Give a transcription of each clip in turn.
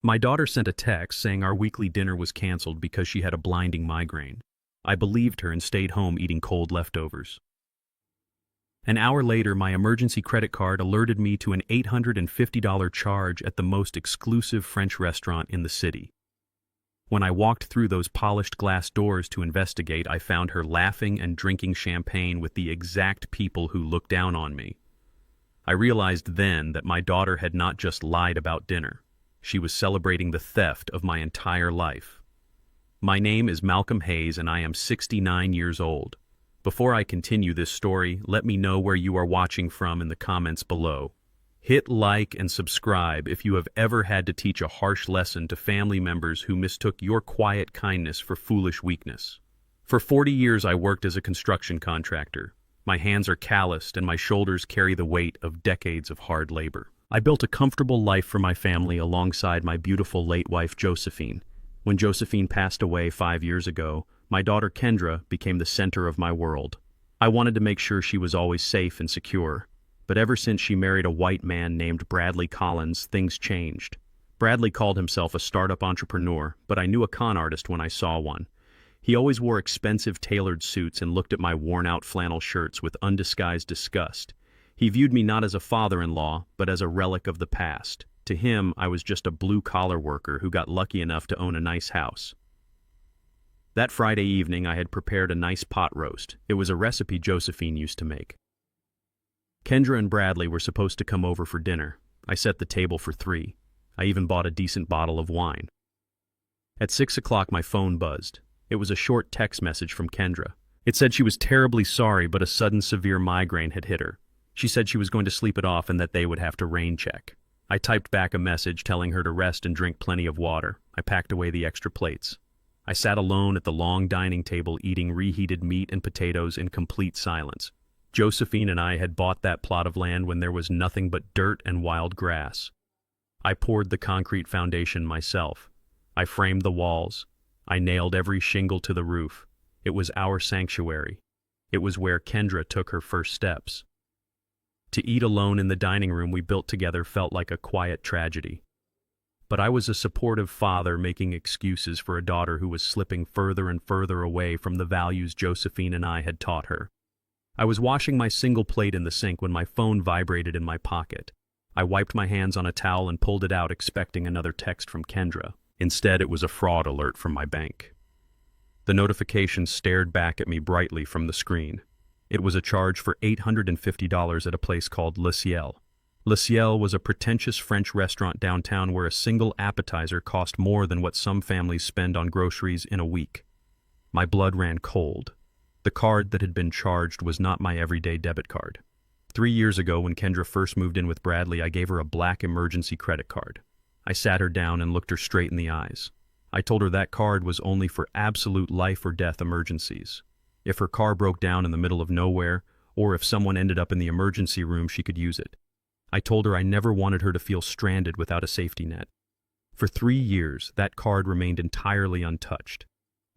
My daughter sent a text saying our weekly dinner was canceled because she had a blinding migraine. I believed her and stayed home eating cold leftovers. An hour later, my emergency credit card alerted me to an $850 charge at the most exclusive French restaurant in the city. When I walked through those polished glass doors to investigate, I found her laughing and drinking champagne with the exact people who looked down on me. I realized then that my daughter had not just lied about dinner. She was celebrating the theft of my entire life. My name is Malcolm Hayes and I am 69 years old. Before I continue this story, let me know where you are watching from in the comments below. Hit like and subscribe if you have ever had to teach a harsh lesson to family members who mistook your quiet kindness for foolish weakness. For 40 years I worked as a construction contractor. My hands are calloused and my shoulders carry the weight of decades of hard labor. I built a comfortable life for my family alongside my beautiful late wife Josephine. When Josephine passed away 5 years ago, my daughter Kendra became the center of my world. I wanted to make sure she was always safe and secure. But ever since she married a white man named Bradley Collins, things changed. Bradley called himself a startup entrepreneur, but I knew a con artist when I saw one. He always wore expensive tailored suits and looked at my worn-out flannel shirts with undisguised disgust. He viewed me not as a father-in-law, but as a relic of the past. To him, I was just a blue-collar worker who got lucky enough to own a nice house. That Friday evening, I had prepared a nice pot roast. It was a recipe Josephine used to make. Kendra and Bradley were supposed to come over for dinner. I set the table for 3. I even bought a decent bottle of wine. At 6 o'clock, my phone buzzed. It was a short text message from Kendra. It said she was terribly sorry, but a sudden severe migraine had hit her. She said she was going to sleep it off and that they would have to rain check. I typed back a message telling her to rest and drink plenty of water. I packed away the extra plates. I sat alone at the long dining table eating reheated meat and potatoes in complete silence. Josephine and I had bought that plot of land when there was nothing but dirt and wild grass. I poured the concrete foundation myself. I framed the walls. I nailed every shingle to the roof. It was our sanctuary. It was where Kendra took her first steps. To eat alone in the dining room we built together felt like a quiet tragedy. But I was a supportive father making excuses for a daughter who was slipping further and further away from the values Josephine and I had taught her. I was washing my single plate in the sink when my phone vibrated in my pocket. I wiped my hands on a towel and pulled it out expecting another text from Kendra. Instead, it was a fraud alert from my bank. The notification stared back at me brightly from the screen. It was a charge for $850 at a place called Le Ciel. Le Ciel was a pretentious French restaurant downtown where a single appetizer cost more than what some families spend on groceries in a week. My blood ran cold. The card that had been charged was not my everyday debit card. 3 years ago, when Kendra first moved in with Bradley, I gave her a black emergency credit card. I sat her down and looked her straight in the eyes. I told her that card was only for absolute life or death emergencies. If her car broke down in the middle of nowhere, or if someone ended up in the emergency room, she could use it. I told her I never wanted her to feel stranded without a safety net. For 3 years, that card remained entirely untouched.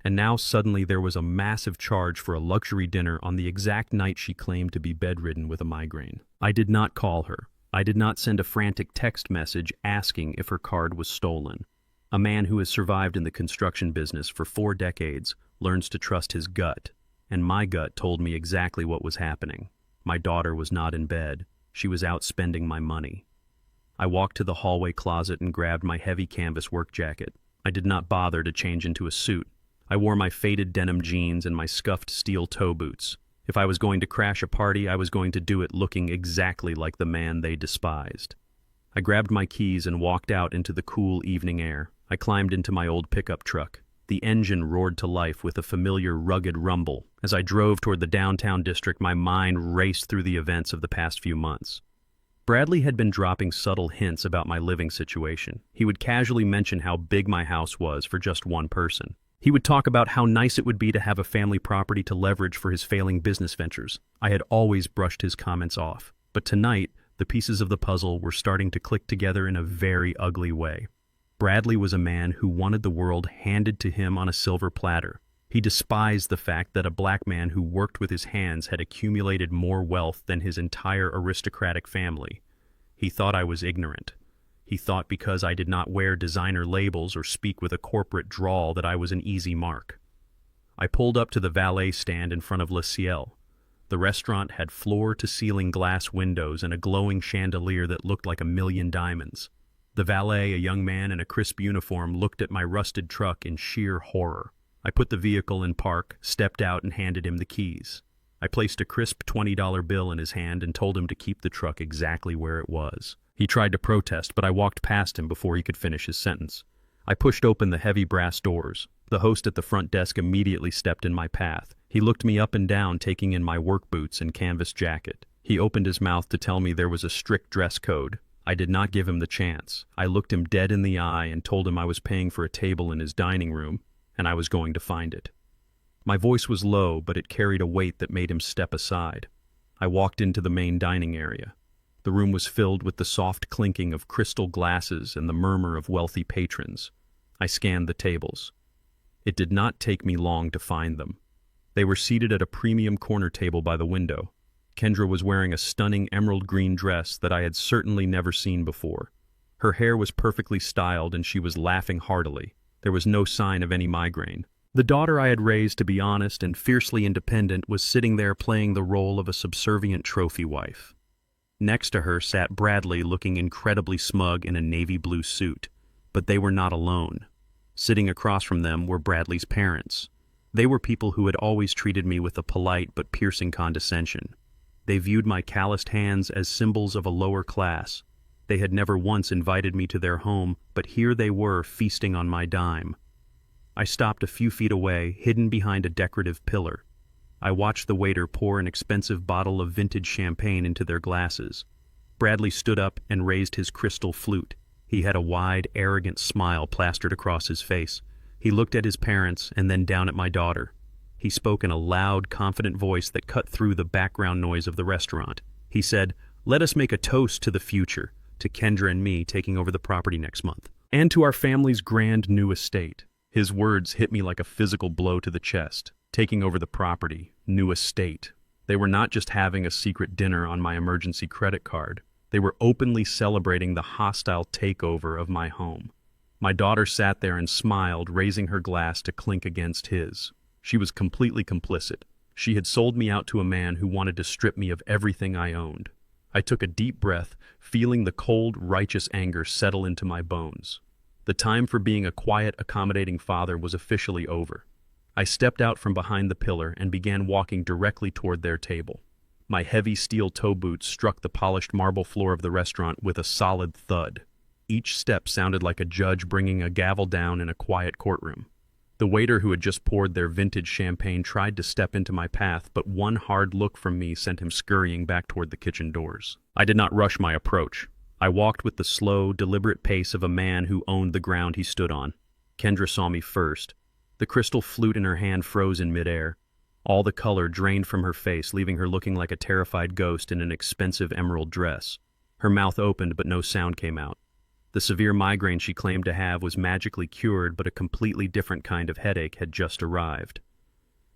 And now suddenly there was a massive charge for a luxury dinner on the exact night she claimed to be bedridden with a migraine. I did not call her. I did not send a frantic text message asking if her card was stolen. A man who has survived in the construction business for 4 decades learns to trust his gut, and my gut told me exactly what was happening. My daughter was not in bed. She was out spending my money. I walked to the hallway closet and grabbed my heavy canvas work jacket. I did not bother to change into a suit. I wore my faded denim jeans and my scuffed steel toe boots. If I was going to crash a party, I was going to do it looking exactly like the man they despised. I grabbed my keys and walked out into the cool evening air. I climbed into my old pickup truck. The engine roared to life with a familiar rugged rumble. As I drove toward the downtown district, my mind raced through the events of the past few months. Bradley had been dropping subtle hints about my living situation. He would casually mention how big my house was for just one person. He would talk about how nice it would be to have a family property to leverage for his failing business ventures. I had always brushed his comments off, but tonight, the pieces of the puzzle were starting to click together in a very ugly way. Bradley was a man who wanted the world handed to him on a silver platter. He despised the fact that a black man who worked with his hands had accumulated more wealth than his entire aristocratic family. He thought I was ignorant. He thought because I did not wear designer labels or speak with a corporate drawl that I was an easy mark. I pulled up to the valet stand in front of Le Ciel. The restaurant had floor-to-ceiling glass windows and a glowing chandelier that looked like a million diamonds. The valet, a young man in a crisp uniform, looked at my rusted truck in sheer horror. I put the vehicle in park, stepped out, and handed him the keys. I placed a crisp $20 bill in his hand and told him to keep the truck exactly where it was. He tried to protest, but I walked past him before he could finish his sentence. I pushed open the heavy brass doors. The host at the front desk immediately stepped in my path. He looked me up and down, taking in my work boots and canvas jacket. He opened his mouth to tell me there was a strict dress code. I did not give him the chance. I looked him dead in the eye and told him I was paying for a table in his dining room, and I was going to find it. My voice was low, but it carried a weight that made him step aside. I walked into the main dining area. The room was filled with the soft clinking of crystal glasses and the murmur of wealthy patrons. I scanned the tables. It did not take me long to find them. They were seated at a premium corner table by the window. Kendra was wearing a stunning emerald green dress that I had certainly never seen before. Her hair was perfectly styled and she was laughing heartily. There was no sign of any migraine. The daughter I had raised to be honest and fiercely independent was sitting there playing the role of a subservient trophy wife. Next to her sat Bradley, looking incredibly smug in a navy blue suit. But they were not alone. Sitting across from them were Bradley's parents. They were people who had always treated me with a polite but piercing condescension. They viewed my calloused hands as symbols of a lower class. They had never once invited me to their home, but here they were feasting on my dime. I stopped a few feet away, hidden behind a decorative pillar. I watched the waiter pour an expensive bottle of vintage champagne into their glasses. Bradley stood up and raised his crystal flute. He had a wide, arrogant smile plastered across his face. He looked at his parents and then down at my daughter. He spoke in a loud, confident voice that cut through the background noise of the restaurant. He said, "Let us make a toast to the future, to Kendra and me taking over the property next month, and to our family's grand new estate." His words hit me like a physical blow to the chest. Taking over the property, new estate. They were not just having a secret dinner on my emergency credit card. They were openly celebrating the hostile takeover of my home. My daughter sat there and smiled, raising her glass to clink against his. She was completely complicit. She had sold me out to a man who wanted to strip me of everything I owned. I took a deep breath, feeling the cold, righteous anger settle into my bones. The time for being a quiet, accommodating father was officially over. I stepped out from behind the pillar and began walking directly toward their table. My heavy steel toe boots struck the polished marble floor of the restaurant with a solid thud. Each step sounded like a judge bringing a gavel down in a quiet courtroom. The waiter who had just poured their vintage champagne tried to step into my path, but one hard look from me sent him scurrying back toward the kitchen doors. I did not rush my approach. I walked with the slow, deliberate pace of a man who owned the ground he stood on. Kendra saw me first. The crystal flute in her hand froze in midair. All the color drained from her face, leaving her looking like a terrified ghost in an expensive emerald dress. Her mouth opened, but no sound came out. The severe migraine she claimed to have was magically cured, but a completely different kind of headache had just arrived.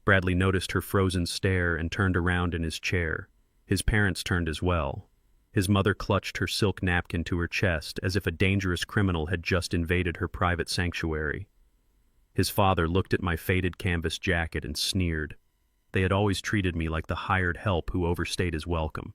Bradley noticed her frozen stare and turned around in his chair. His parents turned as well. His mother clutched her silk napkin to her chest, as if a dangerous criminal had just invaded her private sanctuary. His father looked at my faded canvas jacket and sneered. They had always treated me like the hired help who overstayed his welcome.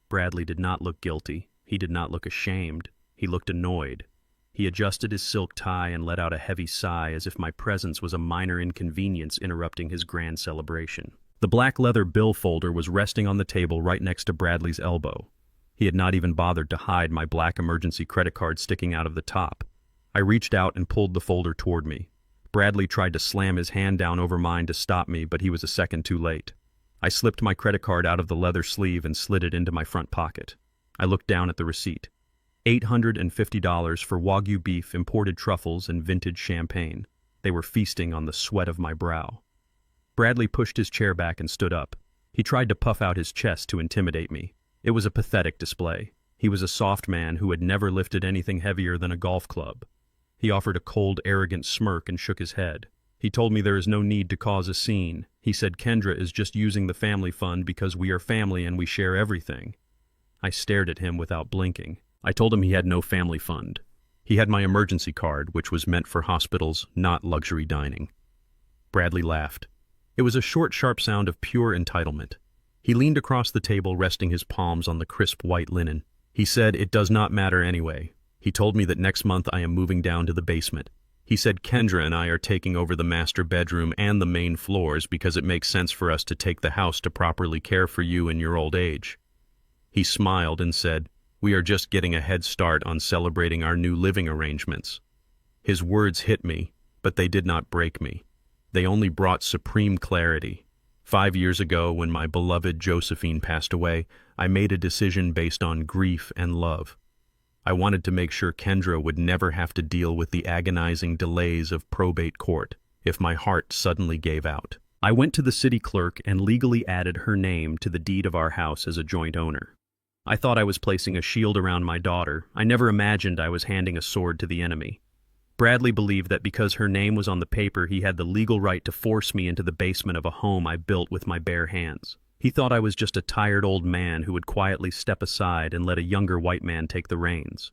Bradley did not look guilty. He did not look ashamed. He looked annoyed. He adjusted his silk tie and let out a heavy sigh, as if my presence was a minor inconvenience interrupting his grand celebration. The black leather bill folder was resting on the table right next to Bradley's elbow. He had not even bothered to hide my black emergency credit card sticking out of the top. I reached out and pulled the folder toward me. Bradley tried to slam his hand down over mine to stop me, but he was a second too late. I slipped my credit card out of the leather sleeve and slid it into my front pocket. I looked down at the receipt. $850 for Wagyu beef, imported truffles, and vintage champagne. They were feasting on the sweat of my brow. Bradley pushed his chair back and stood up. He tried to puff out his chest to intimidate me. It was a pathetic display. He was a soft man who had never lifted anything heavier than a golf club. He offered a cold, arrogant smirk and shook his head. He told me there is no need to cause a scene. He said Kendra is just using the family fund because we are family and we share everything. I stared at him without blinking. I told him he had no family fund. He had my emergency card, which was meant for hospitals, not luxury dining. Bradley laughed. It was a short, sharp sound of pure entitlement. He leaned across the table, resting his palms on the crisp white linen. He said, "It does not matter anyway." He told me that next month I am moving down to the basement. He said Kendra and I are taking over the master bedroom and the main floors because it makes sense for us to take the house to properly care for you in your old age. He smiled and said, "We are just getting a head start on celebrating our new living arrangements." His words hit me, but they did not break me. They only brought supreme clarity. 5 years ago, when my beloved Josephine passed away, I made a decision based on grief and love. I wanted to make sure Kendra would never have to deal with the agonizing delays of probate court if my heart suddenly gave out. I went to the city clerk and legally added her name to the deed of our house as a joint owner. I thought I was placing a shield around my daughter. I never imagined I was handing a sword to the enemy. Bradley believed that because her name was on the paper, he had the legal right to force me into the basement of a home I built with my bare hands. He thought I was just a tired old man who would quietly step aside and let a younger white man take the reins.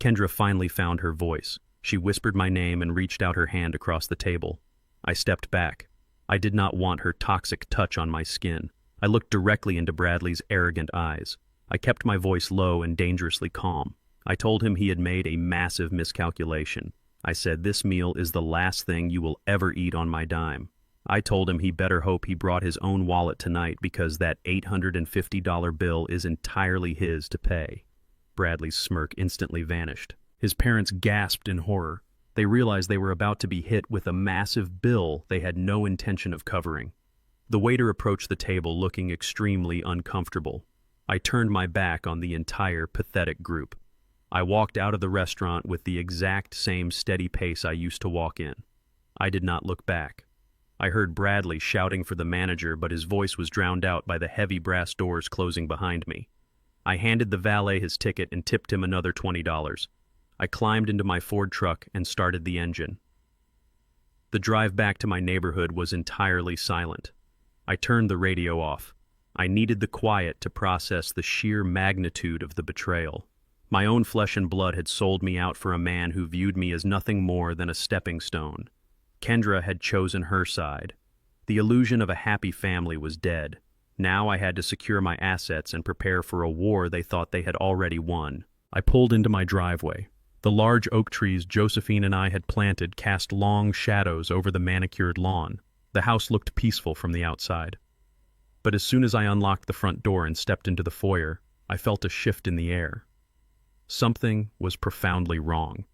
Kendra finally found her voice. She whispered my name and reached out her hand across the table. I stepped back. I did not want her toxic touch on my skin. I looked directly into Bradley's arrogant eyes. I kept my voice low and dangerously calm. I told him he had made a massive miscalculation. I said, "This meal is the last thing you will ever eat on my dime." I told him he better hope he brought his own wallet tonight because that $850 bill is entirely his to pay. Bradley's smirk instantly vanished. His parents gasped in horror. They realized they were about to be hit with a massive bill they had no intention of covering. The waiter approached the table looking extremely uncomfortable. I turned my back on the entire pathetic group. I walked out of the restaurant with the exact same steady pace I used to walk in. I did not look back. I heard Bradley shouting for the manager, but his voice was drowned out by the heavy brass doors closing behind me. I handed the valet his ticket and tipped him another $20. I climbed into my Ford truck and started the engine. The drive back to my neighborhood was entirely silent. I turned the radio off. I needed the quiet to process the sheer magnitude of the betrayal. My own flesh and blood had sold me out for a man who viewed me as nothing more than a stepping stone. Kendra had chosen her side. The illusion of a happy family was dead. Now I had to secure my assets and prepare for a war they thought they had already won. I pulled into my driveway. The large oak trees Josephine and I had planted cast long shadows over the manicured lawn. The house looked peaceful from the outside. But as soon as I unlocked the front door and stepped into the foyer, I felt a shift in the air. Something was profoundly wrong.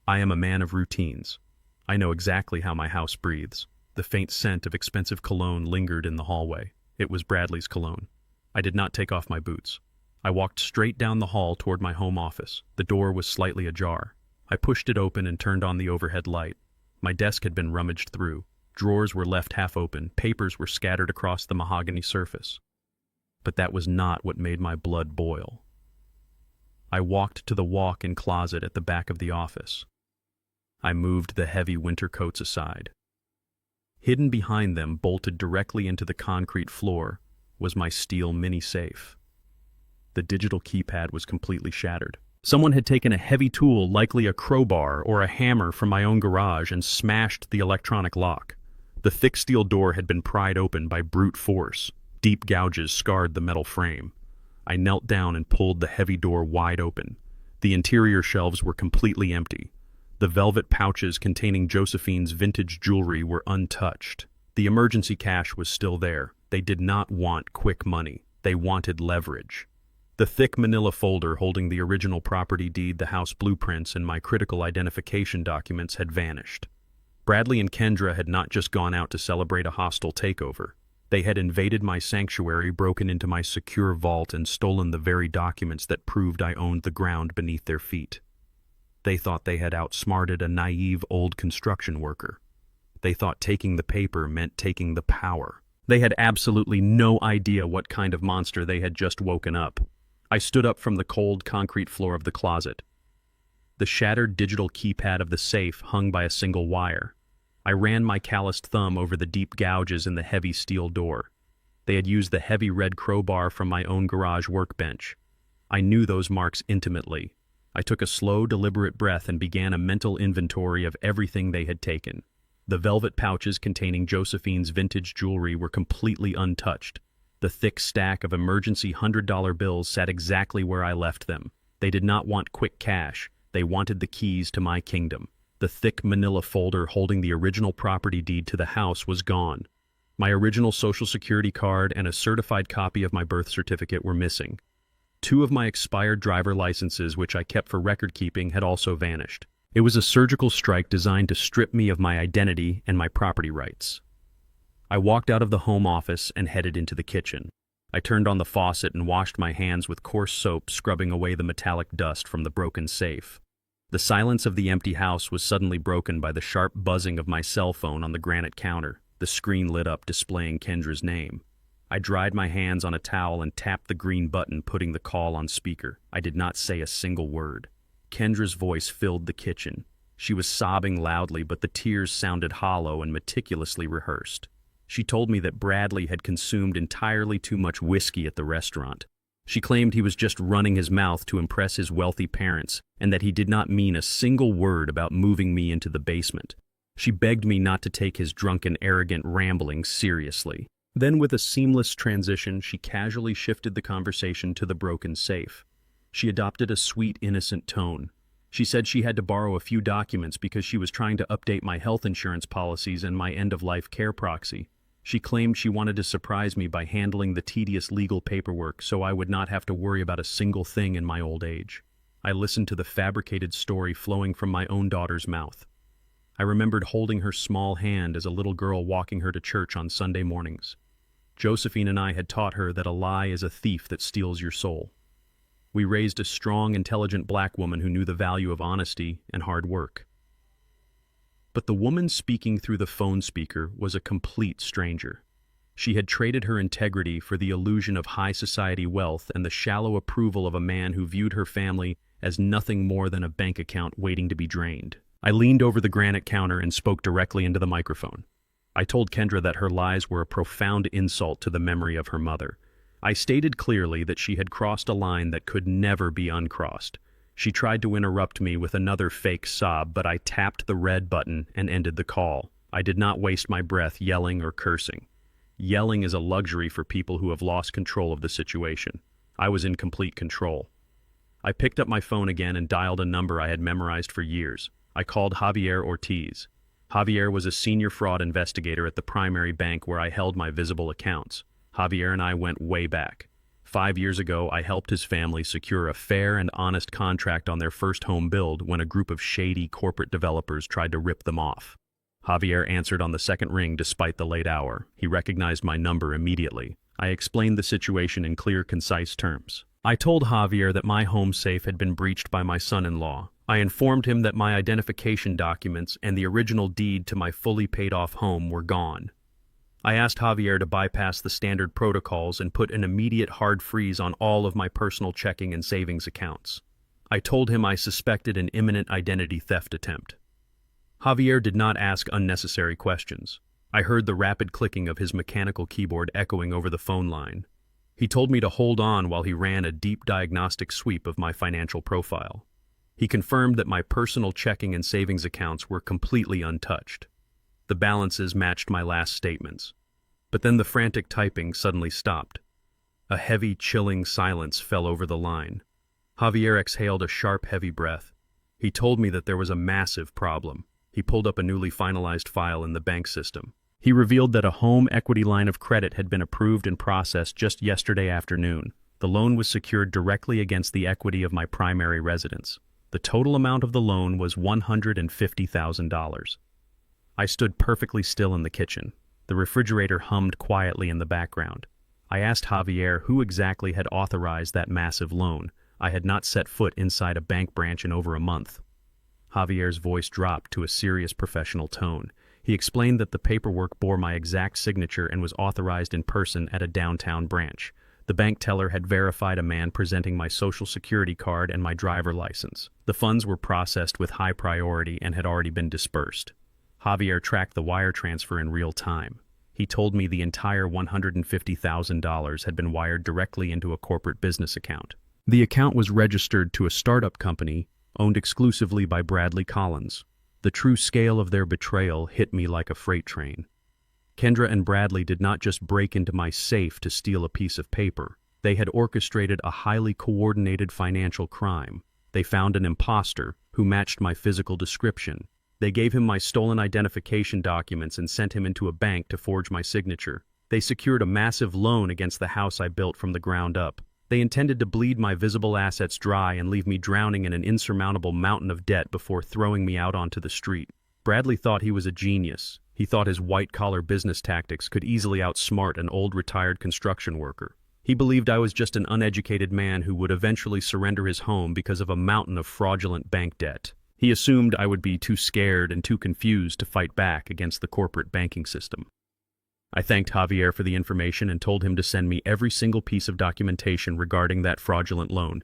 I am a man of routines. I know exactly how my house breathes. The faint scent of expensive cologne lingered in the hallway. It was Bradley's cologne. I did not take off my boots. I walked straight down the hall toward my home office. The door was slightly ajar. I pushed it open and turned on the overhead light. My desk had been rummaged through. Drawers were left half open. Papers were scattered across the mahogany surface. But that was not what made my blood boil. I walked to the walk-in closet at the back of the office. I moved the heavy winter coats aside. Hidden behind them, bolted directly into the concrete floor, was my steel mini-safe. The digital keypad was completely shattered. Someone had taken a heavy tool, likely a crowbar or a hammer from my own garage, and smashed the electronic lock. The thick steel door had been pried open by brute force. Deep gouges scarred the metal frame. I knelt down and pulled the heavy door wide open. The interior shelves were completely empty. The velvet pouches containing Josephine's vintage jewelry were untouched. The emergency cash was still there. They did not want quick money. They wanted leverage. The thick manila folder holding the original property deed, the house blueprints, and my critical identification documents had vanished. Bradley and Kendra had not just gone out to celebrate a hostile takeover. They had invaded my sanctuary, broken into my secure vault, and stolen the very documents that proved I owned the ground beneath their feet. They thought they had outsmarted a naive old construction worker. They thought taking the paper meant taking the power. They had absolutely no idea what kind of monster they had just woken up. I stood up from the cold concrete floor of the closet. The shattered digital keypad of the safe hung by a single wire. I ran my calloused thumb over the deep gouges in the heavy steel door. They had used the heavy red crowbar from my own garage workbench. I knew those marks intimately. I took a slow, deliberate breath and began a mental inventory of everything they had taken. The velvet pouches containing Josephine's vintage jewelry were completely untouched. The thick stack of emergency $100 bills sat exactly where I left them. They did not want quick cash. They wanted the keys to my kingdom. The thick manila folder holding the original property deed to the house was gone. My original Social Security card and a certified copy of my birth certificate were missing. 2 of my expired driver licenses, which I kept for record keeping, had also vanished. It was a surgical strike designed to strip me of my identity and my property rights. I walked out of the home office and headed into the kitchen. I turned on the faucet and washed my hands with coarse soap, scrubbing away the metallic dust from the broken safe. The silence of the empty house was suddenly broken by the sharp buzzing of my cell phone on the granite counter. The screen lit up, displaying Kendra's name. I dried my hands on a towel and tapped the green button, putting the call on speaker. I did not say a single word. Kendra's voice filled the kitchen. She was sobbing loudly, but the tears sounded hollow and meticulously rehearsed. She told me that Bradley had consumed entirely too much whiskey at the restaurant. She claimed he was just running his mouth to impress his wealthy parents, and that he did not mean a single word about moving me into the basement. She begged me not to take his drunken, arrogant ramblings seriously. Then, with a seamless transition, she casually shifted the conversation to the broken safe. She adopted a sweet, innocent tone. She said she had to borrow a few documents because she was trying to update my health insurance policies and my end-of-life care proxy. She claimed she wanted to surprise me by handling the tedious legal paperwork so I would not have to worry about a single thing in my old age. I listened to the fabricated story flowing from my own daughter's mouth. I remembered holding her small hand as a little girl, walking her to church on Sunday mornings. Josephine and I had taught her that a lie is a thief that steals your soul. We raised a strong, intelligent black woman who knew the value of honesty and hard work. But the woman speaking through the phone speaker was a complete stranger. She had traded her integrity for the illusion of high society wealth and the shallow approval of a man who viewed her family as nothing more than a bank account waiting to be drained. I leaned over the granite counter and spoke directly into the microphone. I told Kendra that her lies were a profound insult to the memory of her mother. I stated clearly that she had crossed a line that could never be uncrossed. She tried to interrupt me with another fake sob, but I tapped the red button and ended the call. I did not waste my breath yelling or cursing. Yelling is a luxury for people who have lost control of the situation. I was in complete control. I picked up my phone again and dialed a number I had memorized for years. I called Javier Ortiz. Javier was a senior fraud investigator at the primary bank where I held my visible accounts. Javier and I went way back. 5 years ago, I helped his family secure a fair and honest contract on their first home build when a group of shady corporate developers tried to rip them off. Javier answered on the second ring despite the late hour. He recognized my number immediately. I explained the situation in clear, concise terms. I told Javier that my home safe had been breached by my son-in-law. I informed him that my identification documents and the original deed to my fully paid-off home were gone. I asked Javier to bypass the standard protocols and put an immediate hard freeze on all of my personal checking and savings accounts. I told him I suspected an imminent identity theft attempt. Javier did not ask unnecessary questions. I heard the rapid clicking of his mechanical keyboard echoing over the phone line. He told me to hold on while he ran a deep diagnostic sweep of my financial profile. He confirmed that my personal checking and savings accounts were completely untouched. The balances matched my last statements. But then the frantic typing suddenly stopped. A heavy, chilling silence fell over the line. Javier exhaled a sharp, heavy breath. He told me that there was a massive problem. He pulled up a newly finalized file in the bank system. He revealed that a home equity line of credit had been approved and processed just yesterday afternoon. The loan was secured directly against the equity of my primary residence. The total amount of the loan was $150,000. I stood perfectly still in the kitchen. The refrigerator hummed quietly in the background. I asked Javier who exactly had authorized that massive loan. I had not set foot inside a bank branch in over a month. Javier's voice dropped to a serious professional tone. He explained that the paperwork bore my exact signature and was authorized in person at a downtown branch. The bank teller had verified a man presenting my Social Security card and my driver license. The funds were processed with high priority and had already been dispersed. Javier tracked the wire transfer in real time. He told me the entire $150,000 had been wired directly into a corporate business account. The account was registered to a startup company owned exclusively by Bradley Collins. The true scale of their betrayal hit me like a freight train. Kendra and Bradley did not just break into my safe to steal a piece of paper. They had orchestrated a highly coordinated financial crime. They found an imposter who matched my physical description. They gave him my stolen identification documents and sent him into a bank to forge my signature. They secured a massive loan against the house I built from the ground up. They intended to bleed my visible assets dry and leave me drowning in an insurmountable mountain of debt before throwing me out onto the street. Bradley thought he was a genius. He thought his white-collar business tactics could easily outsmart an old retired construction worker. He believed I was just an uneducated man who would eventually surrender his home because of a mountain of fraudulent bank debt. He assumed I would be too scared and too confused to fight back against the corporate banking system. I thanked Javier for the information and told him to send me every single piece of documentation regarding that fraudulent loan.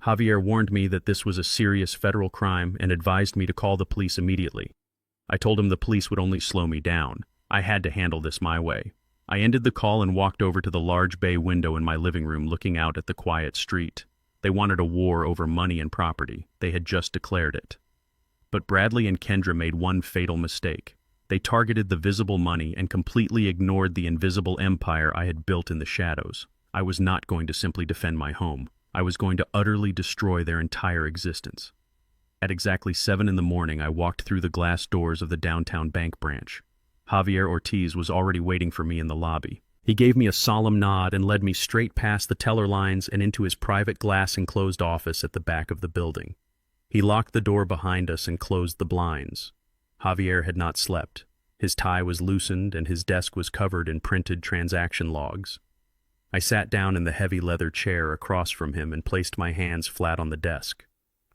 Javier warned me that this was a serious federal crime and advised me to call the police immediately. I told him the police would only slow me down. I had to handle this my way. I ended the call and walked over to the large bay window in my living room looking out at the quiet street. They wanted a war over money and property. They had just declared it. But Bradley and Kendra made one fatal mistake. They targeted the visible money and completely ignored the invisible empire I had built in the shadows. I was not going to simply defend my home. I was going to utterly destroy their entire existence. At exactly 7 in the morning, I walked through the glass doors of the downtown bank branch. Javier Ortiz was already waiting for me in the lobby. He gave me a solemn nod and led me straight past the teller lines and into his private glass-enclosed office at the back of the building. He locked the door behind us and closed the blinds. Javier had not slept. His tie was loosened and his desk was covered in printed transaction logs. I sat down in the heavy leather chair across from him and placed my hands flat on the desk.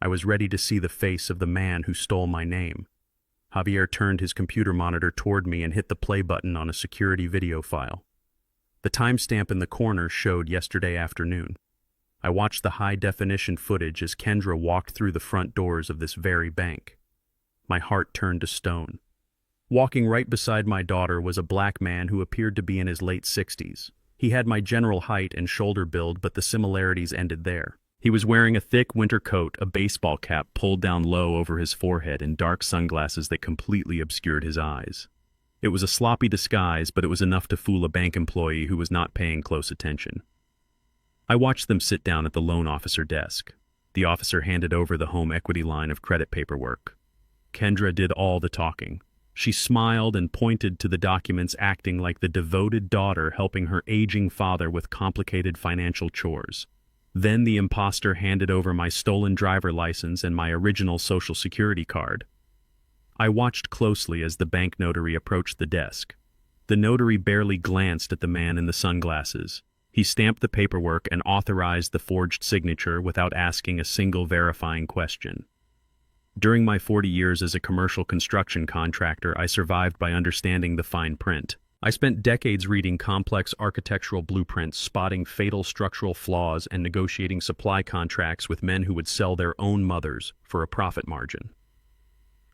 I was ready to see the face of the man who stole my name. Javier turned his computer monitor toward me and hit the play button on a security video file. The timestamp in the corner showed yesterday afternoon. I watched the high-definition footage as Kendra walked through the front doors of this very bank. My heart turned to stone. Walking right beside my daughter was a black man who appeared to be in his late 60s. He had my general height and shoulder build, but the similarities ended there. He was wearing a thick winter coat, a baseball cap pulled down low over his forehead, and dark sunglasses that completely obscured his eyes. It was a sloppy disguise, but it was enough to fool a bank employee who was not paying close attention. I watched them sit down at the loan officer desk. The officer handed over the home equity line of credit paperwork. Kendra did all the talking. She smiled and pointed to the documents, acting like the devoted daughter helping her aging father with complicated financial chores. Then the imposter handed over my stolen driver license and my original Social Security card. I watched closely as the bank notary approached the desk. The notary barely glanced at the man in the sunglasses. He stamped the paperwork and authorized the forged signature without asking a single verifying question. During my 40 years as a commercial construction contractor, I survived by understanding the fine print. I spent decades reading complex architectural blueprints, spotting fatal structural flaws, and negotiating supply contracts with men who would sell their own mothers for a profit margin.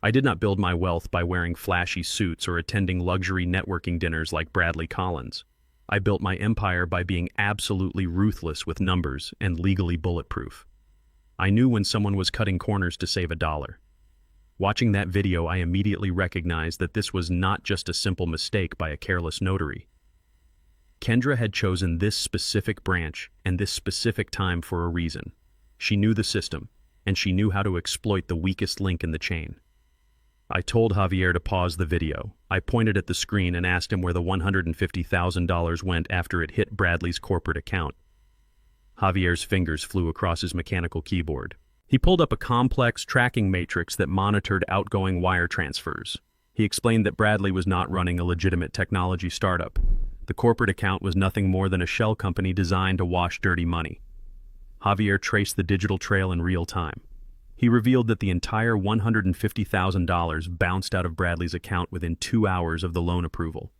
I did not build my wealth by wearing flashy suits or attending luxury networking dinners like Bradley Collins. I built my empire by being absolutely ruthless with numbers and legally bulletproof. I knew when someone was cutting corners to save $1. Watching that video, I immediately recognized that this was not just a simple mistake by a careless notary. Kendra had chosen this specific branch and this specific time for a reason. She knew the system, and she knew how to exploit the weakest link in the chain. I told Javier to pause the video. I pointed at the screen and asked him where the $150,000 went after it hit Bradley's corporate account. Javier's fingers flew across his mechanical keyboard. He pulled up a complex tracking matrix that monitored outgoing wire transfers. He explained that Bradley was not running a legitimate technology startup. The corporate account was nothing more than a shell company designed to wash dirty money. Javier traced the digital trail in real time. He revealed that the entire $150,000 bounced out of Bradley's account within 2 hours of the loan approval.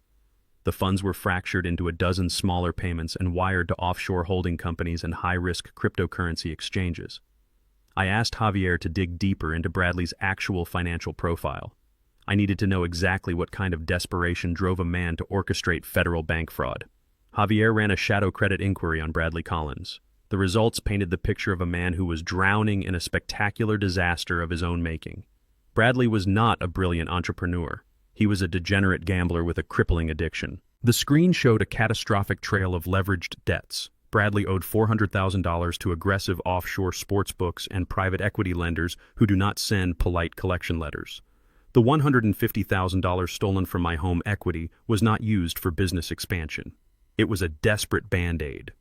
The funds were fractured into a dozen smaller payments and wired to offshore holding companies and high-risk cryptocurrency exchanges. I asked Javier to dig deeper into Bradley's actual financial profile. I needed to know exactly what kind of desperation drove a man to orchestrate federal bank fraud. Javier ran a shadow credit inquiry on Bradley Collins. The results painted the picture of a man who was drowning in a spectacular disaster of his own making. Bradley was not a brilliant entrepreneur. He was a degenerate gambler with a crippling addiction. The screen showed a catastrophic trail of leveraged debts. Bradley owed $400,000 to aggressive offshore sportsbooks and private equity lenders who do not send polite collection letters. The $150,000 stolen from my home equity was not used for business expansion. It was a desperate Band-Aid.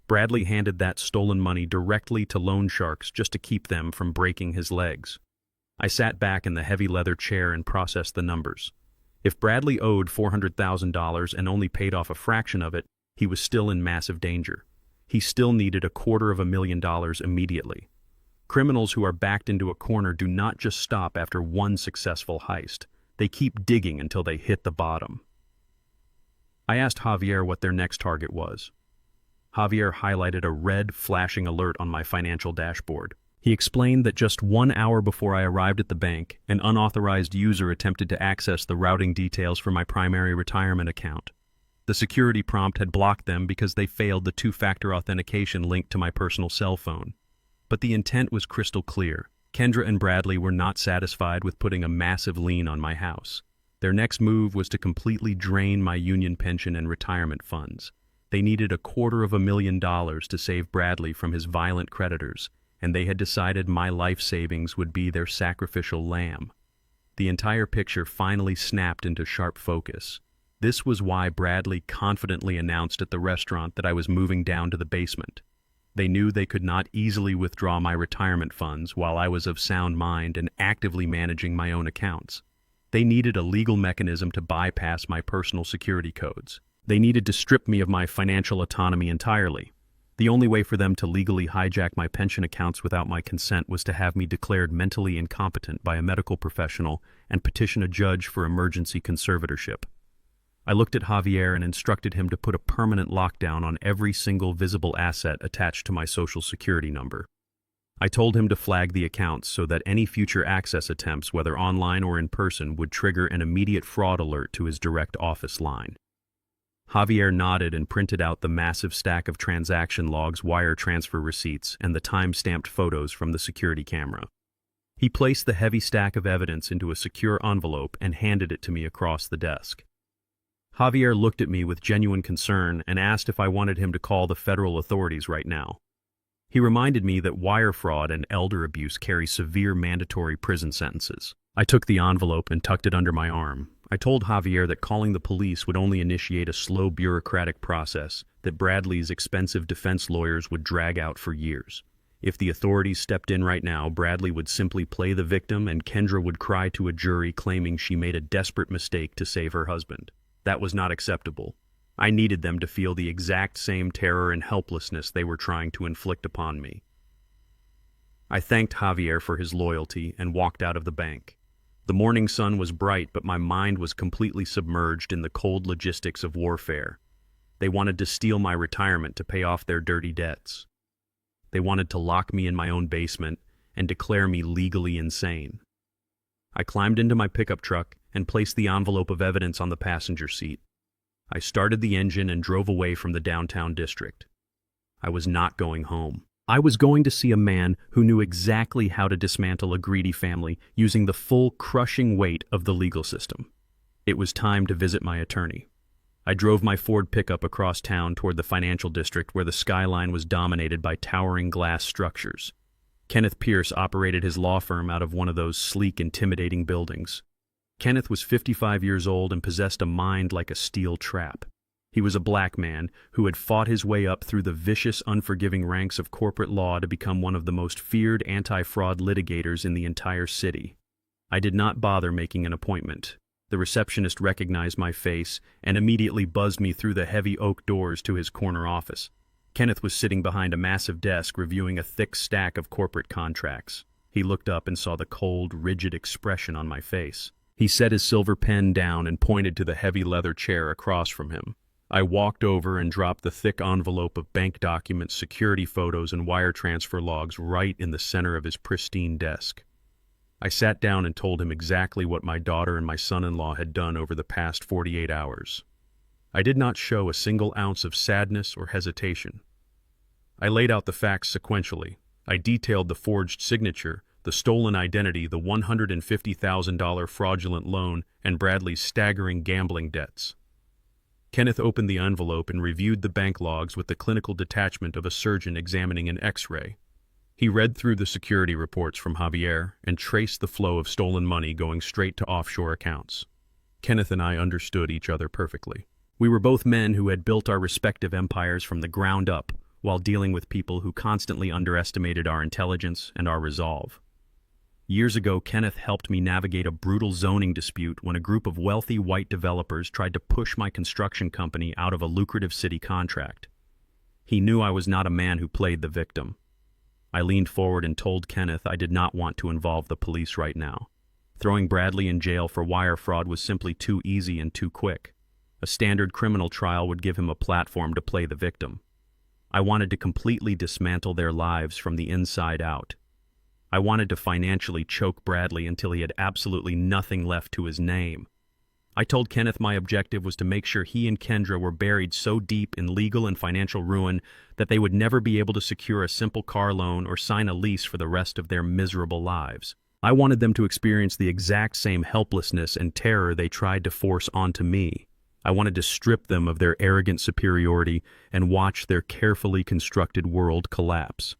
Bradley handed that stolen money directly to loan sharks just to keep them from breaking his legs. I sat back in the heavy leather chair and processed the numbers. If Bradley owed $400,000 and only paid off a fraction of it, he was still in massive danger. He still needed $250,000 immediately. Criminals who are backed into a corner do not just stop after one successful heist. They keep digging until they hit the bottom. I asked Javier what their next target was. Javier highlighted a red, flashing alert on my financial dashboard. He explained that just 1 hour before I arrived at the bank, an unauthorized user attempted to access the routing details for my primary retirement account. The security prompt had blocked them because they failed the two-factor authentication linked to my personal cell phone. But the intent was crystal clear. Kendra and Bradley were not satisfied with putting a massive lien on my house. Their next move was to completely drain my union pension and retirement funds. They needed $250,000 to save Bradley from his violent creditors, and they had decided my life savings would be their sacrificial lamb. The entire picture finally snapped into sharp focus. This was why Bradley confidently announced at the restaurant that I was moving down to the basement. They knew they could not easily withdraw my retirement funds while I was of sound mind and actively managing my own accounts. They needed a legal mechanism to bypass my personal security codes. They needed to strip me of my financial autonomy entirely. The only way for them to legally hijack my pension accounts without my consent was to have me declared mentally incompetent by a medical professional and petition a judge for emergency conservatorship. I looked at Javier and instructed him to put a permanent lockdown on every single visible asset attached to my social security number. I told him to flag the accounts so that any future access attempts, whether online or in person, would trigger an immediate fraud alert to his direct office line. Javier nodded and printed out the massive stack of transaction logs, wire transfer receipts, and the time-stamped photos from the security camera. He placed the heavy stack of evidence into a secure envelope and handed it to me across the desk. Javier looked at me with genuine concern and asked if I wanted him to call the federal authorities right now. He reminded me that wire fraud and elder abuse carry severe mandatory prison sentences. I took the envelope and tucked it under my arm. I told Javier that calling the police would only initiate a slow bureaucratic process that Bradley's expensive defense lawyers would drag out for years. If the authorities stepped in right now, Bradley would simply play the victim and Kendra would cry to a jury claiming she made a desperate mistake to save her husband. That was not acceptable. I needed them to feel the exact same terror and helplessness they were trying to inflict upon me. I thanked Javier for his loyalty and walked out of the bank. The morning sun was bright, but my mind was completely submerged in the cold logistics of warfare. They wanted to steal my retirement to pay off their dirty debts. They wanted to lock me in my own basement and declare me legally insane. I climbed into my pickup truck and placed the envelope of evidence on the passenger seat. I started the engine and drove away from the downtown district. I was not going home. I was going to see a man who knew exactly how to dismantle a greedy family using the full crushing weight of the legal system. It was time to visit my attorney. I drove my Ford pickup across town toward the financial district where the skyline was dominated by towering glass structures. Kenneth Pierce operated his law firm out of one of those sleek, intimidating buildings. Kenneth was 55 years old and possessed a mind like a steel trap. He was a black man who had fought his way up through the vicious, unforgiving ranks of corporate law to become one of the most feared anti-fraud litigators in the entire city. I did not bother making an appointment. The receptionist recognized my face and immediately buzzed me through the heavy oak doors to his corner office. Kenneth was sitting behind a massive desk reviewing a thick stack of corporate contracts. He looked up and saw the cold, rigid expression on my face. He set his silver pen down and pointed to the heavy leather chair across from him. I walked over and dropped the thick envelope of bank documents, security photos, and wire transfer logs right in the center of his pristine desk. I sat down and told him exactly what my daughter and my son-in-law had done over the past 48 hours. I did not show a single ounce of sadness or hesitation. I laid out the facts sequentially. I detailed the forged signature, the stolen identity, the $150,000 fraudulent loan, and Bradley's staggering gambling debts. Kenneth opened the envelope and reviewed the bank logs with the clinical detachment of a surgeon examining an X-ray. He read through the security reports from Javier and traced the flow of stolen money going straight to offshore accounts. Kenneth and I understood each other perfectly. We were both men who had built our respective empires from the ground up, while dealing with people who constantly underestimated our intelligence and our resolve. Years ago, Kenneth helped me navigate a brutal zoning dispute when a group of wealthy white developers tried to push my construction company out of a lucrative city contract. He knew I was not a man who played the victim. I leaned forward and told Kenneth I did not want to involve the police right now. Throwing Bradley in jail for wire fraud was simply too easy and too quick. A standard criminal trial would give him a platform to play the victim. I wanted to completely dismantle their lives from the inside out. I wanted to financially choke Bradley until he had absolutely nothing left to his name. I told Kenneth my objective was to make sure he and Kendra were buried so deep in legal and financial ruin that they would never be able to secure a simple car loan or sign a lease for the rest of their miserable lives. I wanted them to experience the exact same helplessness and terror they tried to force onto me. I wanted to strip them of their arrogant superiority and watch their carefully constructed world collapse.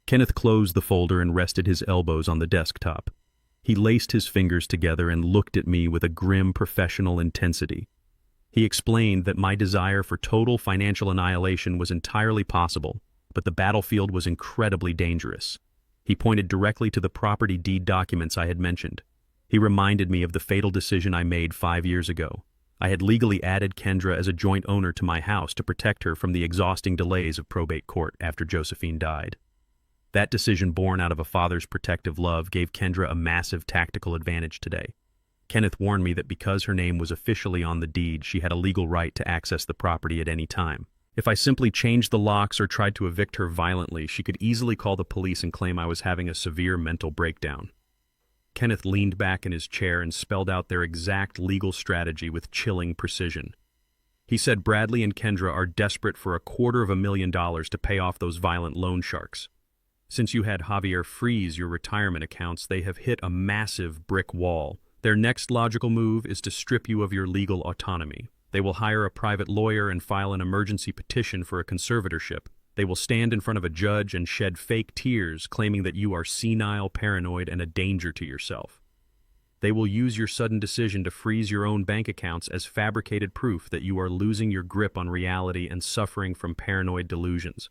Kenneth closed the folder and rested his elbows on the desktop. He laced his fingers together and looked at me with a grim professional intensity. He explained that my desire for total financial annihilation was entirely possible, but the battlefield was incredibly dangerous. He pointed directly to the property deed documents I had mentioned. He reminded me of the fatal decision I made 5 years ago. I had legally added Kendra as a joint owner to my house to protect her from the exhausting delays of probate court after Josephine died. That decision, born out of a father's protective love, gave Kendra a massive tactical advantage today. Kenneth warned me that because her name was officially on the deed, she had a legal right to access the property at any time. If I simply changed the locks or tried to evict her violently, she could easily call the police and claim I was having a severe mental breakdown. Kenneth leaned back in his chair and spelled out their exact legal strategy with chilling precision. He said Bradley and Kendra are desperate for $250,000 to pay off those violent loan sharks. Since you had Javier freeze your retirement accounts, they have hit a massive brick wall. Their next logical move is to strip you of your legal autonomy. They will hire a private lawyer and file an emergency petition for a conservatorship. They will stand in front of a judge and shed fake tears, claiming that you are senile, paranoid, and a danger to yourself. They will use your sudden decision to freeze your own bank accounts as fabricated proof that you are losing your grip on reality and suffering from paranoid delusions.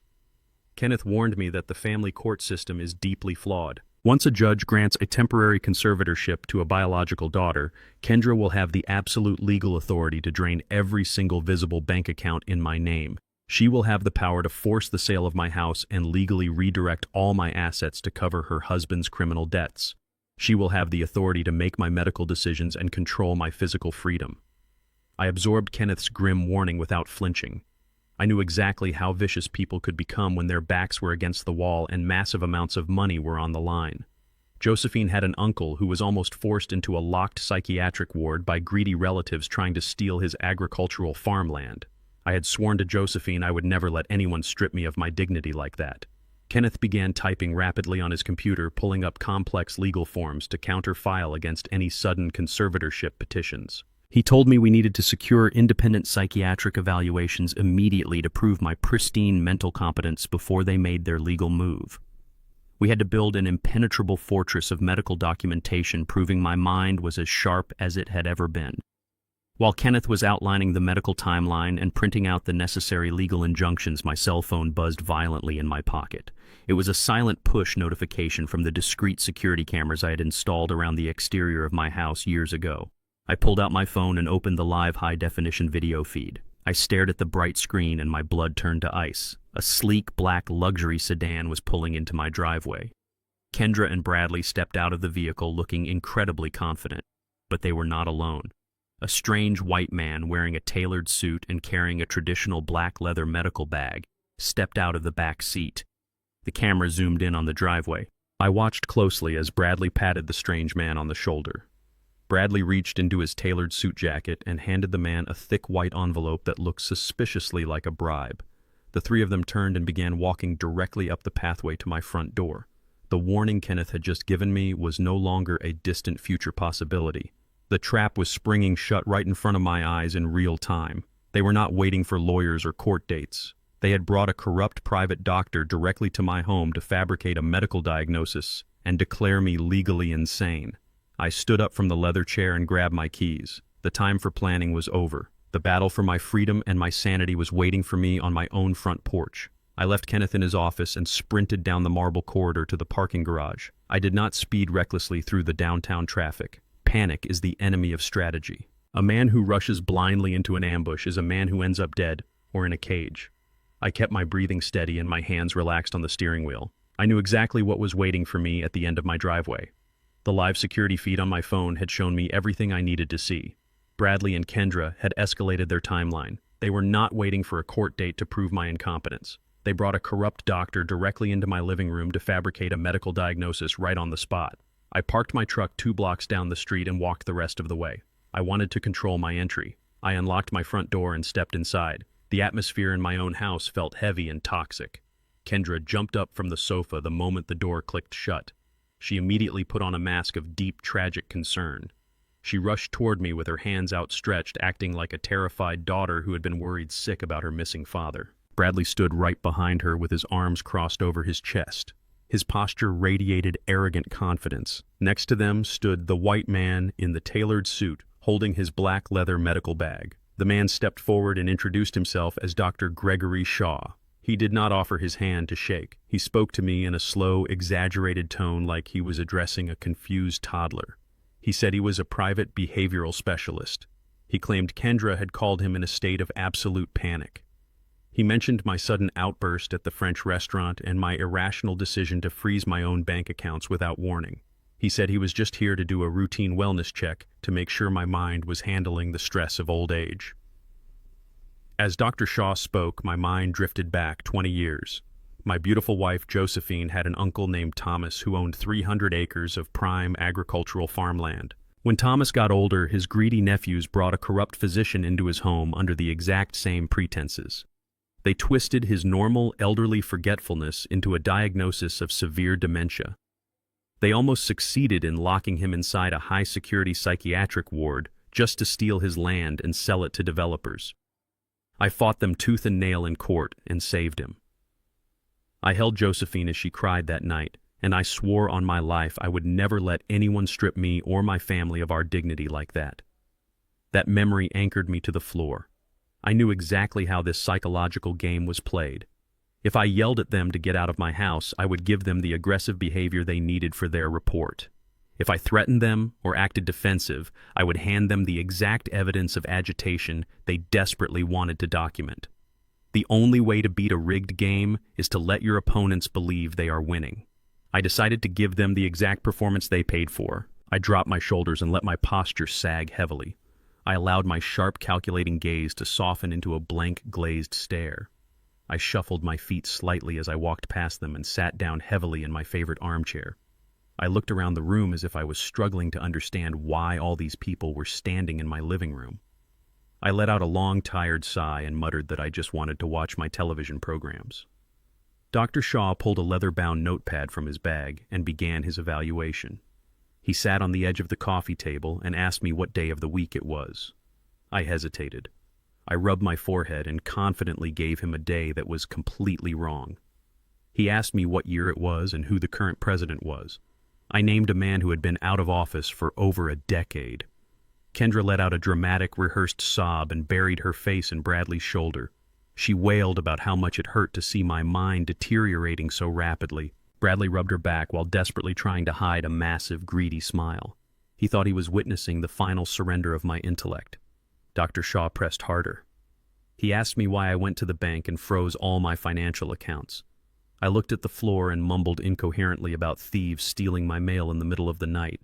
Kenneth warned me that the family court system is deeply flawed. Once a judge grants a temporary conservatorship to a biological daughter, Kendra will have the absolute legal authority to drain every single visible bank account in my name. She will have the power to force the sale of my house and legally redirect all my assets to cover her husband's criminal debts. She will have the authority to make my medical decisions and control my physical freedom. I absorbed Kenneth's grim warning without flinching. I knew exactly how vicious people could become when their backs were against the wall and massive amounts of money were on the line. Josephine had an uncle who was almost forced into a locked psychiatric ward by greedy relatives trying to steal his agricultural farmland. I had sworn to Josephine I would never let anyone strip me of my dignity like that. Kenneth began typing rapidly on his computer, pulling up complex legal forms to counter-file against any sudden conservatorship petitions. He told me we needed to secure independent psychiatric evaluations immediately to prove my pristine mental competence before they made their legal move. We had to build an impenetrable fortress of medical documentation proving my mind was as sharp as it had ever been. While Kenneth was outlining the medical timeline and printing out the necessary legal injunctions, my cell phone buzzed violently in my pocket. It was a silent push notification from the discreet security cameras I had installed around the exterior of my house years ago. I pulled out my phone and opened the live high-definition video feed. I stared at the bright screen and my blood turned to ice. A sleek black luxury sedan was pulling into my driveway. Kendra and Bradley stepped out of the vehicle looking incredibly confident, but they were not alone. A strange white man wearing a tailored suit and carrying a traditional black leather medical bag stepped out of the back seat. The camera zoomed in on the driveway. I watched closely as Bradley patted the strange man on the shoulder. Bradley reached into his tailored suit jacket and handed the man a thick white envelope that looked suspiciously like a bribe. The three of them turned and began walking directly up the pathway to my front door. The warning Kenneth had just given me was no longer a distant future possibility. The trap was springing shut right in front of my eyes in real time. They were not waiting for lawyers or court dates. They had brought a corrupt private doctor directly to my home to fabricate a medical diagnosis and declare me legally insane. I stood up from the leather chair and grabbed my keys. The time for planning was over. The battle for my freedom and my sanity was waiting for me on my own front porch. I left Kenneth in his office and sprinted down the marble corridor to the parking garage. I did not speed recklessly through the downtown traffic. Panic is the enemy of strategy. A man who rushes blindly into an ambush is a man who ends up dead or in a cage. I kept my breathing steady and my hands relaxed on the steering wheel. I knew exactly what was waiting for me at the end of my driveway. The live security feed on my phone had shown me everything I needed to see. Bradley and Kendra had escalated their timeline. They were not waiting for a court date to prove my incompetence. They brought a corrupt doctor directly into my living room to fabricate a medical diagnosis right on the spot. I parked my truck 2 blocks down the street and walked the rest of the way. I wanted to control my entry. I unlocked my front door and stepped inside. The atmosphere in my own house felt heavy and toxic. Kendra jumped up from the sofa the moment the door clicked shut. She immediately put on a mask of deep, tragic concern. She rushed toward me with her hands outstretched, acting like a terrified daughter who had been worried sick about her missing father. Bradley stood right behind her with his arms crossed over his chest. His posture radiated arrogant confidence. Next to them stood the white man in the tailored suit, holding his black leather medical bag. The man stepped forward and introduced himself as Dr. Gregory Shaw. He did not offer his hand to shake. He spoke to me in a slow, exaggerated tone like he was addressing a confused toddler. He said he was a private behavioral specialist. He claimed Kendra had called him in a state of absolute panic. He mentioned my sudden outburst at the French restaurant and my irrational decision to freeze my own bank accounts without warning. He said he was just here to do a routine wellness check to make sure my mind was handling the stress of old age. As Dr. Shaw spoke, my mind drifted back 20 years. My beautiful wife, Josephine, had an uncle named Thomas who owned 300 acres of prime agricultural farmland. When Thomas got older, his greedy nephews brought a corrupt physician into his home under the exact same pretenses. They twisted his normal, elderly forgetfulness into a diagnosis of severe dementia. They almost succeeded in locking him inside a high-security psychiatric ward just to steal his land and sell it to developers. I fought them tooth and nail in court and saved him. I held Josephine as she cried that night, and I swore on my life I would never let anyone strip me or my family of our dignity like that. That memory anchored me to the floor. I knew exactly how this psychological game was played. If I yelled at them to get out of my house, I would give them the aggressive behavior they needed for their report. If I threatened them or acted defensive, I would hand them the exact evidence of agitation they desperately wanted to document. The only way to beat a rigged game is to let your opponents believe they are winning. I decided to give them the exact performance they paid for. I dropped my shoulders and let my posture sag heavily. I allowed my sharp, calculating gaze to soften into a blank, glazed stare. I shuffled my feet slightly as I walked past them and sat down heavily in my favorite armchair. I looked around the room as if I was struggling to understand why all these people were standing in my living room. I let out a long, tired sigh and muttered that I just wanted to watch my television programs. Dr. Shaw pulled a leather-bound notepad from his bag and began his evaluation. He sat on the edge of the coffee table and asked me what day of the week it was. I hesitated. I rubbed my forehead and confidently gave him a day that was completely wrong. He asked me what year it was and who the current president was. I named a man who had been out of office for over a decade. Kendra let out a dramatic, rehearsed sob and buried her face in Bradley's shoulder. She wailed about how much it hurt to see my mind deteriorating so rapidly. Bradley rubbed her back while desperately trying to hide a massive, greedy smile. He thought he was witnessing the final surrender of my intellect. Dr. Shaw pressed harder. He asked me why I went to the bank and froze all my financial accounts. I looked at the floor and mumbled incoherently about thieves stealing my mail in the middle of the night.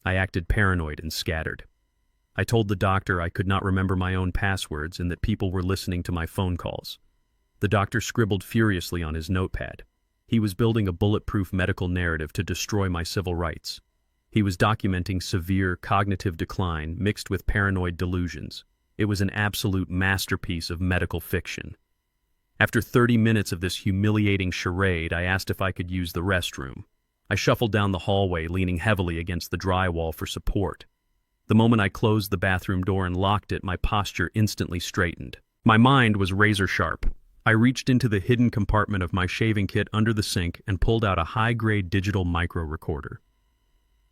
I acted paranoid and scattered. I told the doctor I could not remember my own passwords and that people were listening to my phone calls. The doctor scribbled furiously on his notepad. He was building a bulletproof medical narrative to destroy my civil rights. He was documenting severe cognitive decline mixed with paranoid delusions. It was an absolute masterpiece of medical fiction. After 30 minutes of this humiliating charade, I asked if I could use the restroom. I shuffled down the hallway, leaning heavily against the drywall for support. The moment I closed the bathroom door and locked it, my posture instantly straightened. My mind was razor sharp. I reached into the hidden compartment of my shaving kit under the sink and pulled out a high-grade digital micro-recorder.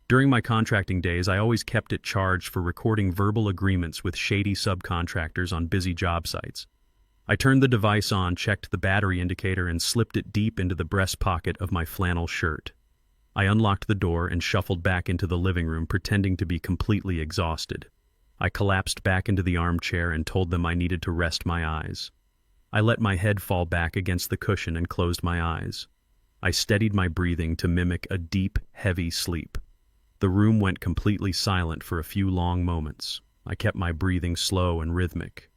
During my contracting days, I always kept it charged for recording verbal agreements with shady subcontractors on busy job sites. I turned the device on, checked the battery indicator, and slipped it deep into the breast pocket of my flannel shirt. I unlocked the door and shuffled back into the living room, pretending to be completely exhausted. I collapsed back into the armchair and told them I needed to rest my eyes. I let my head fall back against the cushion and closed my eyes. I steadied my breathing to mimic a deep, heavy sleep. The room went completely silent for a few long moments. I kept my breathing slow and rhythmic.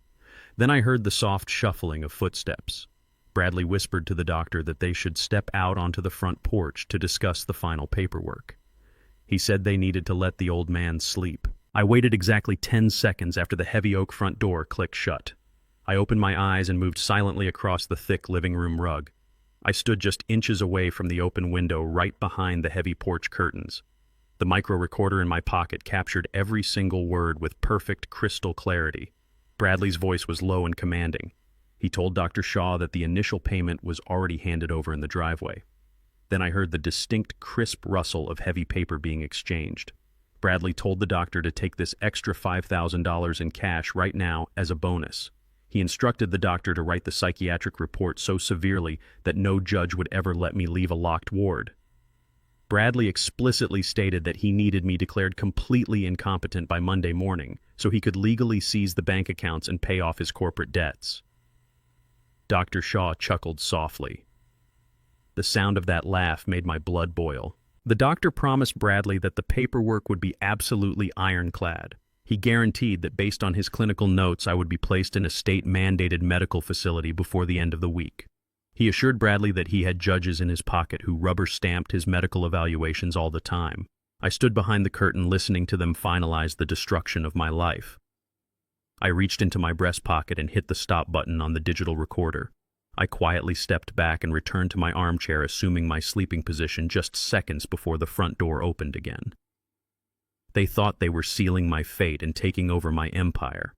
Then I heard the soft shuffling of footsteps. Bradley whispered to the doctor that they should step out onto the front porch to discuss the final paperwork. He said they needed to let the old man sleep. I waited exactly 10 seconds after the heavy oak front door clicked shut. I opened my eyes and moved silently across the thick living room rug. I stood just inches away from the open window, right behind the heavy porch curtains. The micro-recorder in my pocket captured every single word with perfect crystal clarity. Bradley's voice was low and commanding. He told Dr. Shaw that the initial payment was already handed over in the driveway. Then I heard the distinct, crisp rustle of heavy paper being exchanged. Bradley told the doctor to take this extra $5,000 in cash right now as a bonus. He instructed the doctor to write the psychiatric report so severely that no judge would ever let me leave a locked ward. Bradley explicitly stated that he needed me declared completely incompetent by Monday morning so he could legally seize the bank accounts and pay off his corporate debts. Dr. Shaw chuckled softly. The sound of that laugh made my blood boil. The doctor promised Bradley that the paperwork would be absolutely ironclad. He guaranteed that based on his clinical notes, I would be placed in a state-mandated medical facility before the end of the week. He assured Bradley that he had judges in his pocket who rubber-stamped his medical evaluations all the time. I stood behind the curtain listening to them finalize the destruction of my life. I reached into my breast pocket and hit the stop button on the digital recorder. I quietly stepped back and returned to my armchair, assuming my sleeping position just seconds before the front door opened again. They thought they were sealing my fate and taking over my empire.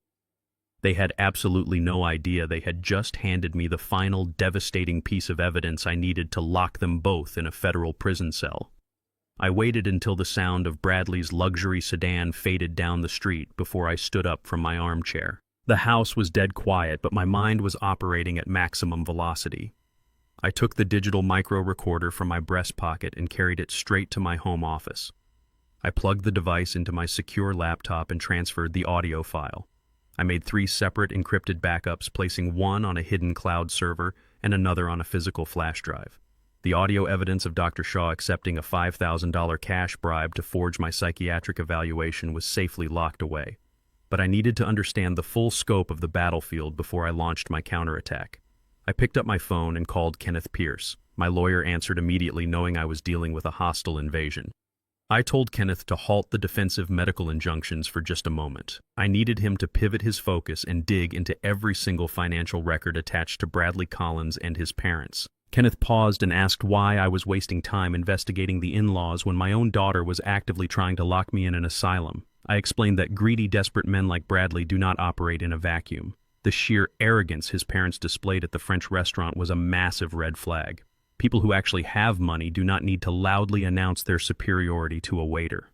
They had absolutely no idea they had just handed me the final devastating piece of evidence I needed to lock them both in a federal prison cell. I waited until the sound of Bradley's luxury sedan faded down the street before I stood up from my armchair. The house was dead quiet, but my mind was operating at maximum velocity. I took the digital micro-recorder from my breast pocket and carried it straight to my home office. I plugged the device into my secure laptop and transferred the audio file. I made 3 separate encrypted backups, placing one on a hidden cloud server and another on a physical flash drive. The audio evidence of Dr. Shaw accepting a $5,000 cash bribe to forge my psychiatric evaluation was safely locked away. But I needed to understand the full scope of the battlefield before I launched my counterattack. I picked up my phone and called Kenneth Pierce. My lawyer answered immediately, knowing I was dealing with a hostile invasion. I told Kenneth to halt the defensive medical injunctions for just a moment. I needed him to pivot his focus and dig into every single financial record attached to Bradley Collins and his parents. Kenneth paused and asked why I was wasting time investigating the in-laws when my own daughter was actively trying to lock me in an asylum. I explained that greedy, desperate men like Bradley do not operate in a vacuum. The sheer arrogance his parents displayed at the French restaurant was a massive red flag. People who actually have money do not need to loudly announce their superiority to a waiter.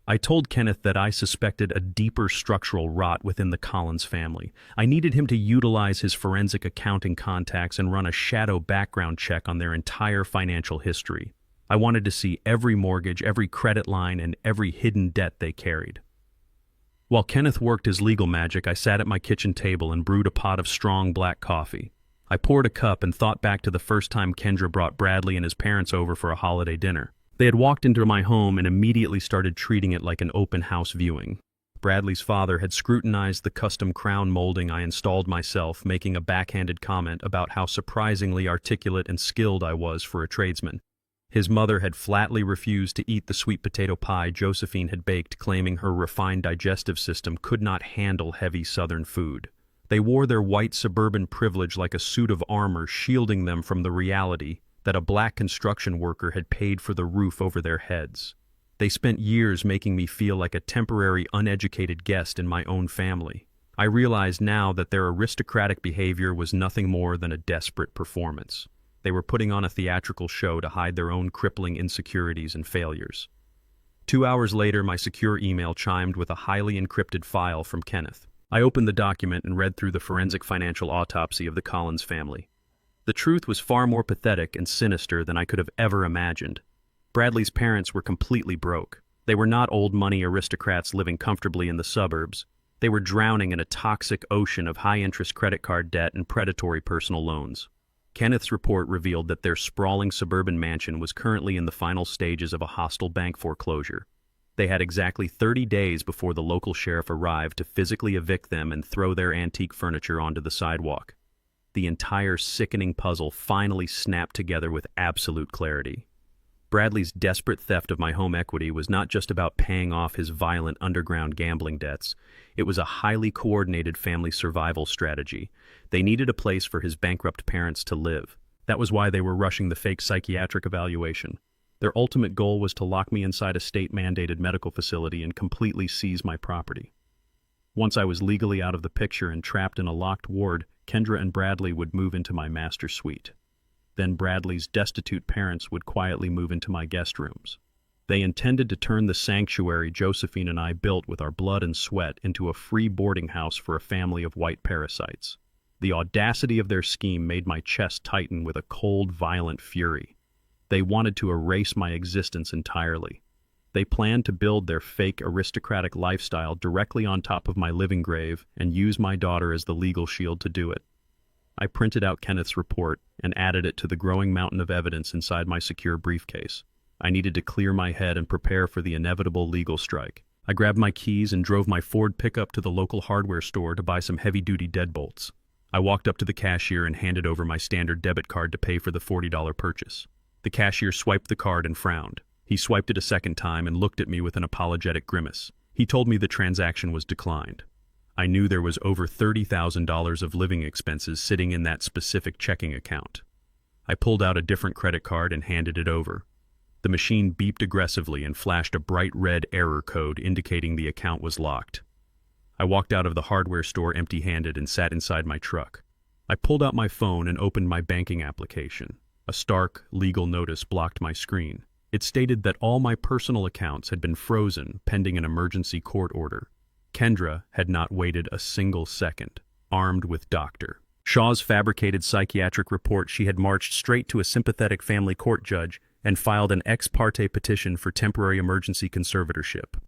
I told Kenneth that I suspected a deeper structural rot within the Collins family. I needed him to utilize his forensic accounting contacts and run a shadow background check on their entire financial history. I wanted to see every mortgage, every credit line, and every hidden debt they carried. While Kenneth worked his legal magic, I sat at my kitchen table and brewed a pot of strong black coffee. I poured a cup and thought back to the first time Kendra brought Bradley and his parents over for a holiday dinner. They had walked into my home and immediately started treating it like an open house viewing. Bradley's father had scrutinized the custom crown molding I installed myself, making a backhanded comment about how surprisingly articulate and skilled I was for a tradesman. His mother had flatly refused to eat the sweet potato pie Josephine had baked, claiming her refined digestive system could not handle heavy Southern food. They wore their white suburban privilege like a suit of armor, shielding them from the reality that a black construction worker had paid for the roof over their heads. They spent years making me feel like a temporary, uneducated guest in my own family. I realized now that their aristocratic behavior was nothing more than a desperate performance. They were putting on a theatrical show to hide their own crippling insecurities and failures. 2 hours later, my secure email chimed with a highly encrypted file from Kenneth. I opened the document and read through the forensic financial autopsy of the Collins family. The truth was far more pathetic and sinister than I could have ever imagined. Bradley's parents were completely broke. They were not old money aristocrats living comfortably in the suburbs. They were drowning in a toxic ocean of high-interest credit card debt and predatory personal loans. Kenneth's report revealed that their sprawling suburban mansion was currently in the final stages of a hostile bank foreclosure. They had exactly 30 days before the local sheriff arrived to physically evict them and throw their antique furniture onto the sidewalk. The entire sickening puzzle finally snapped together with absolute clarity. Bradley's desperate theft of my home equity was not just about paying off his violent underground gambling debts. It was a highly coordinated family survival strategy. They needed a place for his bankrupt parents to live. That was why they were rushing the fake psychiatric evaluation. Their ultimate goal was to lock me inside a state-mandated medical facility and completely seize my property. Once I was legally out of the picture and trapped in a locked ward, Kendra and Bradley would move into my master suite. Then Bradley's destitute parents would quietly move into my guest rooms. They intended to turn the sanctuary Josephine and I built with our blood and sweat into a free boarding house for a family of white parasites. The audacity of their scheme made my chest tighten with a cold, violent fury. They wanted to erase my existence entirely. They planned to build their fake aristocratic lifestyle directly on top of my living grave and use my daughter as the legal shield to do it. I printed out Kenneth's report and added it to the growing mountain of evidence inside my secure briefcase. I needed to clear my head and prepare for the inevitable legal strike. I grabbed my keys and drove my Ford pickup to the local hardware store to buy some heavy-duty deadbolts. I walked up to the cashier and handed over my standard debit card to pay for the $40 purchase. The cashier swiped the card and frowned. He swiped it a second time and looked at me with an apologetic grimace. He told me the transaction was declined. I knew there was over $30,000 of living expenses sitting in that specific checking account. I pulled out a different credit card and handed it over. The machine beeped aggressively and flashed a bright red error code indicating the account was locked. I walked out of the hardware store empty-handed and sat inside my truck. I pulled out my phone and opened my banking application. A stark, legal notice blocked my screen. It stated that all my personal accounts had been frozen pending an emergency court order. Kendra had not waited a single second. Armed with Dr. Shaw's fabricated psychiatric report, she had marched straight to a sympathetic family court judge and filed an ex parte petition for temporary emergency conservatorship.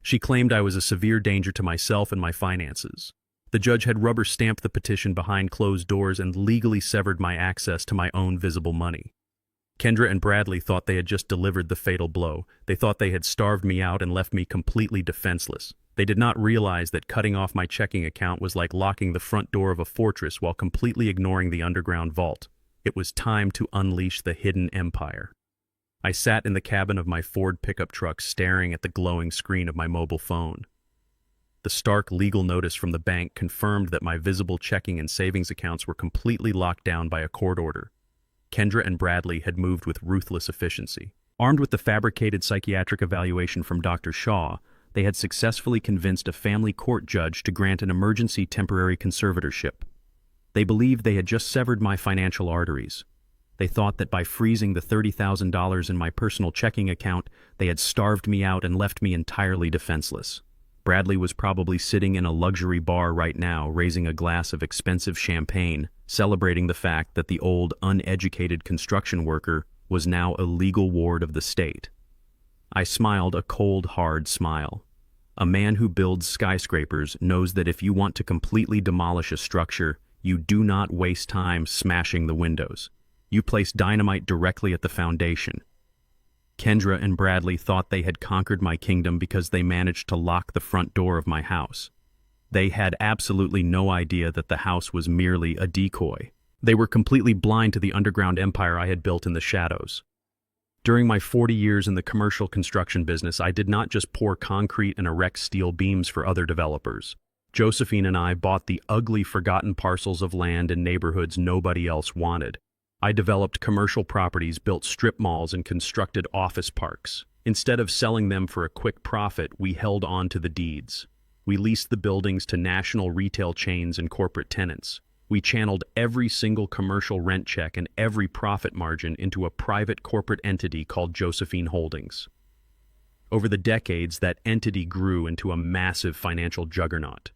She claimed I was a severe danger to myself and my finances. The judge had rubber-stamped the petition behind closed doors and legally severed my access to my own visible money. Kendra and Bradley thought they had just delivered the fatal blow. They thought they had starved me out and left me completely defenseless. They did not realize that cutting off my checking account was like locking the front door of a fortress while completely ignoring the underground vault. It was time to unleash the hidden empire. I sat in the cabin of my Ford pickup truck staring at the glowing screen of my mobile phone. The stark legal notice from the bank confirmed that my visible checking and savings accounts were completely locked down by a court order. Kendra and Bradley had moved with ruthless efficiency. Armed with the fabricated psychiatric evaluation from Dr. Shaw, they had successfully convinced a family court judge to grant an emergency temporary conservatorship. They believed they had just severed my financial arteries. They thought that by freezing the $30,000 in my personal checking account, they had starved me out and left me entirely defenseless. Bradley was probably sitting in a luxury bar right now, raising a glass of expensive champagne, celebrating the fact that the old, uneducated construction worker was now a legal ward of the state. I smiled a cold, hard smile. A man who builds skyscrapers knows that if you want to completely demolish a structure, you do not waste time smashing the windows. You place dynamite directly at the foundation. Kendra and Bradley thought they had conquered my kingdom because they managed to lock the front door of my house. They had absolutely no idea that the house was merely a decoy. They were completely blind to the underground empire I had built in the shadows. During my 40 years in the commercial construction business, I did not just pour concrete and erect steel beams for other developers. Josephine and I bought the ugly, forgotten parcels of land in neighborhoods nobody else wanted. I developed commercial properties, built strip malls, and constructed office parks. Instead of selling them for a quick profit, we held on to the deeds. We leased the buildings to national retail chains and corporate tenants. We channeled every single commercial rent check and every profit margin into a private corporate entity called Josephine Holdings. Over the decades, that entity grew into a massive financial juggernaut.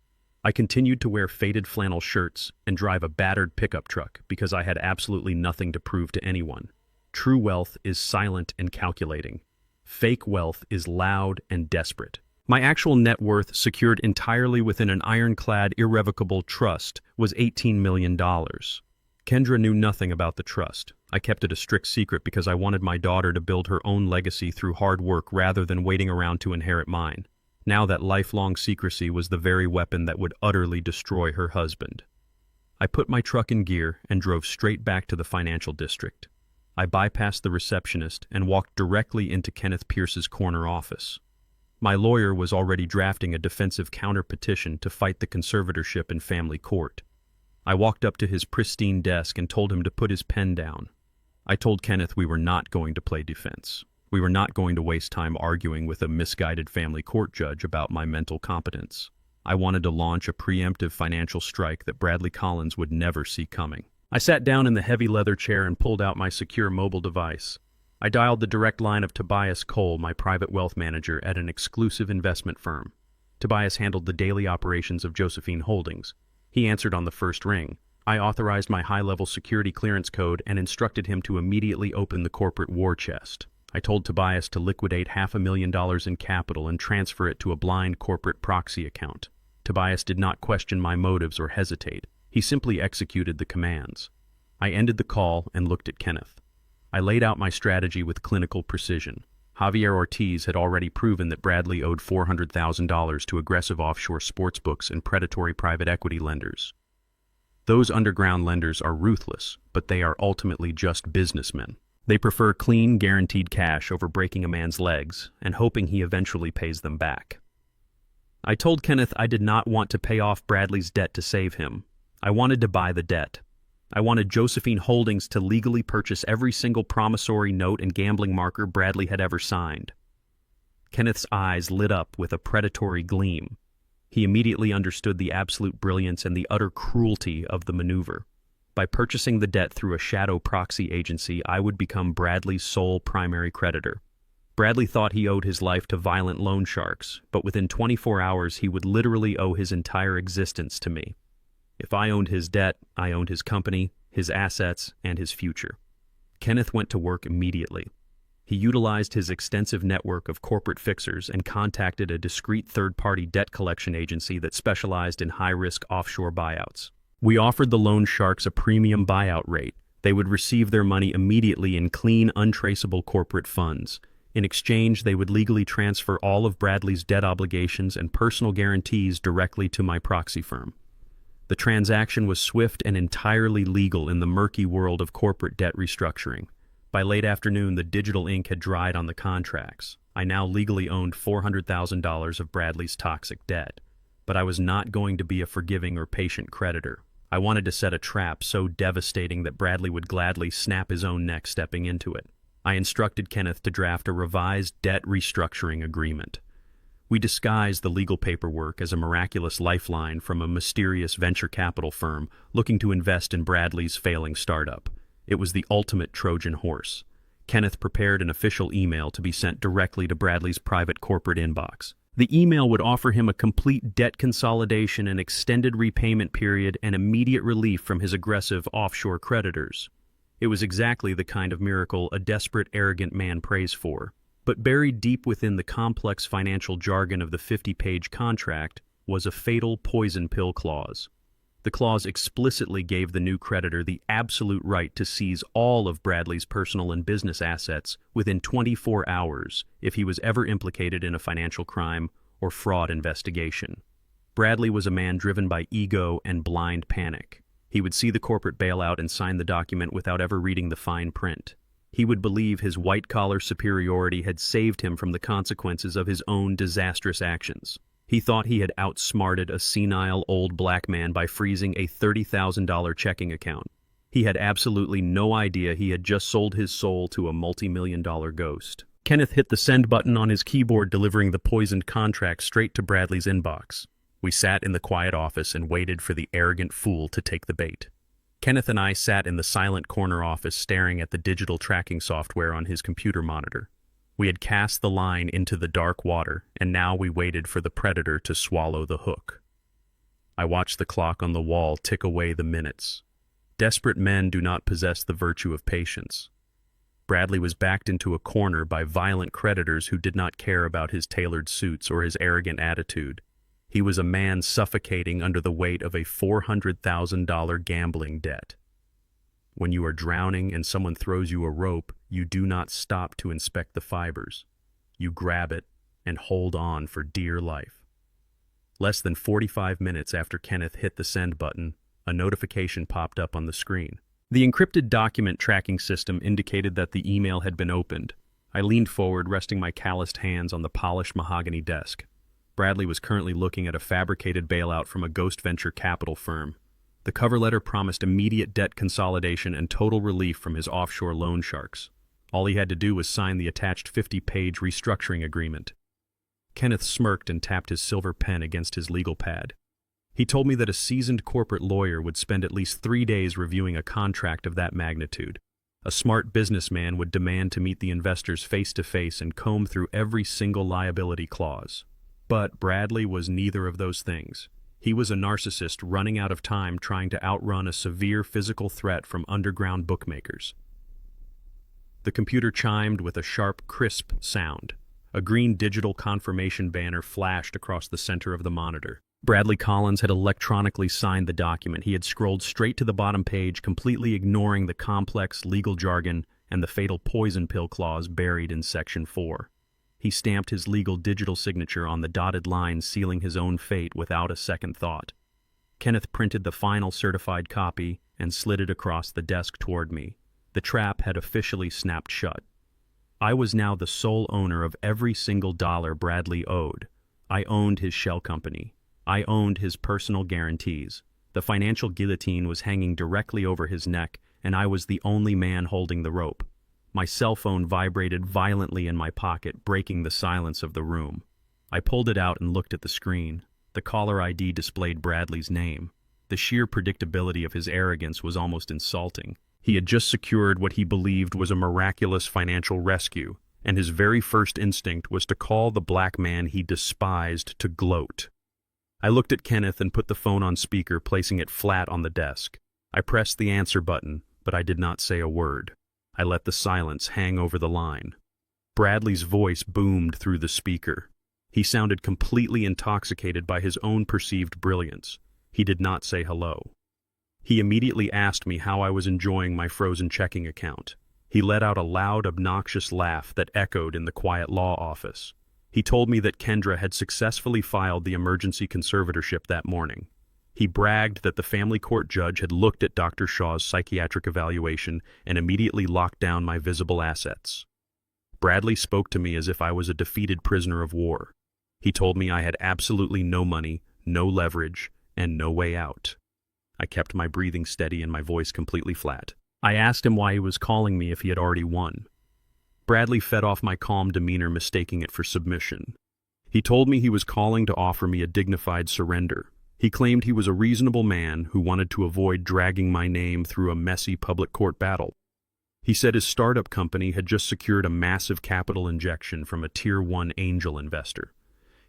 I continued to wear faded flannel shirts and drive a battered pickup truck because I had absolutely nothing to prove to anyone. True wealth is silent and calculating. Fake wealth is loud and desperate. My actual net worth, secured entirely within an ironclad, irrevocable trust, was $18 million. Kendra knew nothing about the trust. I kept it a strict secret because I wanted my daughter to build her own legacy through hard work rather than waiting around to inherit mine. Now that lifelong secrecy was the very weapon that would utterly destroy her husband. I put my truck in gear and drove straight back to the financial district. I bypassed the receptionist and walked directly into Kenneth Pierce's corner office. My lawyer was already drafting a defensive counter-petition to fight the conservatorship in family court. I walked up to his pristine desk and told him to put his pen down. I told Kenneth we were not going to play defense. We were not going to waste time arguing with a misguided family court judge about my mental competence. I wanted to launch a preemptive financial strike that Bradley Collins would never see coming. I sat down in the heavy leather chair and pulled out my secure mobile device. I dialed the direct line of Tobias Cole, my private wealth manager at an exclusive investment firm. Tobias handled the daily operations of Josephine Holdings. He answered on the first ring. I authorized my high-level security clearance code and instructed him to immediately open the corporate war chest. I told Tobias to liquidate $500,000 in capital and transfer it to a blind corporate proxy account. Tobias did not question my motives or hesitate. He simply executed the commands. I ended the call and looked at Kenneth. I laid out my strategy with clinical precision. Javier Ortiz had already proven that Bradley owed $400,000 to aggressive offshore sportsbooks and predatory private equity lenders. Those underground lenders are ruthless, but they are ultimately just businessmen. They prefer clean, guaranteed cash over breaking a man's legs and hoping he eventually pays them back. I told Kenneth I did not want to pay off Bradley's debt to save him. I wanted to buy the debt. I wanted Josephine Holdings to legally purchase every single promissory note and gambling marker Bradley had ever signed. Kenneth's eyes lit up with a predatory gleam. He immediately understood the absolute brilliance and the utter cruelty of the maneuver. By purchasing the debt through a shadow proxy agency, I would become Bradley's sole primary creditor. Bradley thought he owed his life to violent loan sharks, but within 24 hours he would literally owe his entire existence to me. If I owned his debt, I owned his company, his assets, and his future. Kenneth went to work immediately. He utilized his extensive network of corporate fixers and contacted a discreet third-party debt collection agency that specialized in high-risk offshore buyouts. We offered the loan sharks a premium buyout rate. They would receive their money immediately in clean, untraceable corporate funds. In exchange, they would legally transfer all of Bradley's debt obligations and personal guarantees directly to my proxy firm. The transaction was swift and entirely legal in the murky world of corporate debt restructuring. By late afternoon, the digital ink had dried on the contracts. I now legally owned $400,000 of Bradley's toxic debt. But I was not going to be a forgiving or patient creditor. I wanted to set a trap so devastating that Bradley would gladly snap his own neck stepping into it. I instructed Kenneth to draft a revised debt restructuring agreement. We disguised the legal paperwork as a miraculous lifeline from a mysterious venture capital firm looking to invest in Bradley's failing startup. It was the ultimate Trojan horse. Kenneth prepared an official email to be sent directly to Bradley's private corporate inbox. The email would offer him a complete debt consolidation, an extended repayment period, and immediate relief from his aggressive offshore creditors. It was exactly the kind of miracle a desperate, arrogant man prays for. But buried deep within the complex financial jargon of the 50-page contract was a fatal poison pill clause. The clause explicitly gave the new creditor the absolute right to seize all of Bradley's personal and business assets within 24 hours if he was ever implicated in a financial crime or fraud investigation. Bradley was a man driven by ego and blind panic. He would see the corporate bailout and sign the document without ever reading the fine print. He would believe his white-collar superiority had saved him from the consequences of his own disastrous actions. He thought he had outsmarted a senile old black man by freezing a $30,000 checking account. He had absolutely no idea he had just sold his soul to a multi-million-dollar ghost. Kenneth hit the send button on his keyboard, delivering the poisoned contract straight to Bradley's inbox. We sat in the quiet office and waited for the arrogant fool to take the bait. Kenneth and I sat in the silent corner office staring at the digital tracking software on his computer monitor. We had cast the line into the dark water, and now we waited for the predator to swallow the hook. I watched the clock on the wall tick away the minutes. Desperate men do not possess the virtue of patience. Bradley was backed into a corner by violent creditors who did not care about his tailored suits or his arrogant attitude. He was a man suffocating under the weight of a $400,000 gambling debt. When you are drowning and someone throws you a rope, you do not stop to inspect the fibers. You grab it and hold on for dear life. Less than 45 minutes after Kenneth hit the send button, a notification popped up on the screen. The encrypted document tracking system indicated that the email had been opened. I leaned forward, resting my calloused hands on the polished mahogany desk. Bradley was currently looking at a fabricated bailout from a ghost venture capital firm. The cover letter promised immediate debt consolidation and total relief from his offshore loan sharks. All he had to do was sign the attached 50-page restructuring agreement. Kenneth smirked and tapped his silver pen against his legal pad. He told me that a seasoned corporate lawyer would spend at least 3 days reviewing a contract of that magnitude. A smart businessman would demand to meet the investors face-to-face and comb through every single liability clause. But Bradley was neither of those things. He was a narcissist running out of time trying to outrun a severe physical threat from underground bookmakers. The computer chimed with a sharp, crisp sound. A green digital confirmation banner flashed across the center of the monitor. Bradley Collins had electronically signed the document. He had scrolled straight to the bottom page, completely ignoring the complex legal jargon and the fatal poison pill clause buried in Section 4. He stamped his legal digital signature on the dotted line, sealing his own fate without a second thought. Kenneth printed the final certified copy and slid it across the desk toward me. The trap had officially snapped shut. I was now the sole owner of every single dollar Bradley owed. I owned his shell company. I owned his personal guarantees. The financial guillotine was hanging directly over his neck, and I was the only man holding the rope. My cell phone vibrated violently in my pocket, breaking the silence of the room. I pulled it out and looked at the screen. The caller ID displayed Bradley's name. The sheer predictability of his arrogance was almost insulting. He had just secured what he believed was a miraculous financial rescue, and his very first instinct was to call the black man he despised to gloat. I looked at Kenneth and put the phone on speaker, placing it flat on the desk. I pressed the answer button, but I did not say a word. I let the silence hang over the line. Bradley's voice boomed through the speaker. He sounded completely intoxicated by his own perceived brilliance. He did not say hello. He immediately asked me how I was enjoying my frozen checking account. He let out a loud, obnoxious laugh that echoed in the quiet law office. He told me that Kendra had successfully filed the emergency conservatorship that morning. He bragged that the family court judge had looked at Dr. Shaw's psychiatric evaluation and immediately locked down my visible assets. Bradley spoke to me as if I was a defeated prisoner of war. He told me I had absolutely no money, no leverage, and no way out. I kept my breathing steady and my voice completely flat. I asked him why he was calling me if he had already won. Bradley fed off my calm demeanor, mistaking it for submission. He told me he was calling to offer me a dignified surrender. He claimed he was a reasonable man who wanted to avoid dragging my name through a messy public court battle. He said his startup company had just secured a massive capital injection from a Tier 1 angel investor.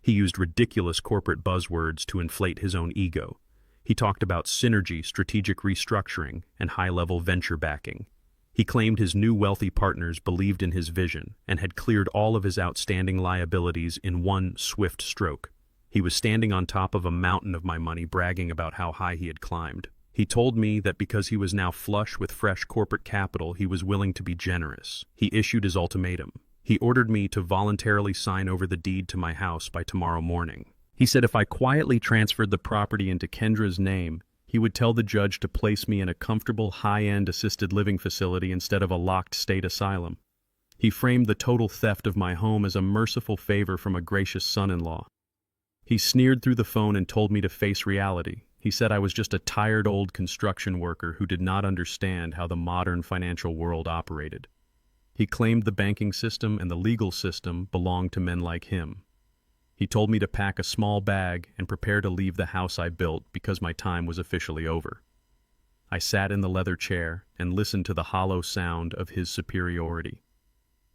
He used ridiculous corporate buzzwords to inflate his own ego. He talked about synergy, strategic restructuring, and high-level venture backing. He claimed his new wealthy partners believed in his vision and had cleared all of his outstanding liabilities in one swift stroke. He was standing on top of a mountain of my money, bragging about how high he had climbed. He told me that because he was now flush with fresh corporate capital, he was willing to be generous. He issued his ultimatum. He ordered me to voluntarily sign over the deed to my house by tomorrow morning. He said if I quietly transferred the property into Kendra's name, he would tell the judge to place me in a comfortable, high-end assisted living facility instead of a locked state asylum. He framed the total theft of my home as a merciful favor from a gracious son-in-law. He sneered through the phone and told me to face reality. He said I was just a tired old construction worker who did not understand how the modern financial world operated. He claimed the banking system and the legal system belonged to men like him. He told me to pack a small bag and prepare to leave the house I built because my time was officially over. I sat in the leather chair and listened to the hollow sound of his superiority.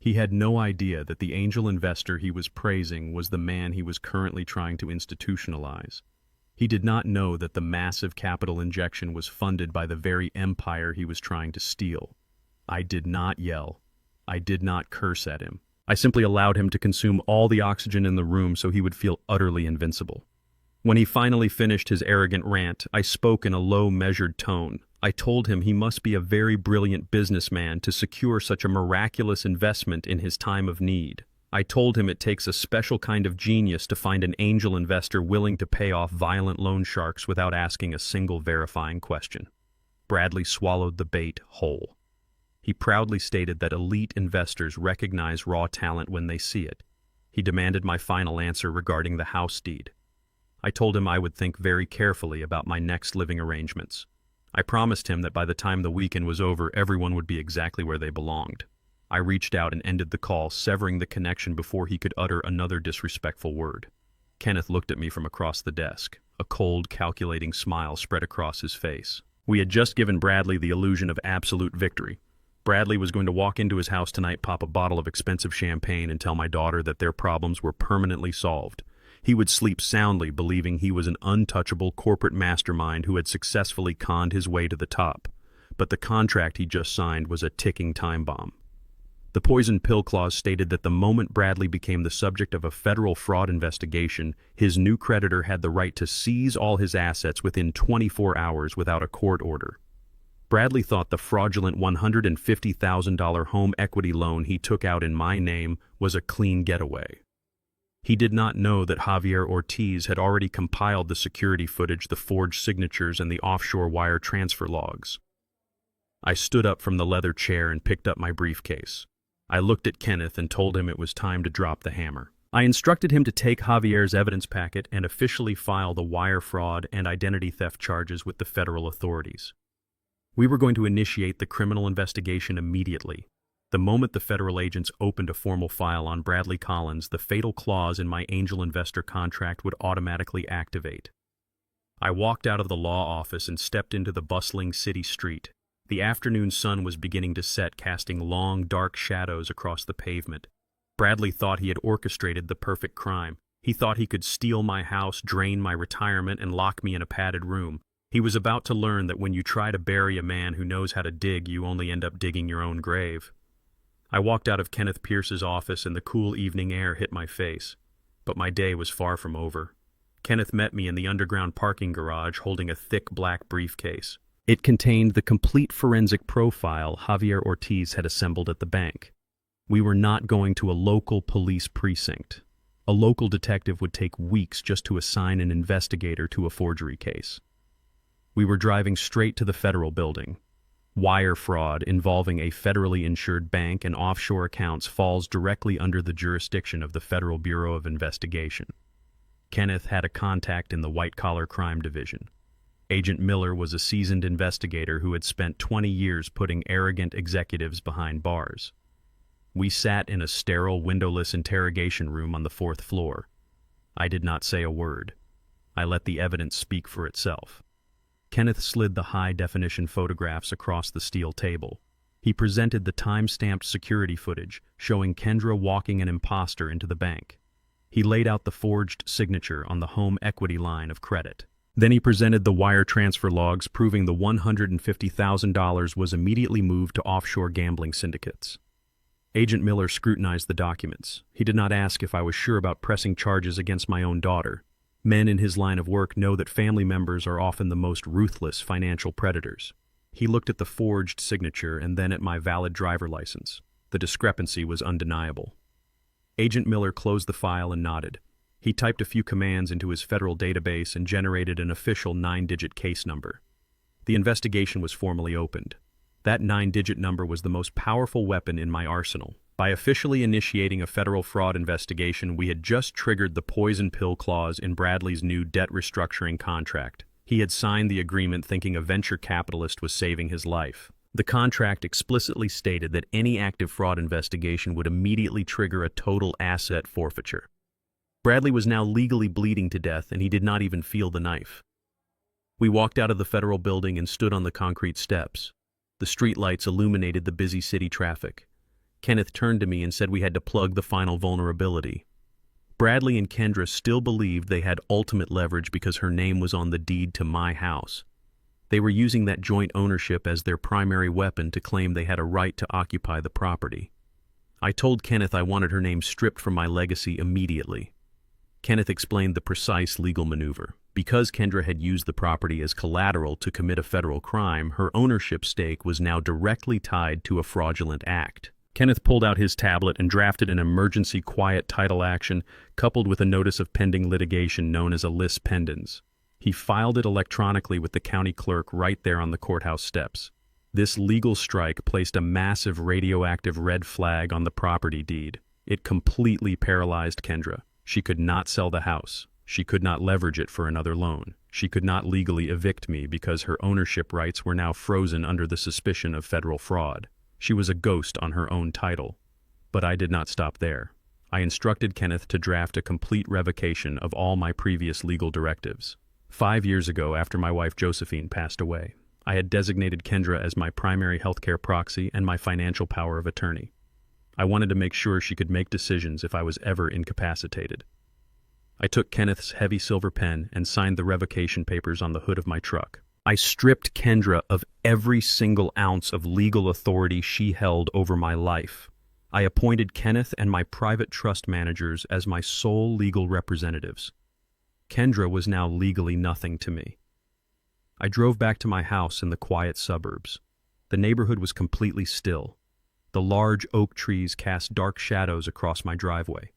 He had no idea that the angel investor he was praising was the man he was currently trying to institutionalize. He did not know that the massive capital injection was funded by the very empire he was trying to steal. I did not yell. I did not curse at him. I simply allowed him to consume all the oxygen in the room so he would feel utterly invincible. When he finally finished his arrogant rant, I spoke in a low, measured tone. I told him he must be a very brilliant businessman to secure such a miraculous investment in his time of need. I told him it takes a special kind of genius to find an angel investor willing to pay off violent loan sharks without asking a single verifying question. Bradley swallowed the bait whole. He proudly stated that elite investors recognize raw talent when they see it. He demanded my final answer regarding the house deed. I told him I would think very carefully about my next living arrangements. I promised him that by the time the weekend was over, everyone would be exactly where they belonged. I reached out and ended the call, severing the connection before he could utter another disrespectful word. Kenneth looked at me from across the desk. A cold, calculating smile spread across his face. We had just given Bradley the illusion of absolute victory. Bradley was going to walk into his house tonight, pop a bottle of expensive champagne, and tell my daughter that their problems were permanently solved. He would sleep soundly, believing he was an untouchable corporate mastermind who had successfully conned his way to the top. But the contract he just signed was a ticking time bomb. The poison pill clause stated that the moment Bradley became the subject of a federal fraud investigation, his new creditor had the right to seize all his assets within 24 hours without a court order. Bradley thought the fraudulent $150,000 home equity loan he took out in my name was a clean getaway. He did not know that Javier Ortiz had already compiled the security footage, the forged signatures, and the offshore wire transfer logs. I stood up from the leather chair and picked up my briefcase. I looked at Kenneth and told him it was time to drop the hammer. I instructed him to take Javier's evidence packet and officially file the wire fraud and identity theft charges with the federal authorities. We were going to initiate the criminal investigation immediately. The moment the federal agents opened a formal file on Bradley Collins, the fatal clause in my angel investor contract would automatically activate. I walked out of the law office and stepped into the bustling city street. The afternoon sun was beginning to set, casting long, dark shadows across the pavement. Bradley thought he had orchestrated the perfect crime. He thought he could steal my house, drain my retirement, and lock me in a padded room. He was about to learn that when you try to bury a man who knows how to dig, you only end up digging your own grave. I walked out of Kenneth Pierce's office and the cool evening air hit my face. But my day was far from over. Kenneth met me in the underground parking garage holding a thick black briefcase. It contained the complete forensic profile Javier Ortiz had assembled at the bank. We were not going to a local police precinct. A local detective would take weeks just to assign an investigator to a forgery case. We were driving straight to the federal building. Wire fraud involving a federally insured bank and offshore accounts falls directly under the jurisdiction of the Federal Bureau of Investigation. Kenneth had a contact in the white-collar crime division. Agent Miller was a seasoned investigator who had spent 20 years putting arrogant executives behind bars. We sat in a sterile, windowless interrogation room on the 4th floor. I did not say a word. I let the evidence speak for itself. Kenneth slid the high-definition photographs across the steel table. He presented the time-stamped security footage showing Kendra walking an imposter into the bank. He laid out the forged signature on the home equity line of credit. Then he presented the wire transfer logs proving the $150,000 was immediately moved to offshore gambling syndicates. Agent Miller scrutinized the documents. He did not ask if I was sure about pressing charges against my own daughter. Men in his line of work know that family members are often the most ruthless financial predators. He looked at the forged signature and then at my valid driver license. The discrepancy was undeniable. Agent Miller closed the file and nodded. He typed a few commands into his federal database and generated an official 9-digit case number. The investigation was formally opened. That 9-digit number was the most powerful weapon in my arsenal. By officially initiating a federal fraud investigation, we had just triggered the poison pill clause in Bradley's new debt restructuring contract. He had signed the agreement thinking a venture capitalist was saving his life. The contract explicitly stated that any active fraud investigation would immediately trigger a total asset forfeiture. Bradley was now legally bleeding to death, and he did not even feel the knife. We walked out of the federal building and stood on the concrete steps. The streetlights illuminated the busy city traffic. Kenneth turned to me and said we had to plug the final vulnerability. Bradley and Kendra still believed they had ultimate leverage because her name was on the deed to my house. They were using that joint ownership as their primary weapon to claim they had a right to occupy the property. I told Kenneth I wanted her name stripped from my legacy immediately. Kenneth explained the precise legal maneuver. Because Kendra had used the property as collateral to commit a federal crime, her ownership stake was now directly tied to a fraudulent act. Kenneth pulled out his tablet and drafted an emergency quiet title action coupled with a notice of pending litigation known as a lis pendens. He filed it electronically with the county clerk right there on the courthouse steps. This legal strike placed a massive radioactive red flag on the property deed. It completely paralyzed Kendra. She could not sell the house. She could not leverage it for another loan. She could not legally evict me because her ownership rights were now frozen under the suspicion of federal fraud. She was a ghost on her own title. But I did not stop there. I instructed Kenneth to draft a complete revocation of all my previous legal directives. 5 years ago, after my wife Josephine passed away, I had designated Kendra as my primary healthcare proxy and my financial power of attorney. I wanted to make sure she could make decisions if I was ever incapacitated. I took Kenneth's heavy silver pen and signed the revocation papers on the hood of my truck. I stripped Kendra of every single ounce of legal authority she held over my life. I appointed Kenneth and my private trust managers as my sole legal representatives. Kendra was now legally nothing to me. I drove back to my house in the quiet suburbs. The neighborhood was completely still. The large oak trees cast dark shadows across my driveway.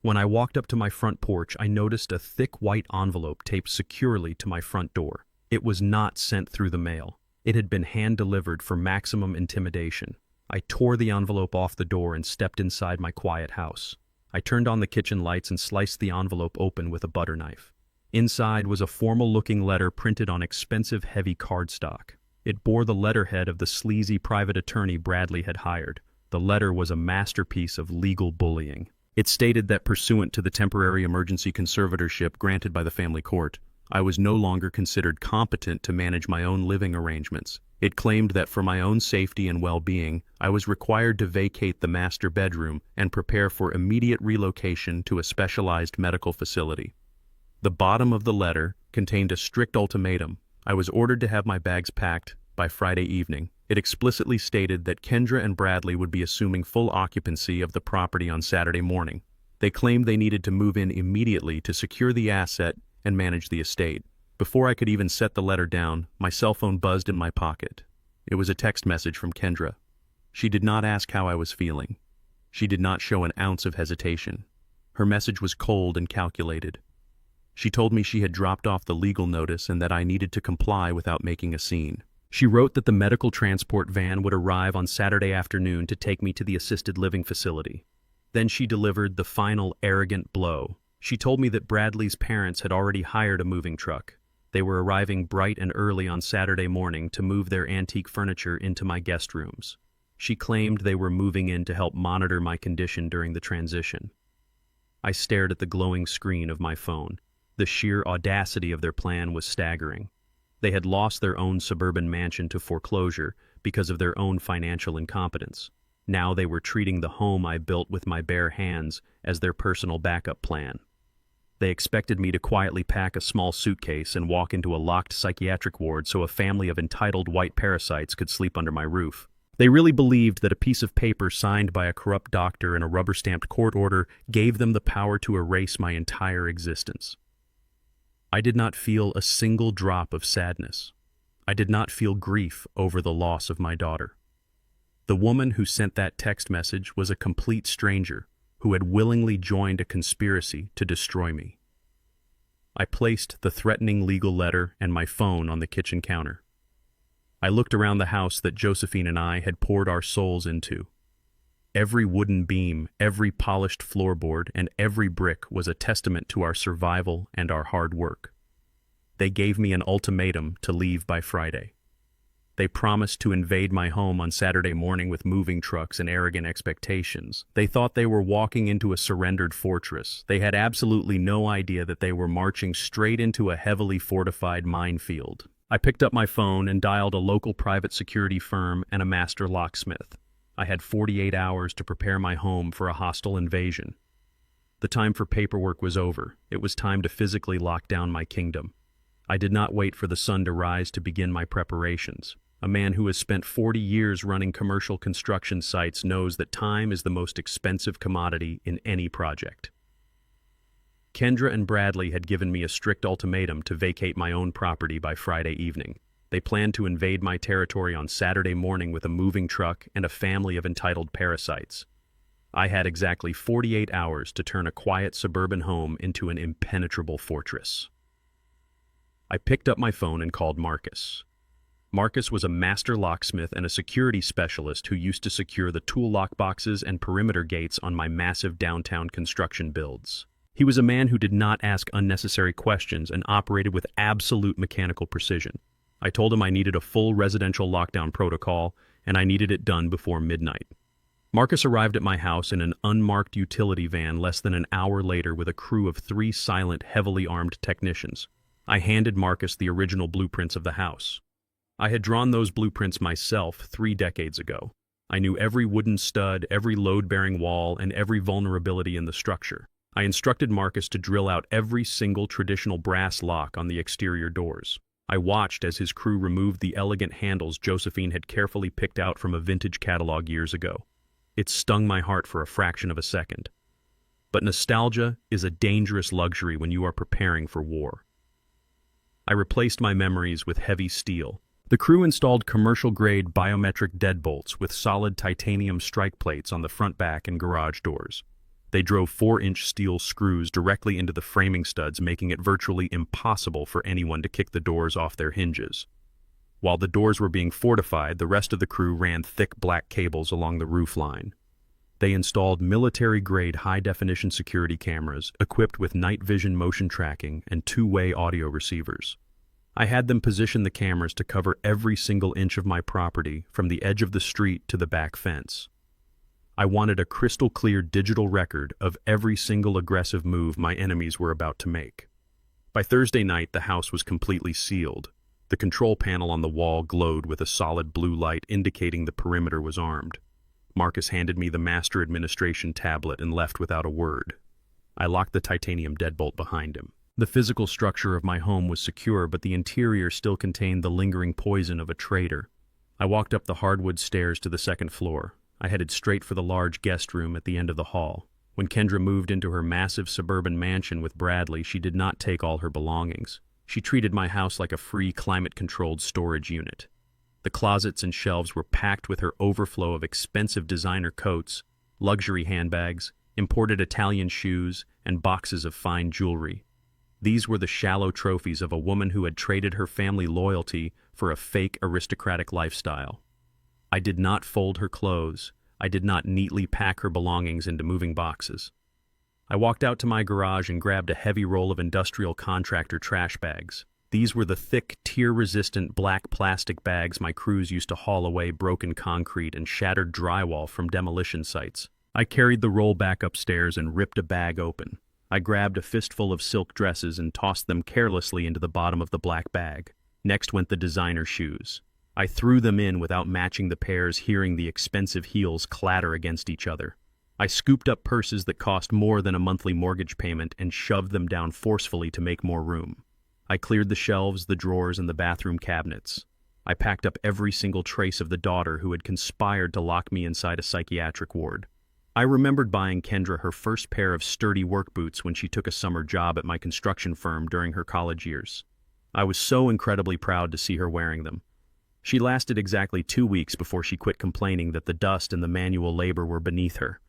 When I walked up to my front porch, I noticed a thick white envelope taped securely to my front door. It was not sent through the mail. It had been hand-delivered for maximum intimidation. I tore the envelope off the door and stepped inside my quiet house. I turned on the kitchen lights and sliced the envelope open with a butter knife. Inside was a formal-looking letter printed on expensive heavy cardstock. It bore the letterhead of the sleazy private attorney Bradley had hired. The letter was a masterpiece of legal bullying. It stated that pursuant to the temporary emergency conservatorship granted by the family court, I was no longer considered competent to manage my own living arrangements. It claimed that for my own safety and well-being, I was required to vacate the master bedroom and prepare for immediate relocation to a specialized medical facility. The bottom of the letter contained a strict ultimatum. I was ordered to have my bags packed by Friday evening. It explicitly stated that Kendra and Bradley would be assuming full occupancy of the property on Saturday morning. They claimed they needed to move in immediately to secure the asset and manage the estate. Before I could even set the letter down, my cell phone buzzed in my pocket. It was a text message from Kendra. She did not ask how I was feeling. She did not show an ounce of hesitation. Her message was cold and calculated. She told me she had dropped off the legal notice and that I needed to comply without making a scene. She wrote that the medical transport van would arrive on Saturday afternoon to take me to the assisted living facility. Then she delivered the final arrogant blow. She told me that Bradley's parents had already hired a moving truck. They were arriving bright and early on Saturday morning to move their antique furniture into my guest rooms. She claimed they were moving in to help monitor my condition during the transition. I stared at the glowing screen of my phone. The sheer audacity of their plan was staggering. They had lost their own suburban mansion to foreclosure because of their own financial incompetence. Now they were treating the home I built with my bare hands as their personal backup plan. They expected me to quietly pack a small suitcase and walk into a locked psychiatric ward so a family of entitled white parasites could sleep under my roof. They really believed that a piece of paper signed by a corrupt doctor and a rubber-stamped court order gave them the power to erase my entire existence. I did not feel a single drop of sadness. I did not feel grief over the loss of my daughter. The woman who sent that text message was a complete stranger who had willingly joined a conspiracy to destroy me. I placed the threatening legal letter and my phone on the kitchen counter. I looked around the house that Josephine and I had poured our souls into. Every wooden beam, every polished floorboard, and every brick was a testament to our survival and our hard work. They gave me an ultimatum to leave by Friday. They promised to invade my home on Saturday morning with moving trucks and arrogant expectations. They thought they were walking into a surrendered fortress. They had absolutely no idea that they were marching straight into a heavily fortified minefield. I picked up my phone and dialed a local private security firm and a master locksmith. I had 48 hours to prepare my home for a hostile invasion. The time for paperwork was over. It was time to physically lock down my kingdom. I did not wait for the sun to rise to begin my preparations. A man who has spent 40 years running commercial construction sites knows that time is the most expensive commodity in any project. Kendra and Bradley had given me a strict ultimatum to vacate my own property by Friday evening. They planned to invade my territory on Saturday morning with a moving truck and a family of entitled parasites. I had exactly 48 hours to turn a quiet suburban home into an impenetrable fortress. I picked up my phone and called Marcus. Marcus was a master locksmith and a security specialist who used to secure the tool lock boxes and perimeter gates on my massive downtown construction builds. He was a man who did not ask unnecessary questions and operated with absolute mechanical precision. I told him I needed a full residential lockdown protocol, and I needed it done before midnight. Marcus arrived at my house in an unmarked utility van less than an hour later with a crew of 3 silent, heavily armed technicians. I handed Marcus the original blueprints of the house. I had drawn those blueprints myself 3 decades ago. I knew every wooden stud, every load-bearing wall, and every vulnerability in the structure. I instructed Marcus to drill out every single traditional brass lock on the exterior doors. I watched as his crew removed the elegant handles Josephine had carefully picked out from a vintage catalog years ago. It stung my heart for a fraction of a second. But nostalgia is a dangerous luxury when you are preparing for war. I replaced my memories with heavy steel. The crew installed commercial-grade biometric deadbolts with solid titanium strike plates on the front, back, and garage doors. They drove 4-inch steel screws directly into the framing studs, making it virtually impossible for anyone to kick the doors off their hinges. While the doors were being fortified, the rest of the crew ran thick black cables along the roof line. They installed military-grade high-definition security cameras equipped with night vision motion tracking and 2-way audio receivers. I had them position the cameras to cover every single inch of my property from the edge of the street to the back fence. I wanted a crystal-clear digital record of every single aggressive move my enemies were about to make. By Thursday night, the house was completely sealed. The control panel on the wall glowed with a solid blue light indicating the perimeter was armed. Marcus handed me the master administration tablet and left without a word. I locked the titanium deadbolt behind him. The physical structure of my home was secure, but the interior still contained the lingering poison of a traitor. I walked up the hardwood stairs to the second floor. I headed straight for the large guest room at the end of the hall. When Kendra moved into her massive suburban mansion with Bradley, she did not take all her belongings. She treated my house like a free, climate-controlled storage unit. The closets and shelves were packed with her overflow of expensive designer coats, luxury handbags, imported Italian shoes, and boxes of fine jewelry. These were the shallow trophies of a woman who had traded her family loyalty for a fake aristocratic lifestyle. I did not fold her clothes. I did not neatly pack her belongings into moving boxes. I walked out to my garage and grabbed a heavy roll of industrial contractor trash bags. These were the thick, tear-resistant black plastic bags my crews used to haul away broken concrete and shattered drywall from demolition sites. I carried the roll back upstairs and ripped a bag open. I grabbed a fistful of silk dresses and tossed them carelessly into the bottom of the black bag. Next went the designer shoes. I threw them in without matching the pairs, hearing the expensive heels clatter against each other. I scooped up purses that cost more than a monthly mortgage payment and shoved them down forcefully to make more room. I cleared the shelves, the drawers, and the bathroom cabinets. I packed up every single trace of the daughter who had conspired to lock me inside a psychiatric ward. I remembered buying Kendra her first pair of sturdy work boots when she took a summer job at my construction firm during her college years. I was so incredibly proud to see her wearing them. She lasted exactly 2 weeks before she quit complaining that the dust and the manual labor were beneath her.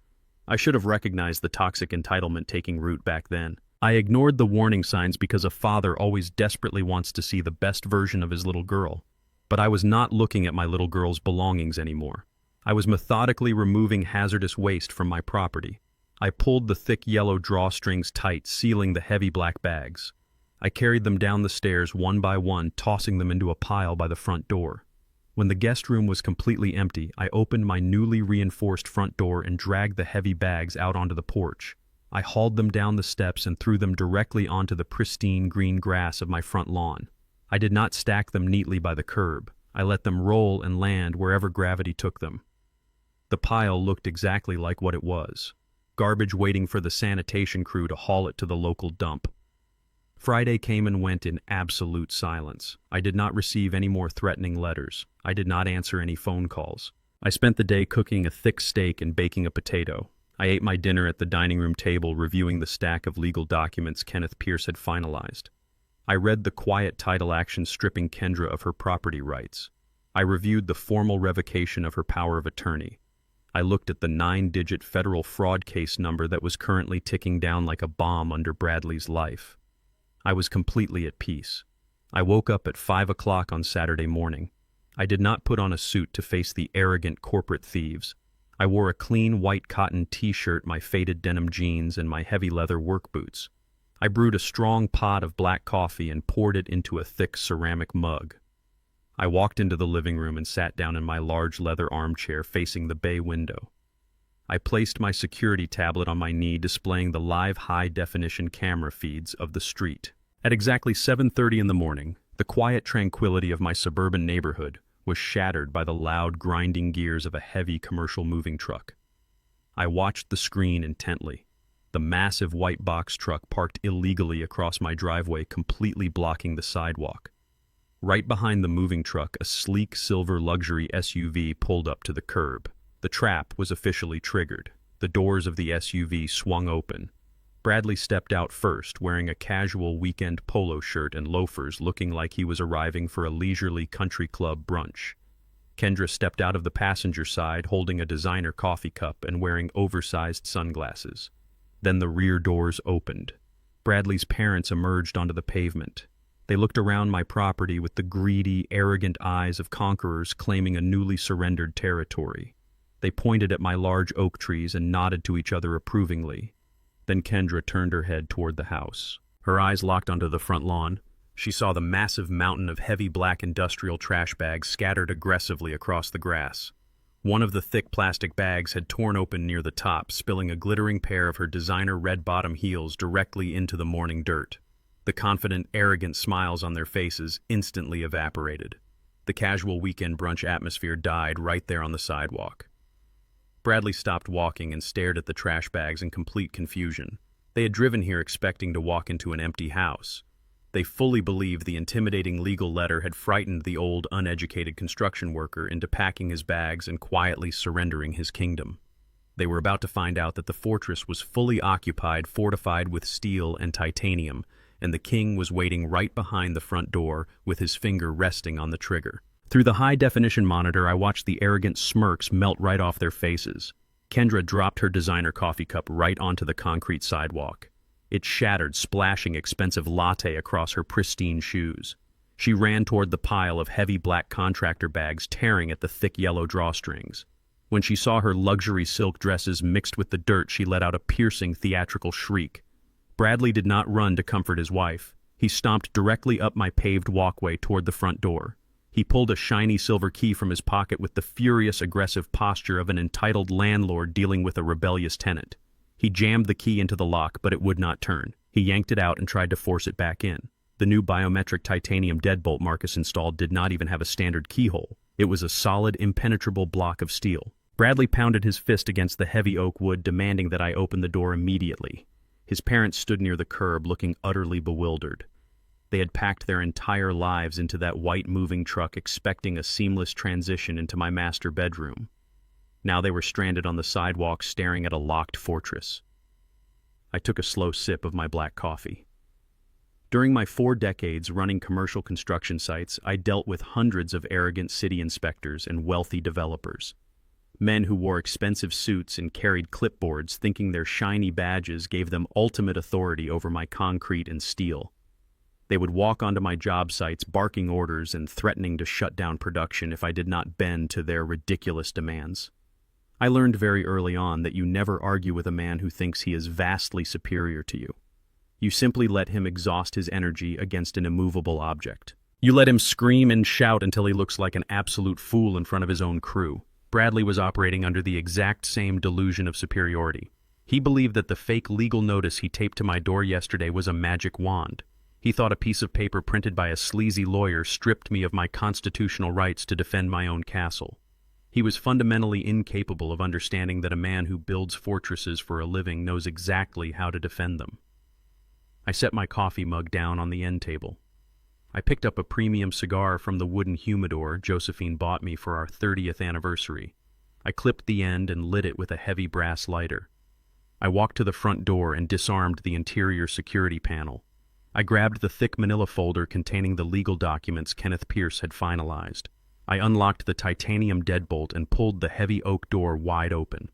I should have recognized the toxic entitlement taking root back then. I ignored the warning signs because a father always desperately wants to see the best version of his little girl. But I was not looking at my little girl's belongings anymore. I was methodically removing hazardous waste from my property. I pulled the thick yellow drawstrings tight, sealing the heavy black bags. I carried them down the stairs one by one, tossing them into a pile by the front door. When the guest room was completely empty, I opened my newly reinforced front door and dragged the heavy bags out onto the porch. I hauled them down the steps and threw them directly onto the pristine green grass of my front lawn. I did not stack them neatly by the curb. I let them roll and land wherever gravity took them. The pile looked exactly like what it was: garbage waiting for the sanitation crew to haul it to the local dump. Friday came and went in absolute silence. I did not receive any more threatening letters. I did not answer any phone calls. I spent the day cooking a thick steak and baking a potato. I ate my dinner at the dining room table, reviewing the stack of legal documents Kenneth Pierce had finalized. I read the quiet title action stripping Kendra of her property rights. I reviewed the formal revocation of her power of attorney. I looked at the 9-digit federal fraud case number that was currently ticking down like a bomb under Bradley's life. I was completely at peace. I woke up at 5 o'clock on Saturday morning. I did not put on a suit to face the arrogant corporate thieves. I wore a clean white cotton t-shirt, my faded denim jeans, and my heavy leather work boots. I brewed a strong pot of black coffee and poured it into a thick ceramic mug. I walked into the living room and sat down in my large leather armchair facing the bay window. I placed my security tablet on my knee, displaying the live high-definition camera feeds of the street. At exactly 7:30 in the morning, the quiet tranquility of my suburban neighborhood was shattered by the loud grinding gears of a heavy commercial moving truck. I watched the screen intently. The massive white box truck parked illegally across my driveway, completely blocking the sidewalk. Right behind the moving truck, a sleek silver luxury SUV pulled up to the curb. The trap was officially triggered. The doors of the SUV swung open. Bradley stepped out first, wearing a casual weekend polo shirt and loafers, looking like he was arriving for a leisurely country club brunch. Kendra stepped out of the passenger side, holding a designer coffee cup and wearing oversized sunglasses. Then the rear doors opened. Bradley's parents emerged onto the pavement. They looked around my property with the greedy, arrogant eyes of conquerors claiming a newly surrendered territory. They pointed at my large oak trees and nodded to each other approvingly. Then Kendra turned her head toward the house. Her eyes locked onto the front lawn. She saw the massive mountain of heavy black industrial trash bags scattered aggressively across the grass. One of the thick plastic bags had torn open near the top, spilling a glittering pair of her designer red bottom heels directly into the morning dirt. The confident, arrogant smiles on their faces instantly evaporated. The casual weekend brunch atmosphere died right there on the sidewalk. Bradley stopped walking and stared at the trash bags in complete confusion. They had driven here expecting to walk into an empty house. They fully believed the intimidating legal letter had frightened the old, uneducated construction worker into packing his bags and quietly surrendering his kingdom. They were about to find out that the fortress was fully occupied, fortified with steel and titanium, and the king was waiting right behind the front door with his finger resting on the trigger. Through the high-definition monitor, I watched the arrogant smirks melt right off their faces. Kendra dropped her designer coffee cup right onto the concrete sidewalk. It shattered, splashing expensive latte across her pristine shoes. She ran toward the pile of heavy black contractor bags, tearing at the thick yellow drawstrings. When she saw her luxury silk dresses mixed with the dirt, she let out a piercing, theatrical shriek. Bradley did not run to comfort his wife. He stomped directly up my paved walkway toward the front door. He pulled a shiny silver key from his pocket with the furious, aggressive posture of an entitled landlord dealing with a rebellious tenant. He jammed the key into the lock, but it would not turn. He yanked it out and tried to force it back in. The new biometric titanium deadbolt Marcus installed did not even have a standard keyhole. It was a solid, impenetrable block of steel. Bradley pounded his fist against the heavy oak wood, demanding that I open the door immediately. His parents stood near the curb, looking utterly bewildered. They had packed their entire lives into that white moving truck, expecting a seamless transition into my master bedroom. Now they were stranded on the sidewalk, staring at a locked fortress. I took a slow sip of my black coffee. During my 4 decades running commercial construction sites, I dealt with hundreds of arrogant city inspectors and wealthy developers. Men who wore expensive suits and carried clipboards, thinking their shiny badges gave them ultimate authority over my concrete and steel. They would walk onto my job sites, barking orders and threatening to shut down production if I did not bend to their ridiculous demands. I learned very early on that you never argue with a man who thinks he is vastly superior to you. You simply let him exhaust his energy against an immovable object. You let him scream and shout until he looks like an absolute fool in front of his own crew. Bradley was operating under the exact same delusion of superiority. He believed that the fake legal notice he taped to my door yesterday was a magic wand. He thought a piece of paper printed by a sleazy lawyer stripped me of my constitutional rights to defend my own castle. He was fundamentally incapable of understanding that a man who builds fortresses for a living knows exactly how to defend them. I set my coffee mug down on the end table. I picked up a premium cigar from the wooden humidor Josephine bought me for our 30th anniversary. I clipped the end and lit it with a heavy brass lighter. I walked to the front door and disarmed the interior security panel. I grabbed the thick manila folder containing the legal documents Kenneth Pierce had finalized. I unlocked the titanium deadbolt and pulled the heavy oak door wide open.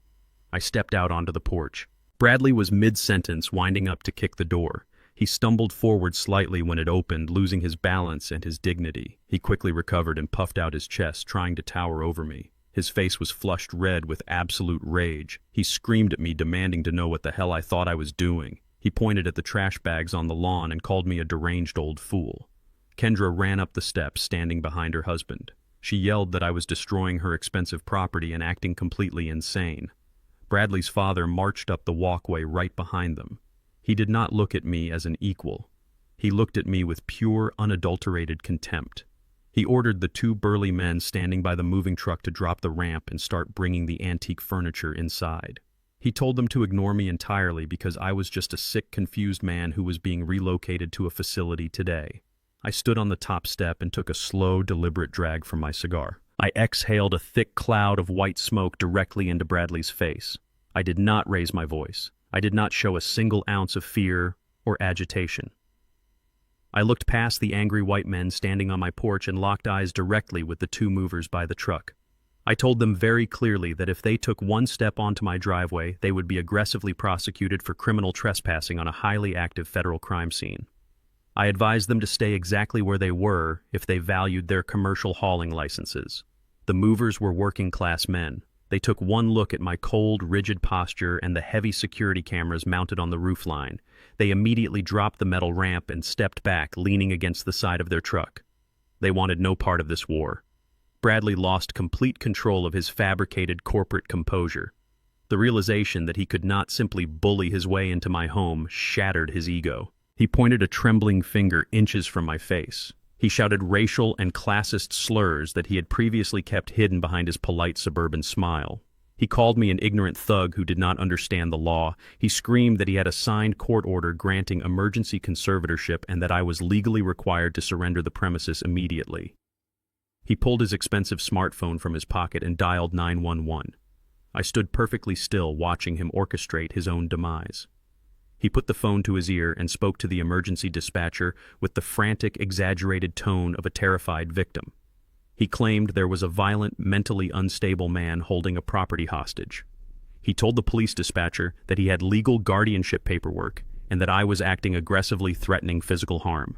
I stepped out onto the porch. Bradley was mid-sentence, winding up to kick the door. He stumbled forward slightly when it opened, losing his balance and his dignity. He quickly recovered and puffed out his chest, trying to tower over me. His face was flushed red with absolute rage. He screamed at me, demanding to know what the hell I thought I was doing. He pointed at the trash bags on the lawn and called me a deranged old fool. Kendra ran up the steps, standing behind her husband. She yelled that I was destroying her expensive property and acting completely insane. Bradley's father marched up the walkway right behind them. He did not look at me as an equal. He looked at me with pure, unadulterated contempt. He ordered the two burly men standing by the moving truck to drop the ramp and start bringing the antique furniture inside. He told them to ignore me entirely because I was just a sick, confused man who was being relocated to a facility today. I stood on the top step and took a slow, deliberate drag from my cigar. I exhaled a thick cloud of white smoke directly into Bradley's face. I did not raise my voice. I did not show a single ounce of fear or agitation. I looked past the angry white men standing on my porch and locked eyes directly with the two movers by the truck. I told them very clearly that if they took one step onto my driveway, they would be aggressively prosecuted for criminal trespassing on a highly active federal crime scene. I advised them to stay exactly where they were if they valued their commercial hauling licenses. The movers were working-class men. They took one look at my cold, rigid posture and the heavy security cameras mounted on the roofline. They immediately dropped the metal ramp and stepped back, leaning against the side of their truck. They wanted no part of this war. Bradley lost complete control of his fabricated corporate composure. The realization that he could not simply bully his way into my home shattered his ego. He pointed a trembling finger inches from my face. He shouted racial and classist slurs that he had previously kept hidden behind his polite suburban smile. He called me an ignorant thug who did not understand the law. He screamed that he had a signed court order granting emergency conservatorship and that I was legally required to surrender the premises immediately. He pulled his expensive smartphone from his pocket and dialed 911. I stood perfectly still, watching him orchestrate his own demise. He put the phone to his ear and spoke to the emergency dispatcher with the frantic, exaggerated tone of a terrified victim. He claimed there was a violent, mentally unstable man holding a property hostage. He told the police dispatcher that he had legal guardianship paperwork and that I was acting aggressively, threatening physical harm.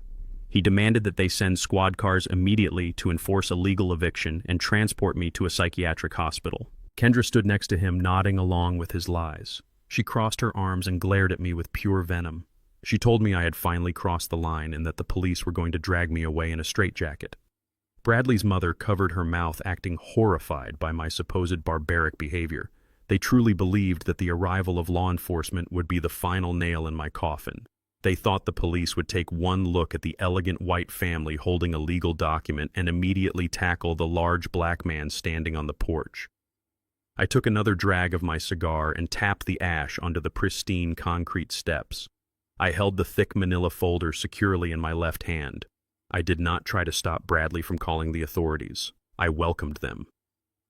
He demanded that they send squad cars immediately to enforce a legal eviction and transport me to a psychiatric hospital. Kendra stood next to him, nodding along with his lies. She crossed her arms and glared at me with pure venom. She told me I had finally crossed the line and that the police were going to drag me away in a straitjacket. Bradley's mother covered her mouth, acting horrified by my supposed barbaric behavior. They truly believed that the arrival of law enforcement would be the final nail in my coffin. They thought the police would take one look at the elegant white family holding a legal document and immediately tackle the large black man standing on the porch. I took another drag of my cigar and tapped the ash onto the pristine concrete steps. I held the thick manila folder securely in my left hand. I did not try to stop Bradley from calling the authorities. I welcomed them.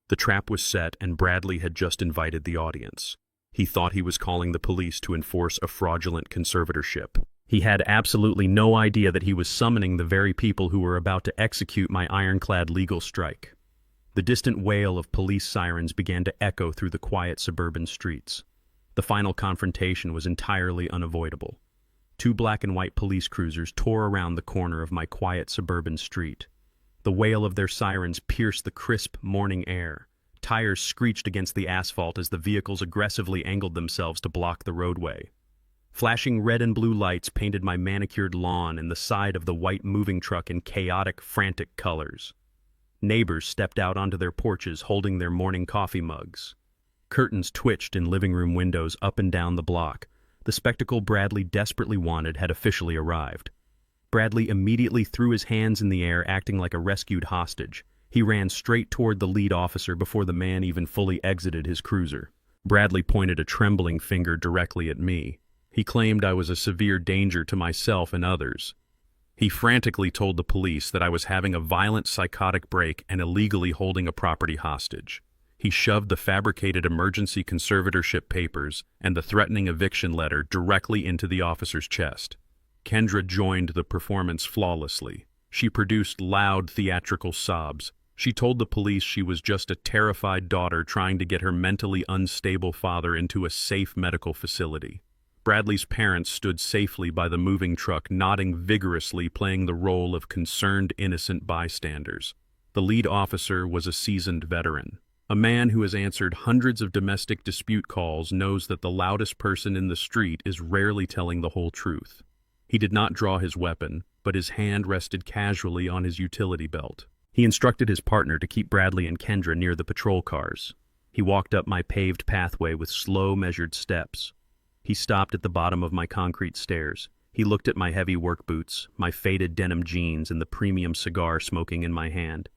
The trap was set and Bradley had just invited the audience. He thought he was calling the police to enforce a fraudulent conservatorship. He had absolutely no idea that he was summoning the very people who were about to execute my ironclad legal strike. The distant wail of police sirens began to echo through the quiet suburban streets. The final confrontation was entirely unavoidable. Two black and white police cruisers tore around the corner of my quiet suburban street. The wail of their sirens pierced the crisp morning air. Tires screeched against the asphalt as the vehicles aggressively angled themselves to block the roadway. Flashing red and blue lights painted my manicured lawn and the side of the white moving truck in chaotic, frantic colors. Neighbors stepped out onto their porches holding their morning coffee mugs. Curtains twitched in living room windows up and down the block. The spectacle Bradley desperately wanted had officially arrived. Bradley immediately threw his hands in the air, acting like a rescued hostage. He ran straight toward the lead officer before the man even fully exited his cruiser. Bradley pointed a trembling finger directly at me. He claimed I was a severe danger to myself and others. He frantically told the police that I was having a violent psychotic break and illegally holding a property hostage. He shoved the fabricated emergency conservatorship papers and the threatening eviction letter directly into the officer's chest. Kendra joined the performance flawlessly. She produced loud theatrical sobs. She told the police she was just a terrified daughter trying to get her mentally unstable father into a safe medical facility. Bradley's parents stood safely by the moving truck, nodding vigorously, playing the role of concerned, innocent bystanders. The lead officer was a seasoned veteran. A man who has answered hundreds of domestic dispute calls knows that the loudest person in the street is rarely telling the whole truth. He did not draw his weapon, but his hand rested casually on his utility belt. He instructed his partner to keep Bradley and Kendra near the patrol cars. He walked up my paved pathway with slow, measured steps. He stopped at the bottom of my concrete stairs. He looked at my heavy work boots, my faded denim jeans, and the premium cigar smoking in my hand.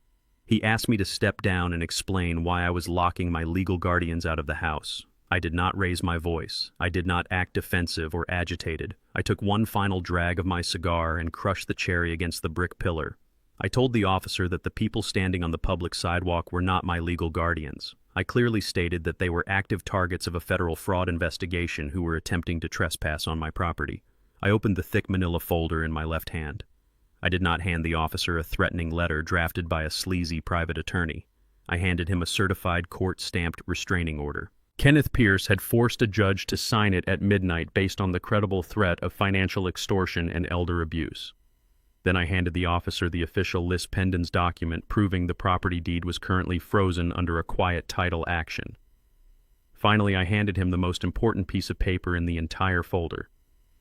He asked me to step down and explain why I was locking my legal guardians out of the house. I did not raise my voice. I did not act defensive or agitated. I took one final drag of my cigar and crushed the cherry against the brick pillar. I told the officer that the people standing on the public sidewalk were not my legal guardians. I clearly stated that they were active targets of a federal fraud investigation who were attempting to trespass on my property. I opened the thick manila folder in my left hand. I did not hand the officer a threatening letter drafted by a sleazy private attorney. I handed him a certified court-stamped restraining order. Kenneth Pierce had forced a judge to sign it at midnight based on the credible threat of financial extortion and elder abuse. Then I handed the officer the official lis pendens document proving the property deed was currently frozen under a quiet title action. Finally, I handed him the most important piece of paper in the entire folder.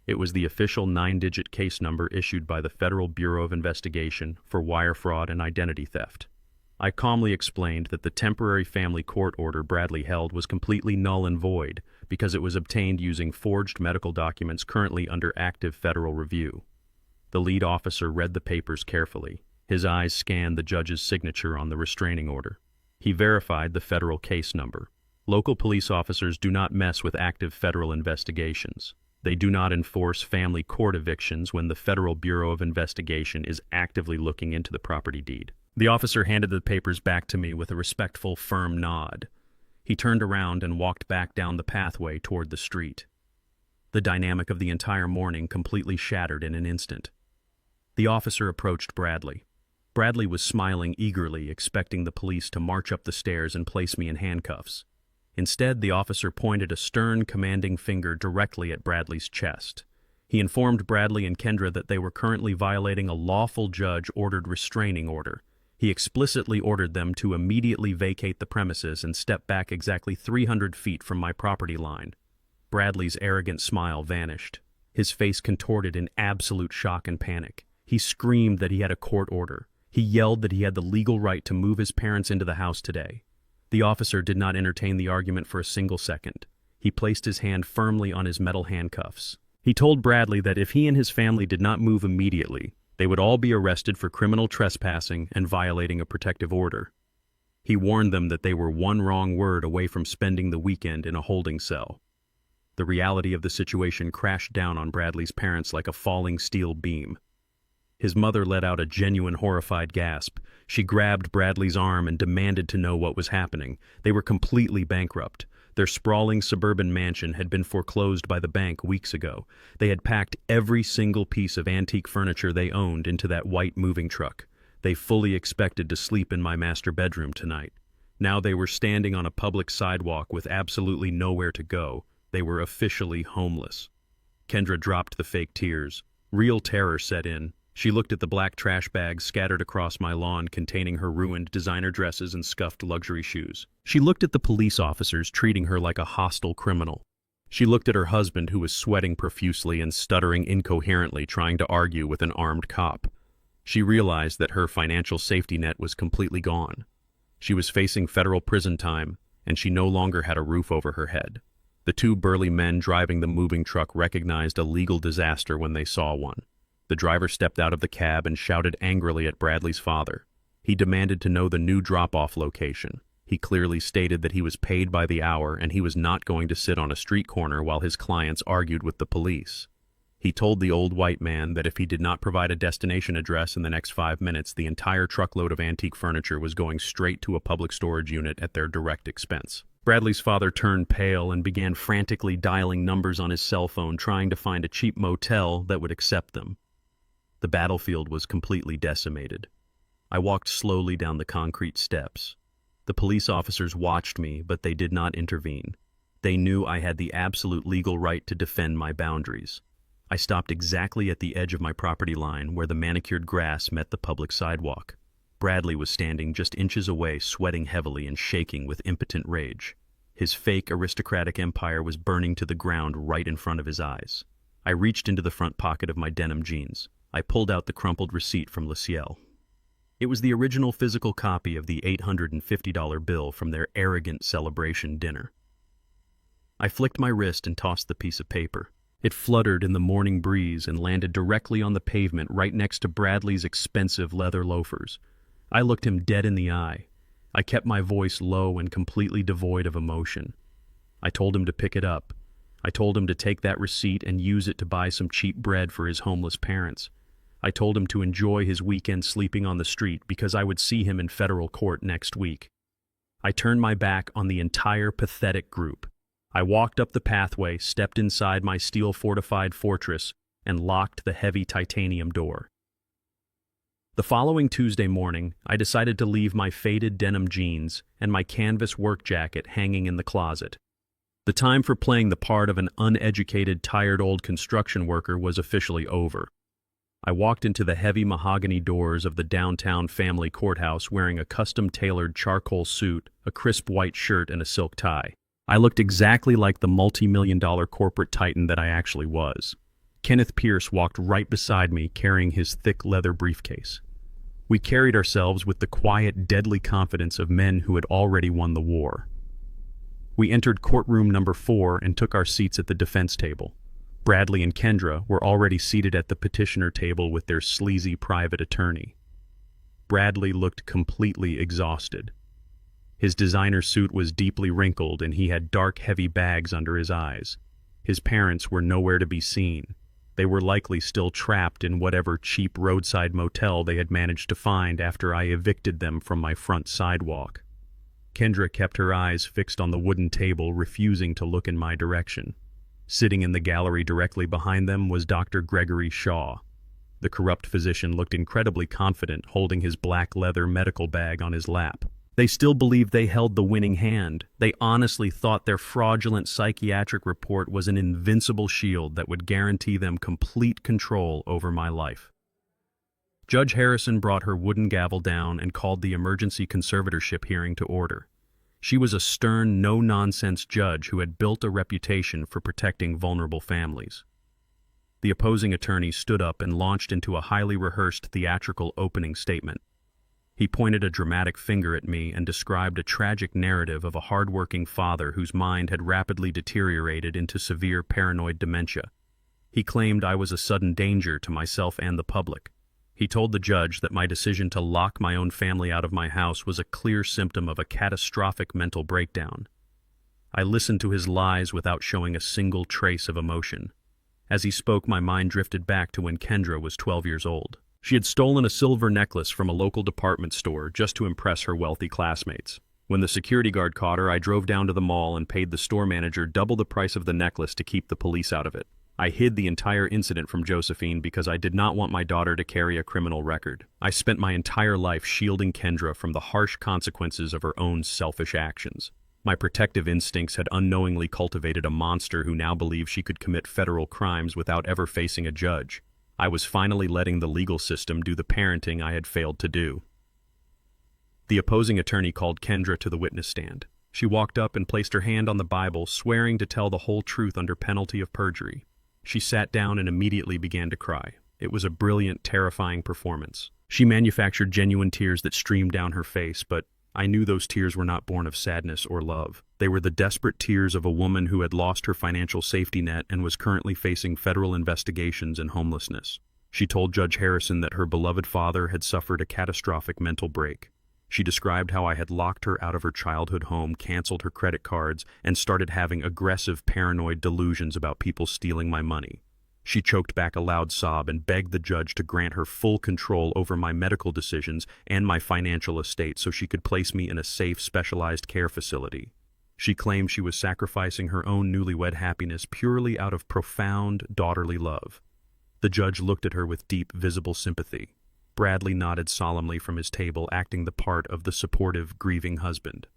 It was the official 9-digit case number issued by the Federal Bureau of Investigation for wire fraud and identity theft. I calmly explained that the temporary family court order Bradley held was completely null and void because it was obtained using forged medical documents currently under active federal review. The lead officer read the papers carefully. His eyes scanned the judge's signature on the restraining order. He verified the federal case number. Local police officers do not mess with active federal investigations. They do not enforce family court evictions when the Federal Bureau of Investigation is actively looking into the property deed. The officer handed the papers back to me with a respectful, firm nod. He turned around and walked back down the pathway toward the street. The dynamic of the entire morning completely shattered in an instant. The officer approached Bradley. Bradley was smiling eagerly, expecting the police to march up the stairs and place me in handcuffs. Instead, the officer pointed a stern, commanding finger directly at Bradley's chest. He informed Bradley and Kendra that they were currently violating a lawful judge-ordered restraining order. He explicitly ordered them to immediately vacate the premises and step back exactly 300 feet from my property line. Bradley's arrogant smile vanished. His face contorted in absolute shock and panic. He screamed that he had a court order. He yelled that he had the legal right to move his parents into the house today. The officer did not entertain the argument for a single second. He placed his hand firmly on his metal handcuffs. He told Bradley that if he and his family did not move immediately, they would all be arrested for criminal trespassing and violating a protective order. He warned them that they were one wrong word away from spending the weekend in a holding cell. The reality of the situation crashed down on Bradley's parents like a falling steel beam. His mother let out a genuine horrified gasp. She grabbed Bradley's arm and demanded to know what was happening. They were completely bankrupt. Their sprawling suburban mansion had been foreclosed by the bank weeks ago. They had packed every single piece of antique furniture they owned into that white moving truck. They fully expected to sleep in my master bedroom tonight. Now they were standing on a public sidewalk with absolutely nowhere to go. They were officially homeless. Kendra dropped the fake tears. Real terror set in. She looked at the black trash bags scattered across my lawn containing her ruined designer dresses and scuffed luxury shoes. She looked at the police officers treating her like a hostile criminal. She looked at her husband who was sweating profusely and stuttering incoherently trying to argue with an armed cop. She realized that her financial safety net was completely gone. She was facing federal prison time, and she no longer had a roof over her head. The two burly men driving the moving truck recognized a legal disaster when they saw one. The driver stepped out of the cab and shouted angrily at Bradley's father. He demanded to know the new drop-off location. He clearly stated that he was paid by the hour and he was not going to sit on a street corner while his clients argued with the police. He told the old white man that if he did not provide a destination address in the next 5 minutes, the entire truckload of antique furniture was going straight to a public storage unit at their direct expense. Bradley's father turned pale and began frantically dialing numbers on his cell phone, trying to find a cheap motel that would accept them. The battlefield was completely decimated. I walked slowly down the concrete steps. The police officers watched me, but they did not intervene. They knew I had the absolute legal right to defend my boundaries. I stopped exactly at the edge of my property line where the manicured grass met the public sidewalk. Bradley was standing just inches away, sweating heavily and shaking with impotent rage. His fake aristocratic empire was burning to the ground right in front of his eyes. I reached into the front pocket of my denim jeans. I pulled out the crumpled receipt from Luciel. It was the original physical copy of the $850 bill from their arrogant celebration dinner. I flicked my wrist and tossed the piece of paper. It fluttered in the morning breeze and landed directly on the pavement right next to Bradley's expensive leather loafers. I looked him dead in the eye. I kept my voice low and completely devoid of emotion. I told him to pick it up. I told him to take that receipt and use it to buy some cheap bread for his homeless parents. I told him to enjoy his weekend sleeping on the street because I would see him in federal court next week. I turned my back on the entire pathetic group. I walked up the pathway, stepped inside my steel-fortified fortress, and locked the heavy titanium door. The following Tuesday morning, I decided to leave my faded denim jeans and my canvas work jacket hanging in the closet. The time for playing the part of an uneducated, tired old construction worker was officially over. I walked into the heavy mahogany doors of the downtown family courthouse wearing a custom-tailored charcoal suit, a crisp white shirt, and a silk tie. I looked exactly like the multi-million-dollar corporate titan that I actually was. Kenneth Pierce walked right beside me carrying his thick leather briefcase. We carried ourselves with the quiet, deadly confidence of men who had already won the war. We entered courtroom number 4 and took our seats at the defense table. Bradley and Kendra were already seated at the petitioner table with their sleazy private attorney. Bradley looked completely exhausted. His designer suit was deeply wrinkled and he had dark, heavy bags under his eyes. His parents were nowhere to be seen. They were likely still trapped in whatever cheap roadside motel they had managed to find after I evicted them from my front sidewalk. Kendra kept her eyes fixed on the wooden table, refusing to look in my direction. Sitting in the gallery directly behind them was Dr. Gregory Shaw. The corrupt physician looked incredibly confident, holding his black leather medical bag on his lap. They still believed they held the winning hand. They honestly thought their fraudulent psychiatric report was an invincible shield that would guarantee them complete control over my life. Judge Harrison brought her wooden gavel down and called the emergency conservatorship hearing to order. She was a stern, no-nonsense judge who had built a reputation for protecting vulnerable families. The opposing attorney stood up and launched into a highly rehearsed theatrical opening statement. He pointed a dramatic finger at me and described a tragic narrative of a hard-working father whose mind had rapidly deteriorated into severe paranoid dementia. He claimed I was a sudden danger to myself and the public. He told the judge that my decision to lock my own family out of my house was a clear symptom of a catastrophic mental breakdown. I listened to his lies without showing a single trace of emotion. As he spoke, my mind drifted back to when Kendra was 12 years old. She had stolen a silver necklace from a local department store just to impress her wealthy classmates. When the security guard caught her, I drove down to the mall and paid the store manager double the price of the necklace to keep the police out of it. I hid the entire incident from Josephine because I did not want my daughter to carry a criminal record. I spent my entire life shielding Kendra from the harsh consequences of her own selfish actions. My protective instincts had unknowingly cultivated a monster who now believed she could commit federal crimes without ever facing a judge. I was finally letting the legal system do the parenting I had failed to do. The opposing attorney called Kendra to the witness stand. She walked up and placed her hand on the Bible, swearing to tell the whole truth under penalty of perjury. She sat down and immediately began to cry. It was a brilliant, terrifying performance. She manufactured genuine tears that streamed down her face, but I knew those tears were not born of sadness or love. They were the desperate tears of a woman who had lost her financial safety net and was currently facing federal investigations and homelessness. She told Judge Harrison that her beloved father had suffered a catastrophic mental break. She described how I had locked her out of her childhood home, canceled her credit cards, and started having aggressive, paranoid delusions about people stealing my money. She choked back a loud sob and begged the judge to grant her full control over my medical decisions and my financial estate so she could place me in a safe, specialized care facility. She claimed she was sacrificing her own newlywed happiness purely out of profound, daughterly love. The judge looked at her with deep, visible sympathy. Bradley nodded solemnly from his table, acting the part of the supportive, grieving husband.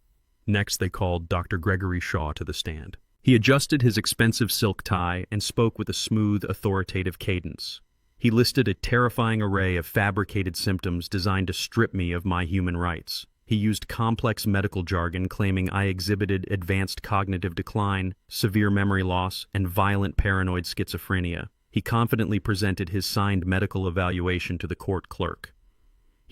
Next, they called Dr. Gregory Shaw to the stand. He adjusted his expensive silk tie and spoke with a smooth, authoritative cadence. He listed a terrifying array of fabricated symptoms designed to strip me of my human rights. He used complex medical jargon claiming I exhibited advanced cognitive decline, severe memory loss, and violent paranoid schizophrenia. He confidently presented his signed medical evaluation to the court clerk.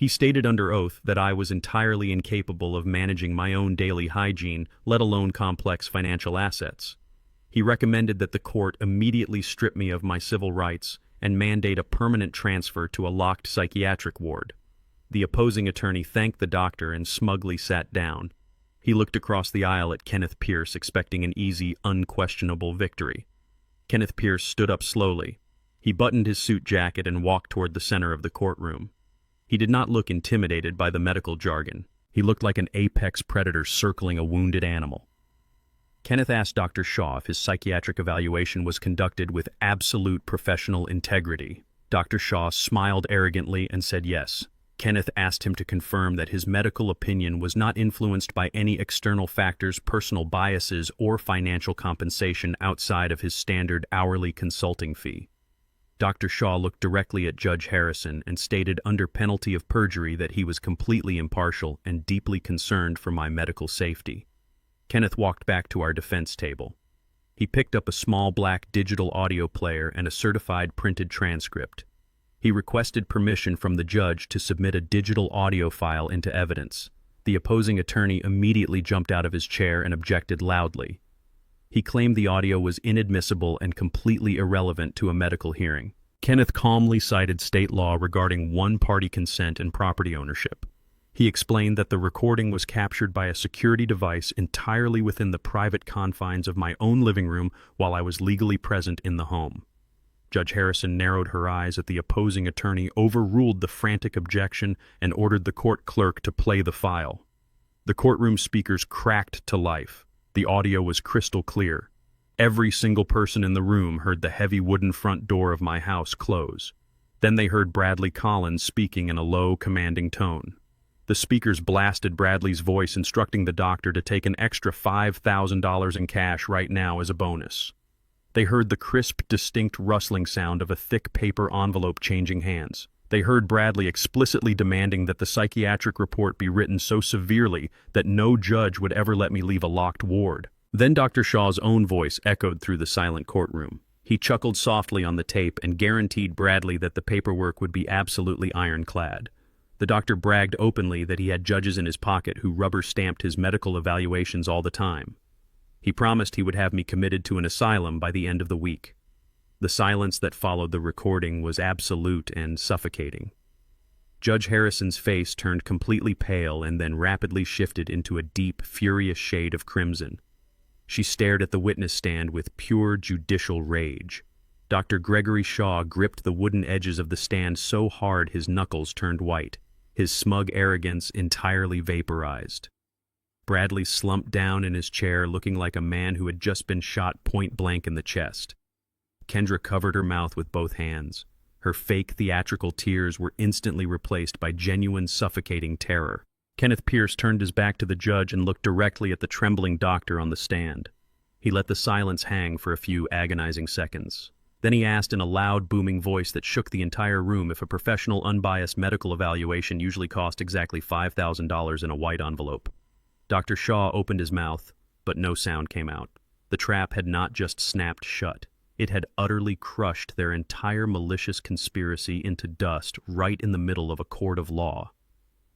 He stated under oath that I was entirely incapable of managing my own daily hygiene, let alone complex financial assets. He recommended that the court immediately strip me of my civil rights and mandate a permanent transfer to a locked psychiatric ward. The opposing attorney thanked the doctor and smugly sat down. He looked across the aisle at Kenneth Pierce, expecting an easy, unquestionable victory. Kenneth Pierce stood up slowly. He buttoned his suit jacket and walked toward the center of the courtroom. He did not look intimidated by the medical jargon. He looked like an apex predator circling a wounded animal. Kenneth asked Dr. Shaw if his psychiatric evaluation was conducted with absolute professional integrity. Dr. Shaw smiled arrogantly and said yes. Kenneth asked him to confirm that his medical opinion was not influenced by any external factors, personal biases, or financial compensation outside of his standard hourly consulting fee. Dr. Shaw looked directly at Judge Harrison and stated under penalty of perjury that he was completely impartial and deeply concerned for my medical safety. Kenneth walked back to our defense table. He picked up a small black digital audio player and a certified printed transcript. He requested permission from the judge to submit a digital audio file into evidence. The opposing attorney immediately jumped out of his chair and objected loudly. He claimed the audio was inadmissible and completely irrelevant to a medical hearing. Kenneth calmly cited state law regarding one-party consent and property ownership. He explained that the recording was captured by a security device entirely within the private confines of my own living room while I was legally present in the home. Judge Harrison narrowed her eyes at the opposing attorney, overruled the frantic objection, and ordered the court clerk to play the file. The courtroom speakers cracked to life. The audio was crystal clear. Every single person in the room heard the heavy wooden front door of my house close. Then they heard Bradley Collins speaking in a low, commanding tone. The speakers blasted Bradley's voice, instructing the doctor to take an extra $5,000 in cash right now as a bonus. They heard the crisp, distinct rustling sound of a thick paper envelope changing hands. They heard Bradley explicitly demanding that the psychiatric report be written so severely that no judge would ever let me leave a locked ward. Then Dr. Shaw's own voice echoed through the silent courtroom. He chuckled softly on the tape and guaranteed Bradley that the paperwork would be absolutely ironclad. The doctor bragged openly that he had judges in his pocket who rubber-stamped his medical evaluations all the time. He promised he would have me committed to an asylum by the end of the week. The silence that followed the recording was absolute and suffocating. Judge Harrison's face turned completely pale and then rapidly shifted into a deep, furious shade of crimson. She stared at the witness stand with pure judicial rage. Dr. Gregory Shaw gripped the wooden edges of the stand so hard his knuckles turned white, his smug arrogance entirely vaporized. Bradley slumped down in his chair, looking like a man who had just been shot point-blank in the chest. Kendra covered her mouth with both hands. Her fake theatrical tears were instantly replaced by genuine suffocating terror. Kenneth Pierce turned his back to the judge and looked directly at the trembling doctor on the stand. He let the silence hang for a few agonizing seconds. Then he asked in a loud, booming voice that shook the entire room if a professional, unbiased medical evaluation usually cost exactly $5,000 in a white envelope. Dr. Shaw opened his mouth, but no sound came out. The trap had not just snapped shut. It had utterly crushed their entire malicious conspiracy into dust right in the middle of a court of law.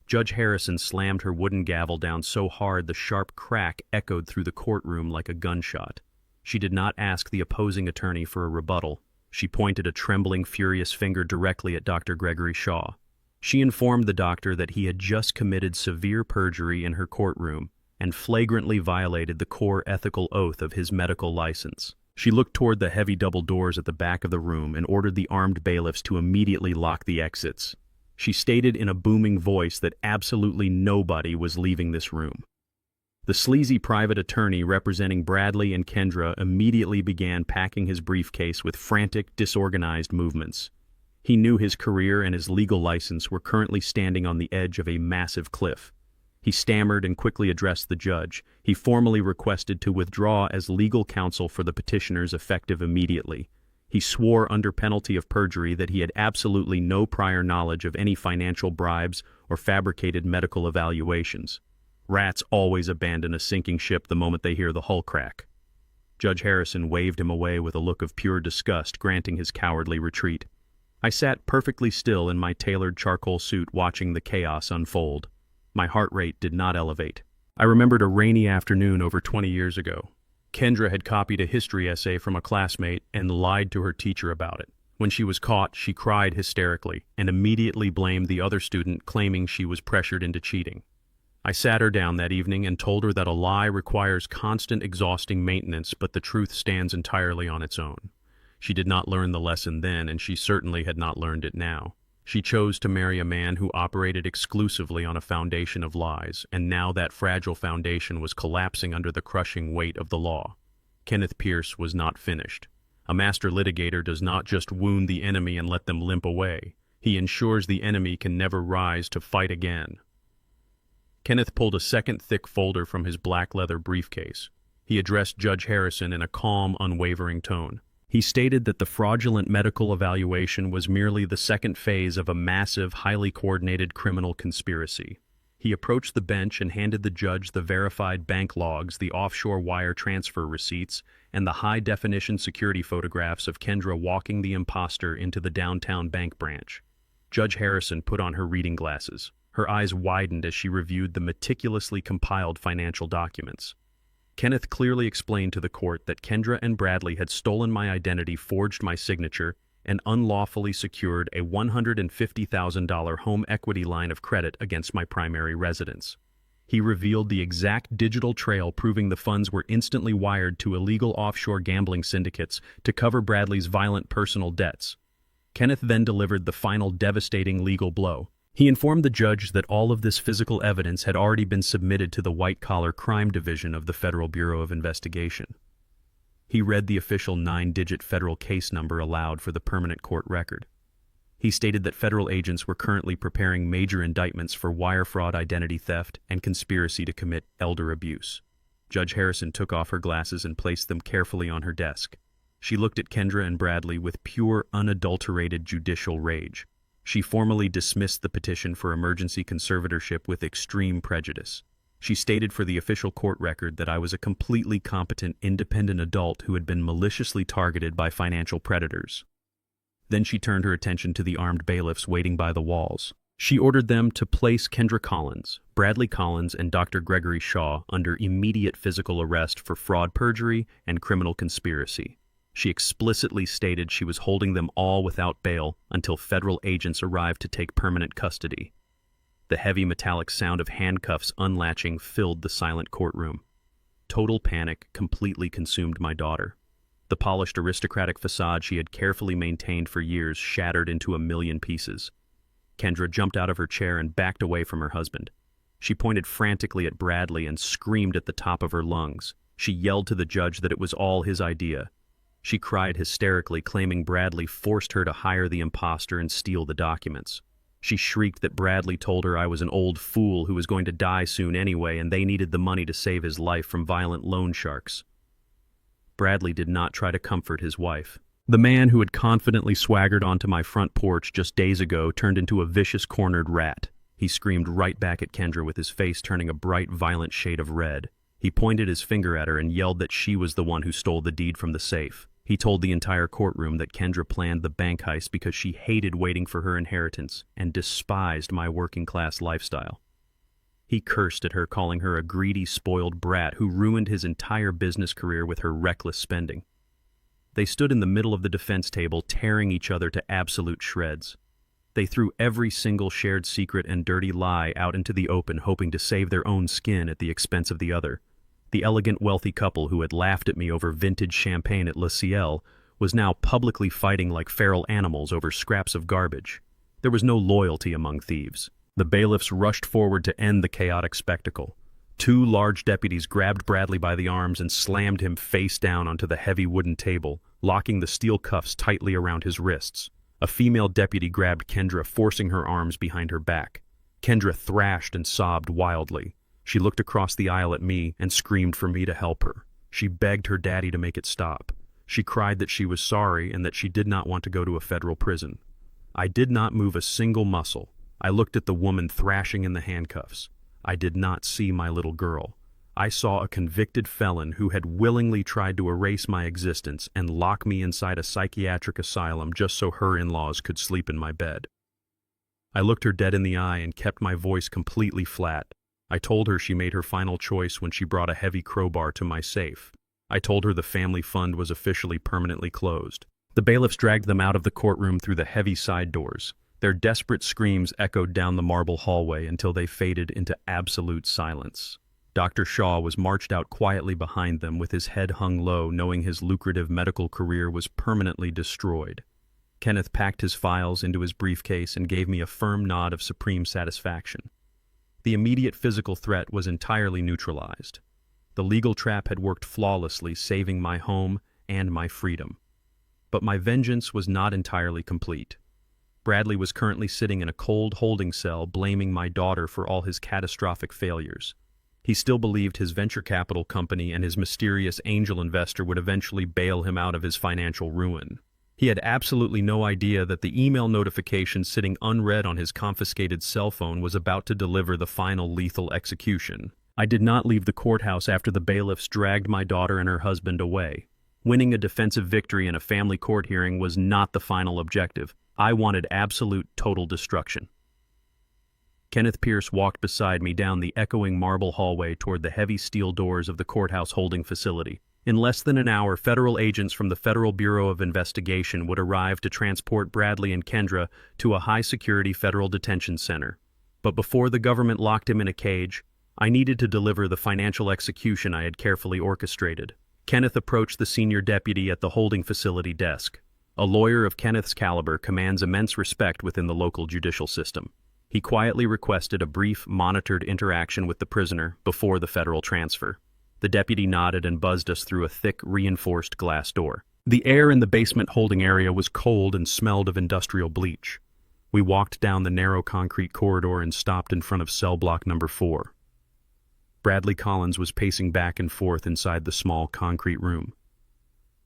Judge Harrison slammed her wooden gavel down so hard the sharp crack echoed through the courtroom like a gunshot. She did not ask the opposing attorney for a rebuttal. She pointed a trembling, furious finger directly at Dr. Gregory Shaw. She informed the doctor that he had just committed severe perjury in her courtroom and flagrantly violated the core ethical oath of his medical license. She looked toward the heavy double doors at the back of the room and ordered the armed bailiffs to immediately lock the exits. She stated in a booming voice that absolutely nobody was leaving this room. The sleazy private attorney representing Bradley and Kendra immediately began packing his briefcase with frantic, disorganized movements. He knew his career and his legal license were currently standing on the edge of a massive cliff. He stammered and quickly addressed the judge. He formally requested to withdraw as legal counsel for the petitioners effective immediately. He swore under penalty of perjury that he had absolutely no prior knowledge of any financial bribes or fabricated medical evaluations. Rats always abandon a sinking ship the moment they hear the hull crack. Judge Harrison waved him away with a look of pure disgust, granting his cowardly retreat. I sat perfectly still in my tailored charcoal suit watching the chaos unfold. My heart rate did not elevate. I remembered a rainy afternoon over 20 years ago. Kendra had copied a history essay from a classmate and lied to her teacher about it. When she was caught, she cried hysterically and immediately blamed the other student, claiming she was pressured into cheating. I sat her down that evening and told her that a lie requires constant, exhausting maintenance, but the truth stands entirely on its own. She did not learn the lesson then, and she certainly had not learned it now. She chose to marry a man who operated exclusively on a foundation of lies, and now that fragile foundation was collapsing under the crushing weight of the law. Kenneth Pierce was not finished. A master litigator does not just wound the enemy and let them limp away. He ensures the enemy can never rise to fight again. Kenneth pulled a second thick folder from his black leather briefcase. He addressed Judge Harrison in a calm, unwavering tone. He stated that the fraudulent medical evaluation was merely the second phase of a massive, highly coordinated criminal conspiracy. He approached the bench and handed the judge the verified bank logs, the offshore wire transfer receipts, and the high-definition security photographs of Kendra walking the imposter into the downtown bank branch. Judge Harrison put on her reading glasses. Her eyes widened as she reviewed the meticulously compiled financial documents. Kenneth clearly explained to the court that Kendra and Bradley had stolen my identity, forged my signature, and unlawfully secured a $150,000 home equity line of credit against my primary residence. He revealed the exact digital trail proving the funds were instantly wired to illegal offshore gambling syndicates to cover Bradley's violent personal debts. Kenneth then delivered the final devastating legal blow. He informed the judge that all of this physical evidence had already been submitted to the White-Collar Crime Division of the Federal Bureau of Investigation. He read the official 9-digit federal case number aloud for the permanent court record. He stated that federal agents were currently preparing major indictments for wire fraud, identity theft, and conspiracy to commit elder abuse. Judge Harrison took off her glasses and placed them carefully on her desk. She looked at Kendra and Bradley with pure, unadulterated judicial rage. She formally dismissed the petition for emergency conservatorship with extreme prejudice. She stated for the official court record that I was a completely competent, independent adult who had been maliciously targeted by financial predators. Then she turned her attention to the armed bailiffs waiting by the walls. She ordered them to place Kendra Collins, Bradley Collins, and Dr. Gregory Shaw under immediate physical arrest for fraud, perjury, and criminal conspiracy. She explicitly stated she was holding them all without bail until federal agents arrived to take permanent custody. The heavy metallic sound of handcuffs unlatching filled the silent courtroom. Total panic completely consumed my daughter. The polished aristocratic facade she had carefully maintained for years shattered into a million pieces. Kendra jumped out of her chair and backed away from her husband. She pointed frantically at Bradley and screamed at the top of her lungs. She yelled to the judge that it was all his idea. She cried hysterically, claiming Bradley forced her to hire the imposter and steal the documents. She shrieked that Bradley told her I was an old fool who was going to die soon anyway, and they needed the money to save his life from violent loan sharks. Bradley did not try to comfort his wife. The man who had confidently swaggered onto my front porch just days ago turned into a vicious cornered rat. He screamed right back at Kendra with his face turning a bright, violent shade of red. He pointed his finger at her and yelled that she was the one who stole the deed from the safe. He told the entire courtroom that Kendra planned the bank heist because she hated waiting for her inheritance and despised my working-class lifestyle. He cursed at her, calling her a greedy, spoiled brat who ruined his entire business career with her reckless spending. They stood in the middle of the defense table, tearing each other to absolute shreds. They threw every single shared secret and dirty lie out into the open, hoping to save their own skin at the expense of the other. The elegant, wealthy couple who had laughed at me over vintage champagne at Le Ciel was now publicly fighting like feral animals over scraps of garbage. There was no loyalty among thieves. The bailiffs rushed forward to end the chaotic spectacle. 2 large deputies grabbed Bradley by the arms and slammed him face down onto the heavy wooden table, locking the steel cuffs tightly around his wrists. A female deputy grabbed Kendra, forcing her arms behind her back. Kendra thrashed and sobbed wildly. She looked across the aisle at me and screamed for me to help her. She begged her daddy to make it stop. She cried that she was sorry and that she did not want to go to a federal prison. I did not move a single muscle. I looked at the woman thrashing in the handcuffs. I did not see my little girl. I saw a convicted felon who had willingly tried to erase my existence and lock me inside a psychiatric asylum just so her in-laws could sleep in my bed. I looked her dead in the eye and kept my voice completely flat. I told her she made her final choice when she brought a heavy crowbar to my safe. I told her the family fund was officially permanently closed. The bailiffs dragged them out of the courtroom through the heavy side doors. Their desperate screams echoed down the marble hallway until they faded into absolute silence. Dr. Shaw was marched out quietly behind them with his head hung low, knowing his lucrative medical career was permanently destroyed. Kenneth packed his files into his briefcase and gave me a firm nod of supreme satisfaction. The immediate physical threat was entirely neutralized. The legal trap had worked flawlessly, saving my home and my freedom. But my vengeance was not entirely complete. Bradley was currently sitting in a cold holding cell, blaming my daughter for all his catastrophic failures. He still believed his venture capital company and his mysterious angel investor would eventually bail him out of his financial ruin. He had absolutely no idea that the email notification sitting unread on his confiscated cell phone was about to deliver the final lethal execution. I did not leave the courthouse after the bailiffs dragged my daughter and her husband away. Winning a defensive victory in a family court hearing was not the final objective. I wanted absolute, total destruction. Kenneth Pierce walked beside me down the echoing marble hallway toward the heavy steel doors of the courthouse holding facility. In less than an hour, federal agents from the Federal Bureau of Investigation would arrive to transport Bradley and Kendra to a high-security federal detention center. But before the government locked him in a cage, I needed to deliver the financial execution I had carefully orchestrated. Kenneth approached the senior deputy at the holding facility desk. A lawyer of Kenneth's caliber commands immense respect within the local judicial system. He quietly requested a brief, monitored interaction with the prisoner before the federal transfer. The deputy nodded and buzzed us through a thick, reinforced glass door. The air in the basement holding area was cold and smelled of industrial bleach. We walked down the narrow concrete corridor and stopped in front of cell block number 4. Bradley Collins was pacing back and forth inside the small concrete room.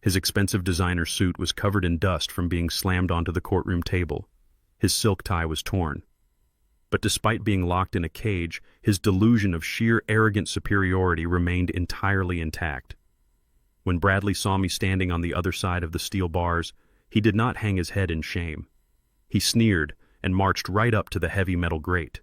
His expensive designer suit was covered in dust from being slammed onto the courtroom table. His silk tie was torn. But despite being locked in a cage, his delusion of sheer arrogant superiority remained entirely intact. When Bradley saw me standing on the other side of the steel bars, he did not hang his head in shame. He sneered and marched right up to the heavy metal grate.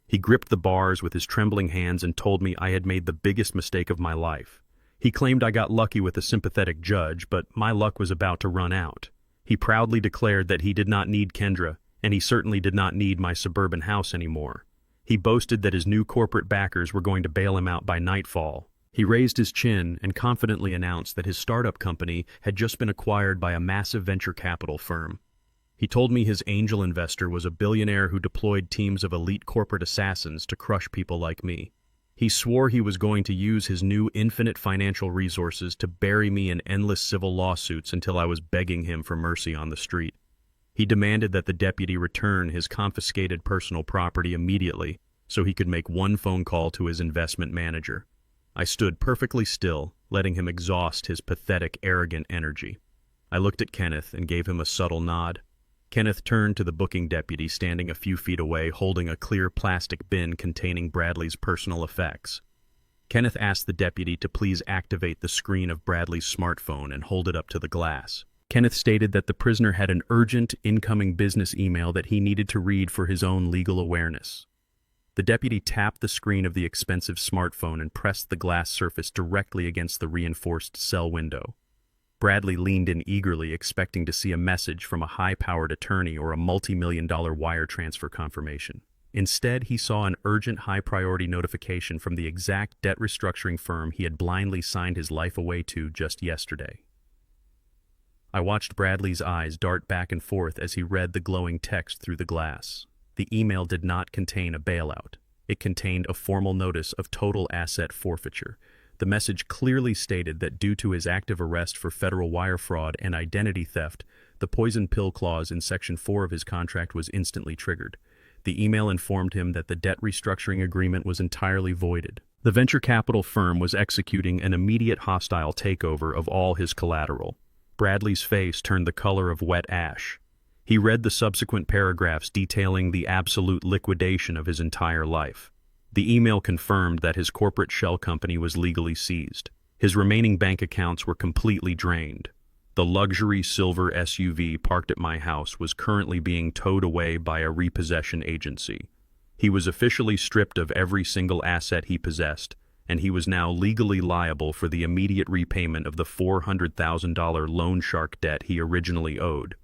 He gripped the bars with his trembling hands and told me I had made the biggest mistake of my life. He claimed I got lucky with a sympathetic judge, but my luck was about to run out. He proudly declared that he did not need Kendra, and he certainly did not need my suburban house anymore. He boasted that his new corporate backers were going to bail him out by nightfall. He raised his chin and confidently announced that his startup company had just been acquired by a massive venture capital firm. He told me his angel investor was a billionaire who deployed teams of elite corporate assassins to crush people like me. He swore he was going to use his new infinite financial resources to bury me in endless civil lawsuits until I was begging him for mercy on the street. He demanded that the deputy return his confiscated personal property immediately so he could make one phone call to his investment manager. I stood perfectly still, letting him exhaust his pathetic, arrogant energy. I looked at Kenneth and gave him a subtle nod. Kenneth turned to the booking deputy standing a few feet away holding a clear plastic bin containing Bradley's personal effects. Kenneth asked the deputy to please activate the screen of Bradley's smartphone and hold it up to the glass. Kenneth stated that the prisoner had an urgent incoming business email that he needed to read for his own legal awareness. The deputy tapped the screen of the expensive smartphone and pressed the glass surface directly against the reinforced cell window. Bradley leaned in eagerly, expecting to see a message from a high-powered attorney or a multi-million-dollar wire transfer confirmation. Instead, he saw an urgent high-priority notification from the exact debt restructuring firm he had blindly signed his life away to just yesterday. I watched Bradley's eyes dart back and forth as he read the glowing text through the glass. The email did not contain a bailout. It contained a formal notice of total asset forfeiture. The message clearly stated that due to his active arrest for federal wire fraud and identity theft, the poison pill clause in Section 4 of his contract was instantly triggered. The email informed him that the debt restructuring agreement was entirely voided. The venture capital firm was executing an immediate hostile takeover of all his collateral. Bradley's face turned the color of wet ash. He read the subsequent paragraphs detailing the absolute liquidation of his entire life. The email confirmed that his corporate shell company was legally seized. His remaining bank accounts were completely drained. The luxury silver SUV parked at my house was currently being towed away by a repossession agency. He was officially stripped of every single asset he possessed, and he was now legally liable for the immediate repayment of the $400,000 loan shark debt he originally owed.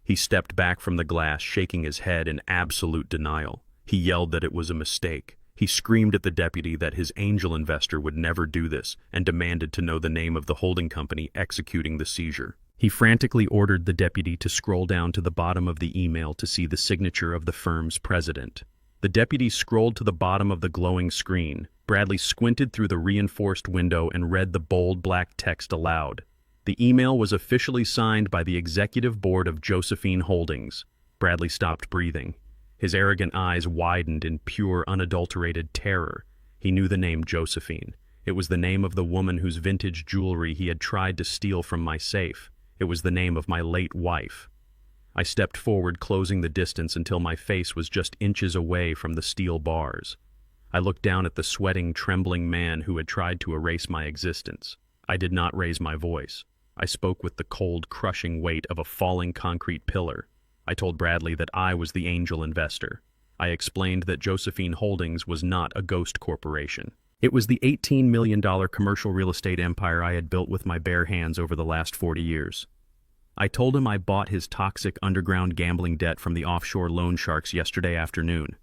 He stepped back from the glass, shaking his head in absolute denial. He yelled that it was a mistake. He screamed at the deputy that his angel investor would never do this and demanded to know the name of the holding company executing the seizure. He frantically ordered the deputy to scroll down to the bottom of the email to see the signature of the firm's president. The deputy scrolled to the bottom of the glowing screen. Bradley squinted through the reinforced window and read the bold black text aloud. The email was officially signed by the executive board of Josephine Holdings. Bradley stopped breathing. His arrogant eyes widened in pure, unadulterated terror. He knew the name Josephine. It was the name of the woman whose vintage jewelry he had tried to steal from my safe. It was the name of my late wife. I stepped forward, closing the distance until my face was just inches away from the steel bars. I looked down at the sweating, trembling man who had tried to erase my existence. I did not raise my voice. I spoke with the cold, crushing weight of a falling concrete pillar. I told Bradley that I was the angel investor. I explained that Josephine Holdings was not a ghost corporation. It was the $18 million commercial real estate empire I had built with my bare hands over the last 40 years. I told him I bought his toxic underground gambling debt from the offshore loan sharks yesterday afternoon.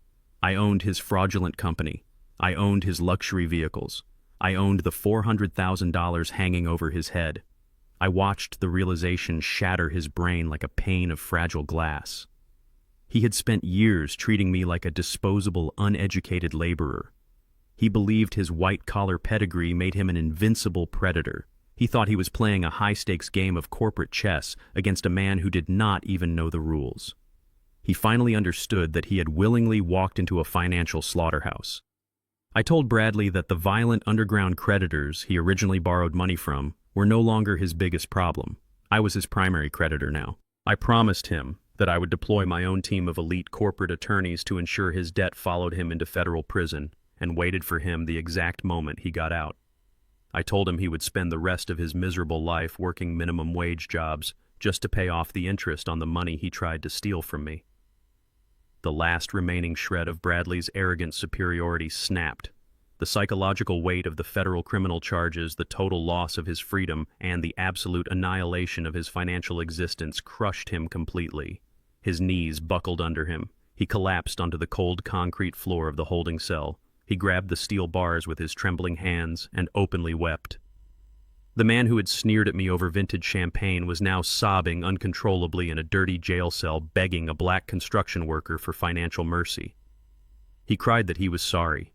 I owned his fraudulent company. I owned his luxury vehicles. I owned the $400,000 hanging over his head. I watched the realization shatter his brain like a pane of fragile glass. He had spent years treating me like a disposable, uneducated laborer. He believed his white-collar pedigree made him an invincible predator. He thought he was playing a high-stakes game of corporate chess against a man who did not even know the rules. He finally understood that he had willingly walked into a financial slaughterhouse. I told Bradley that the violent underground creditors he originally borrowed money from were no longer his biggest problem. I was his primary creditor now. I promised him that I would deploy my own team of elite corporate attorneys to ensure his debt followed him into federal prison and waited for him the exact moment he got out. I told him he would spend the rest of his miserable life working minimum wage jobs just to pay off the interest on the money he tried to steal from me. The last remaining shred of Bradley's arrogant superiority snapped. The psychological weight of the federal criminal charges, the total loss of his freedom, and the absolute annihilation of his financial existence crushed him completely. His knees buckled under him. He collapsed onto the cold concrete floor of the holding cell. He grabbed the steel bars with his trembling hands and openly wept. The man who had sneered at me over vintage champagne was now sobbing uncontrollably in a dirty jail cell, begging a black construction worker for financial mercy. He cried that he was sorry.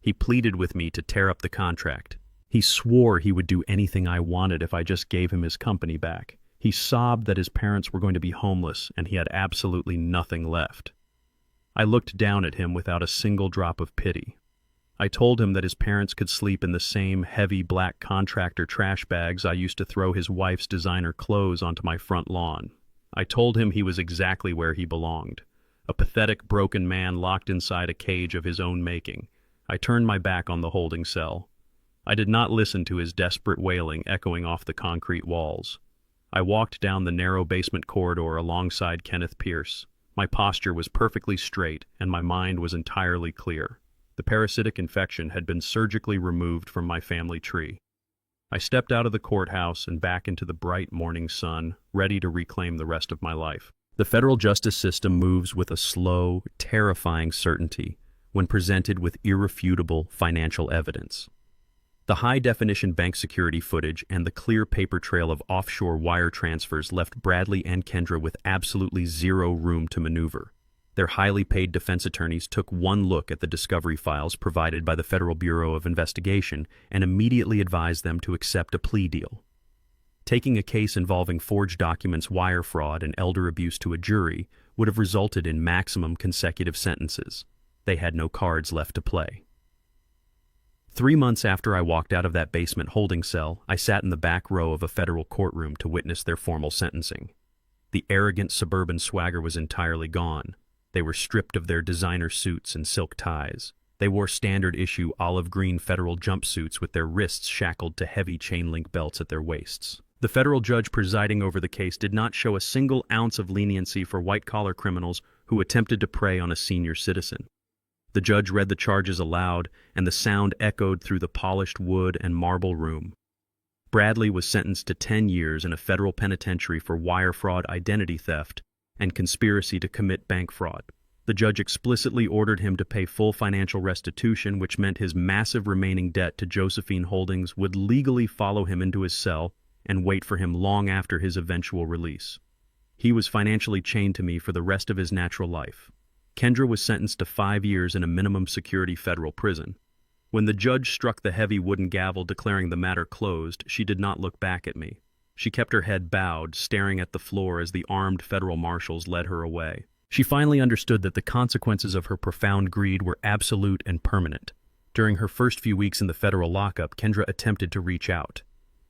He pleaded with me to tear up the contract. He swore he would do anything I wanted if I just gave him his company back. He sobbed that his parents were going to be homeless and he had absolutely nothing left. I looked down at him without a single drop of pity. I told him that his parents could sleep in the same heavy black contractor trash bags I used to throw his wife's designer clothes onto my front lawn. I told him he was exactly where he belonged, a pathetic, broken man locked inside a cage of his own making. I turned my back on the holding cell. I did not listen to his desperate wailing echoing off the concrete walls. I walked down the narrow basement corridor alongside Kenneth Pierce. My posture was perfectly straight, and my mind was entirely clear. The parasitic infection had been surgically removed from my family tree. I stepped out of the courthouse and back into the bright morning sun, ready to reclaim the rest of my life. The federal justice system moves with a slow, terrifying certainty when presented with irrefutable financial evidence. The high-definition bank security footage and the clear paper trail of offshore wire transfers left Bradley and Kendra with absolutely zero room to maneuver. Their highly paid defense attorneys took one look at the discovery files provided by the Federal Bureau of Investigation and immediately advised them to accept a plea deal. Taking a case involving forged documents, wire fraud, and elder abuse to a jury would have resulted in maximum consecutive sentences. They had no cards left to play. 3 months after I walked out of that basement holding cell, I sat in the back row of a federal courtroom to witness their formal sentencing. The arrogant suburban swagger was entirely gone. They were stripped of their designer suits and silk ties. They wore standard-issue olive-green federal jumpsuits with their wrists shackled to heavy chain-link belts at their waists. The federal judge presiding over the case did not show a single ounce of leniency for white-collar criminals who attempted to prey on a senior citizen. The judge read the charges aloud, and the sound echoed through the polished wood and marble room. Bradley was sentenced to 10 years in a federal penitentiary for wire fraud, identity theft, and conspiracy to commit bank fraud. The judge explicitly ordered him to pay full financial restitution, which meant his massive remaining debt to Josephine Holdings would legally follow him into his cell and wait for him long after his eventual release. He was financially chained to me for the rest of his natural life. Kendra was sentenced to 5 years in a minimum security federal prison. When the judge struck the heavy wooden gavel declaring the matter closed, she did not look back at me. She kept her head bowed, staring at the floor as the armed federal marshals led her away. She finally understood that the consequences of her profound greed were absolute and permanent. During her first few weeks in the federal lockup, Kendra attempted to reach out.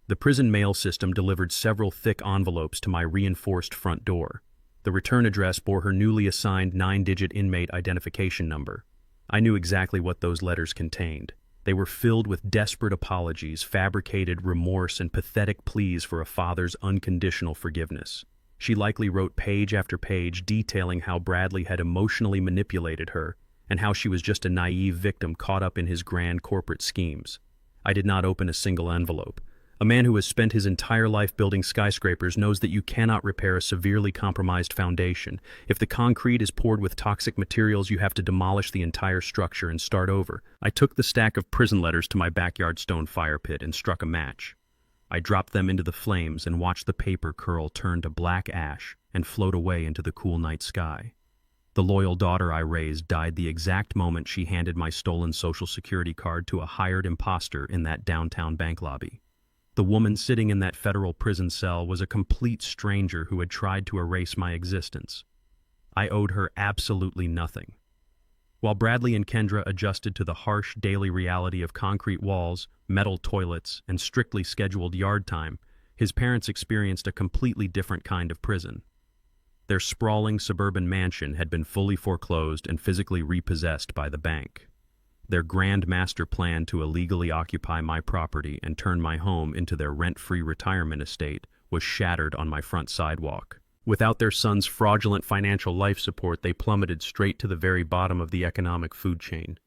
The prison mail system delivered several thick envelopes to my reinforced front door. The return address bore her newly assigned 9-digit inmate identification number. I knew exactly what those letters contained. They were filled with desperate apologies, fabricated remorse, and pathetic pleas for a father's unconditional forgiveness. She likely wrote page after page detailing how Bradley had emotionally manipulated her and how she was just a naive victim caught up in his grand corporate schemes. I did not open a single envelope. A man who has spent his entire life building skyscrapers knows that you cannot repair a severely compromised foundation. If the concrete is poured with toxic materials, you have to demolish the entire structure and start over. I took the stack of prison letters to my backyard stone fire pit and struck a match. I dropped them into the flames and watched the paper curl turn to black ash and float away into the cool night sky. The loyal daughter I raised died the exact moment she handed my stolen Social Security card to a hired imposter in that downtown bank lobby. The woman sitting in that federal prison cell was a complete stranger who had tried to erase my existence. I owed her absolutely nothing. While Bradley and Kendra adjusted to the harsh daily reality of concrete walls, metal toilets, and strictly scheduled yard time, his parents experienced a completely different kind of prison. Their sprawling suburban mansion had been fully foreclosed and physically repossessed by the bank. Their grand master plan to illegally occupy my property and turn my home into their rent-free retirement estate was shattered on my front sidewalk. Without their son's fraudulent financial life support, they plummeted straight to the very bottom of the economic food chain.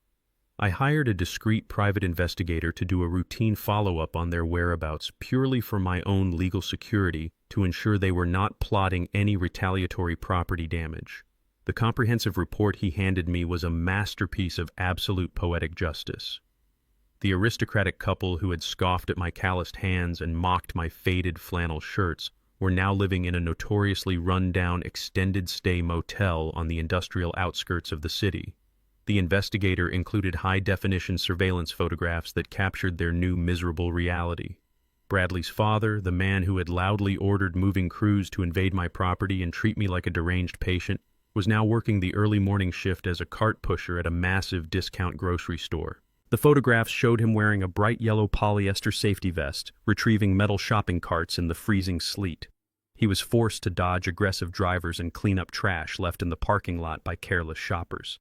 I hired a discreet private investigator to do a routine follow-up on their whereabouts purely for my own legal security to ensure they were not plotting any retaliatory property damage. The comprehensive report he handed me was a masterpiece of absolute poetic justice. The aristocratic couple who had scoffed at my calloused hands and mocked my faded flannel shirts were now living in a notoriously run-down extended-stay motel on the industrial outskirts of the city. The investigator included high-definition surveillance photographs that captured their new miserable reality. Bradley's father, the man who had loudly ordered moving crews to invade my property and treat me like a deranged patient, was now working the early morning shift as a cart pusher at a massive discount grocery store. The photographs showed him wearing a bright yellow polyester safety vest, retrieving metal shopping carts in the freezing sleet. He was forced to dodge aggressive drivers and clean up trash left in the parking lot by careless shoppers.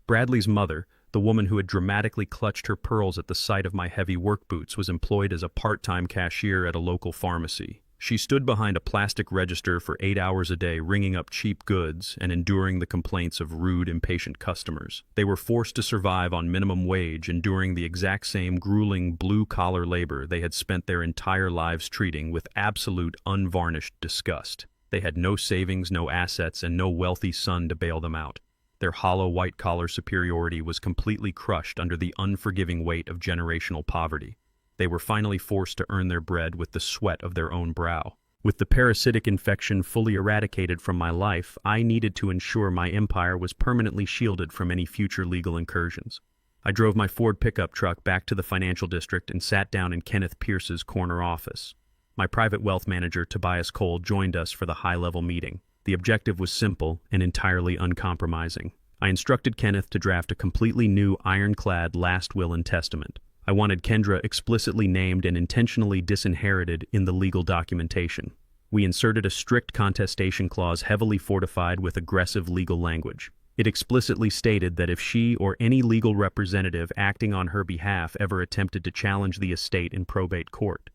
Bradley's mother, the woman who had dramatically clutched her pearls at the sight of my heavy work boots, was employed as a part-time cashier at a local pharmacy. She stood behind a plastic register for 8 hours a day, ringing up cheap goods and enduring the complaints of rude, impatient customers. They were forced to survive on minimum wage, enduring the exact same grueling blue-collar labor they had spent their entire lives treating with absolute, unvarnished disgust. They had no savings, no assets, and no wealthy son to bail them out. Their hollow white-collar superiority was completely crushed under the unforgiving weight of generational poverty. They were finally forced to earn their bread with the sweat of their own brow. With the parasitic infection fully eradicated from my life, I needed to ensure my empire was permanently shielded from any future legal incursions. I drove my Ford pickup truck back to the financial district and sat down in Kenneth Pierce's corner office. My private wealth manager, Tobias Cole, joined us for the high-level meeting. The objective was simple and entirely uncompromising. I instructed Kenneth to draft a completely new, ironclad last will and testament. I wanted Kendra explicitly named and intentionally disinherited in the legal documentation. We inserted a strict contestation clause heavily fortified with aggressive legal language. It explicitly stated that if she or any legal representative acting on her behalf ever attempted to challenge the estate in probate court,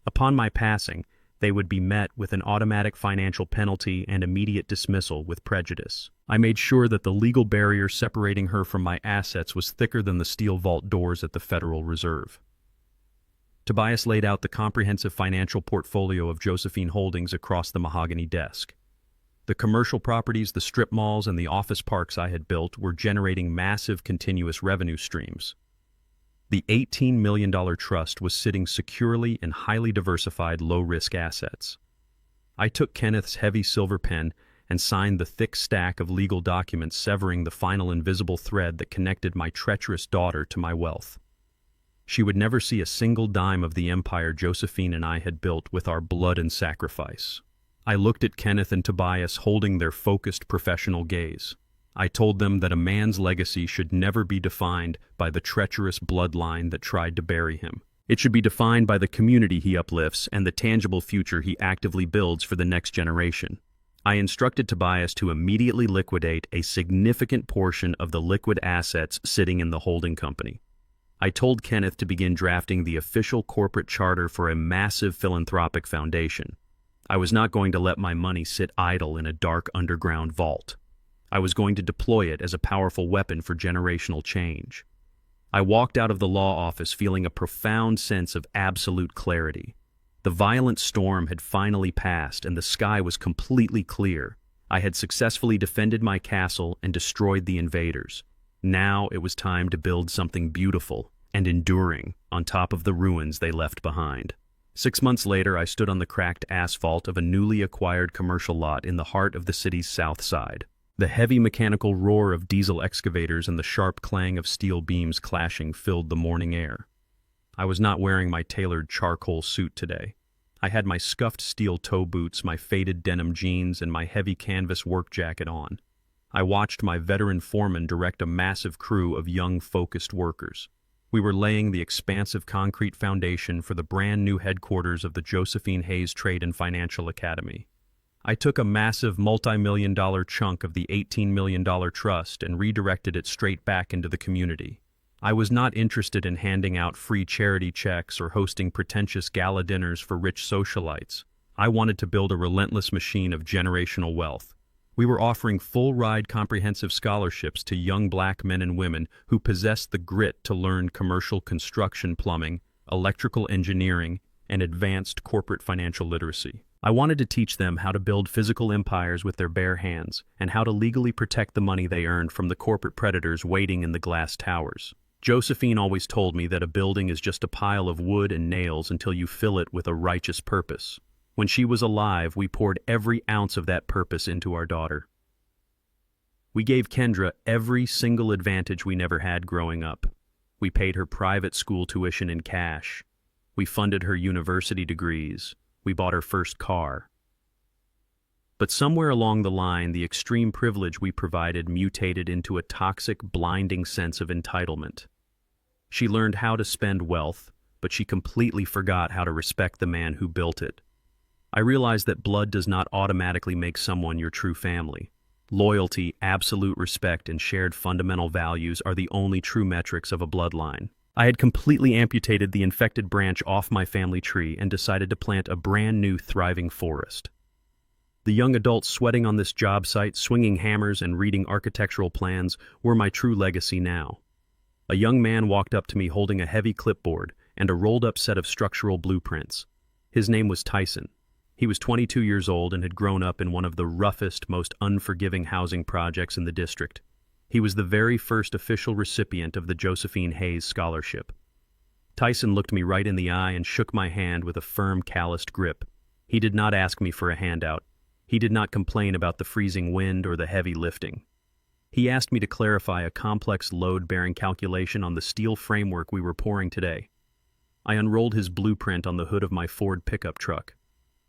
upon my passing, they would be met with an automatic financial penalty and immediate dismissal with prejudice. I made sure that the legal barrier separating her from my assets was thicker than the steel vault doors at the Federal Reserve. Tobias laid out the comprehensive financial portfolio of Josephine Holdings across the mahogany desk. The commercial properties, the strip malls, and the office parks I had built were generating massive continuous revenue streams. The $18 million trust was sitting securely in highly diversified, low-risk assets. I took Kenneth's heavy silver pen and signed the thick stack of legal documents severing the final invisible thread that connected my treacherous daughter to my wealth. She would never see a single dime of the empire Josephine and I had built with our blood and sacrifice. I looked at Kenneth and Tobias holding their focused professional gaze. I told them that a man's legacy should never be defined by the treacherous bloodline that tried to bury him. It should be defined by the community he uplifts and the tangible future he actively builds for the next generation. I instructed Tobias to immediately liquidate a significant portion of the liquid assets sitting in the holding company. I told Kenneth to begin drafting the official corporate charter for a massive philanthropic foundation. I was not going to let my money sit idle in a dark underground vault. I was going to deploy it as a powerful weapon for generational change. I walked out of the law office feeling a profound sense of absolute clarity. The violent storm had finally passed and the sky was completely clear. I had successfully defended my castle and destroyed the invaders. Now it was time to build something beautiful and enduring on top of the ruins they left behind. 6 months later, I stood on the cracked asphalt of a newly acquired commercial lot in the heart of the city's south side. The heavy mechanical roar of diesel excavators and the sharp clang of steel beams clashing filled the morning air. I was not wearing my tailored charcoal suit today. I had my scuffed steel toe boots, my faded denim jeans, and my heavy canvas work jacket on. I watched my veteran foreman direct a massive crew of young, focused workers. We were laying the expansive concrete foundation for the brand new headquarters of the Josephine Hayes Trade and Financial Academy. I took a massive multi-million-dollar chunk of the $18 million trust and redirected it straight back into the community. I was not interested in handing out free charity checks or hosting pretentious gala dinners for rich socialites. I wanted to build a relentless machine of generational wealth. We were offering full-ride comprehensive scholarships to young black men and women who possessed the grit to learn commercial construction plumbing, electrical engineering, and advanced corporate financial literacy. I wanted to teach them how to build physical empires with their bare hands and how to legally protect the money they earned from the corporate predators waiting in the glass towers. Josephine always told me that a building is just a pile of wood and nails until you fill it with a righteous purpose. When she was alive, we poured every ounce of that purpose into our daughter. We gave Kendra every single advantage we never had growing up. We paid her private school tuition in cash. We funded her university degrees. We bought her first car. But somewhere along the line, the extreme privilege we provided mutated into a toxic, blinding sense of entitlement. She learned how to spend wealth, but she completely forgot how to respect the man who built it. I realized that blood does not automatically make someone your true family. Loyalty, absolute respect, and shared fundamental values are the only true metrics of a bloodline. I had completely amputated the infected branch off my family tree and decided to plant a brand new thriving forest. The young adults sweating on this job site, swinging hammers and reading architectural plans were my true legacy now. A young man walked up to me holding a heavy clipboard and a rolled-up set of structural blueprints. His name was Tyson. He was 22 years old and had grown up in one of the roughest, most unforgiving housing projects in the district. He was the very first official recipient of the Josephine Hayes Scholarship. Tyson looked me right in the eye and shook my hand with a firm, calloused grip. He did not ask me for a handout. He did not complain about the freezing wind or the heavy lifting. He asked me to clarify a complex load-bearing calculation on the steel framework we were pouring today. I unrolled his blueprint on the hood of my Ford pickup truck.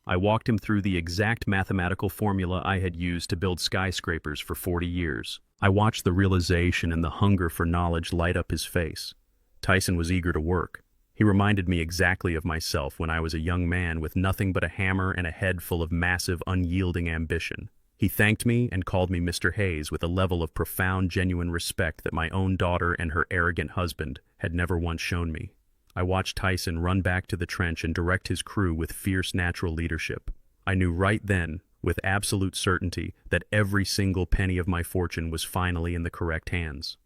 I walked him through the exact mathematical formula I had used to build skyscrapers for 40 years. I watched the realization and the hunger for knowledge light up his face. Tyson was eager to work. He reminded me exactly of myself when I was a young man with nothing but a hammer and a head full of massive, unyielding ambition. He thanked me and called me Mr. Hayes with a level of profound, genuine respect that my own daughter and her arrogant husband had never once shown me. I watched Tyson run back to the trench and direct his crew with fierce natural leadership. I knew right then, with absolute certainty, that every single penny of my fortune was finally in the correct hands.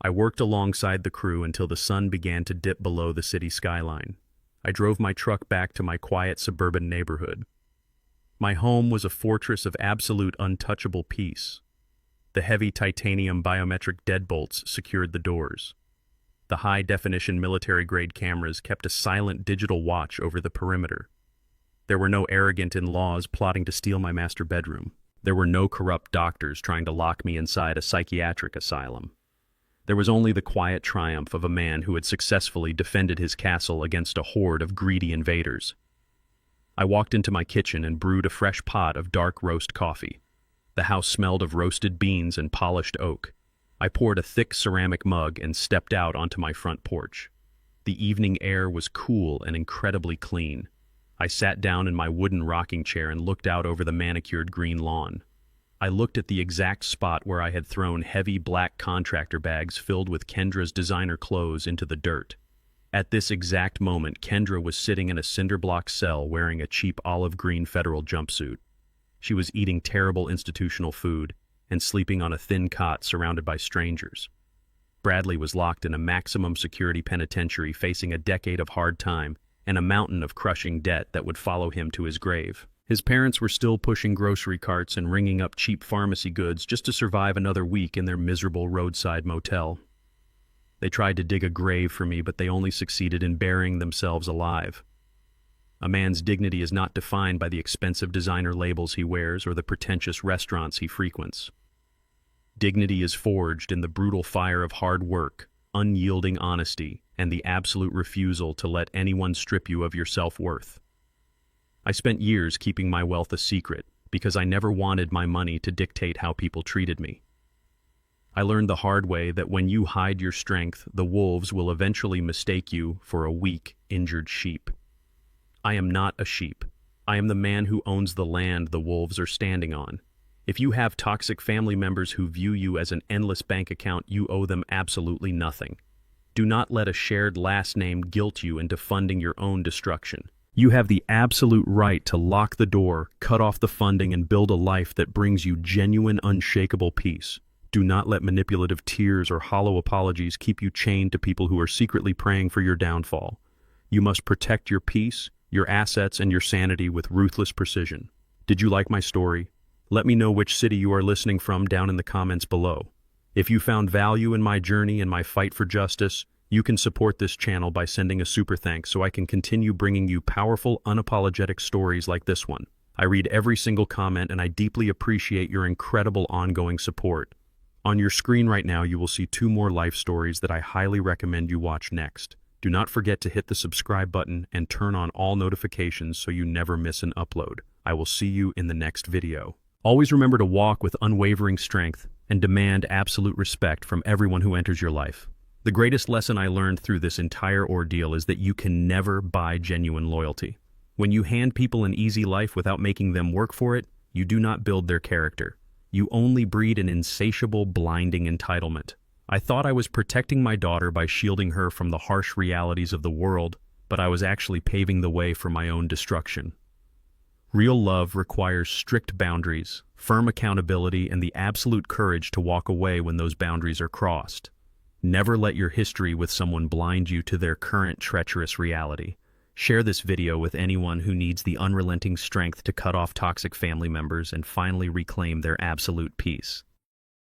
I worked alongside the crew until the sun began to dip below the city skyline. I drove my truck back to my quiet suburban neighborhood. My home was a fortress of absolute untouchable peace. The heavy titanium biometric deadbolts secured the doors. The high-definition military-grade cameras kept a silent digital watch over the perimeter. There were no arrogant in-laws plotting to steal my master bedroom. There were no corrupt doctors trying to lock me inside a psychiatric asylum. There was only the quiet triumph of a man who had successfully defended his castle against a horde of greedy invaders. I walked into my kitchen and brewed a fresh pot of dark roast coffee. The house smelled of roasted beans and polished oak. I poured a thick ceramic mug and stepped out onto my front porch. The evening air was cool and incredibly clean. I sat down in my wooden rocking chair and looked out over the manicured green lawn. I looked at the exact spot where I had thrown heavy black contractor bags filled with Kendra's designer clothes into the dirt. At this exact moment, Kendra was sitting in a cinder-block cell wearing a cheap olive green federal jumpsuit. She was eating terrible institutional food and sleeping on a thin cot surrounded by strangers. Bradley was locked in a maximum security penitentiary facing a decade of hard time and a mountain of crushing debt that would follow him to his grave. His parents were still pushing grocery carts and ringing up cheap pharmacy goods just to survive another week in their miserable roadside motel. They tried to dig a grave for me, but they only succeeded in burying themselves alive. A man's dignity is not defined by the expensive designer labels he wears or the pretentious restaurants he frequents. Dignity is forged in the brutal fire of hard work, unyielding honesty, and the absolute refusal to let anyone strip you of your self-worth. I spent years keeping my wealth a secret because I never wanted my money to dictate how people treated me. I learned the hard way that when you hide your strength, the wolves will eventually mistake you for a weak, injured sheep. I am not a sheep. I am the man who owns the land the wolves are standing on. If you have toxic family members who view you as an endless bank account, you owe them absolutely nothing. Do not let a shared last name guilt you into funding your own destruction. You have the absolute right to lock the door, cut off the funding, and build a life that brings you genuine, unshakable peace. Do not let manipulative tears or hollow apologies keep you chained to people who are secretly praying for your downfall. You must protect your peace, your assets, and your sanity with ruthless precision. Did you like my story? Let me know which city you are listening from down in the comments below. If you found value in my journey and my fight for justice, you can support this channel by sending a super thanks so I can continue bringing you powerful, unapologetic stories like this one. I read every single comment and I deeply appreciate your incredible ongoing support. On your screen right now, you will see 2 more life stories that I highly recommend you watch next. Do not forget to hit the subscribe button and turn on all notifications so you never miss an upload. I will see you in the next video. Always remember to walk with unwavering strength and demand absolute respect from everyone who enters your life. The greatest lesson I learned through this entire ordeal is that you can never buy genuine loyalty. When you hand people an easy life without making them work for it, you do not build their character. You only breed an insatiable, blinding entitlement. I thought I was protecting my daughter by shielding her from the harsh realities of the world, but I was actually paving the way for my own destruction. Real love requires strict boundaries, firm accountability, and the absolute courage to walk away when those boundaries are crossed. Never let your history with someone blind you to their current treacherous reality. Share this video with anyone who needs the unrelenting strength to cut off toxic family members and finally reclaim their absolute peace.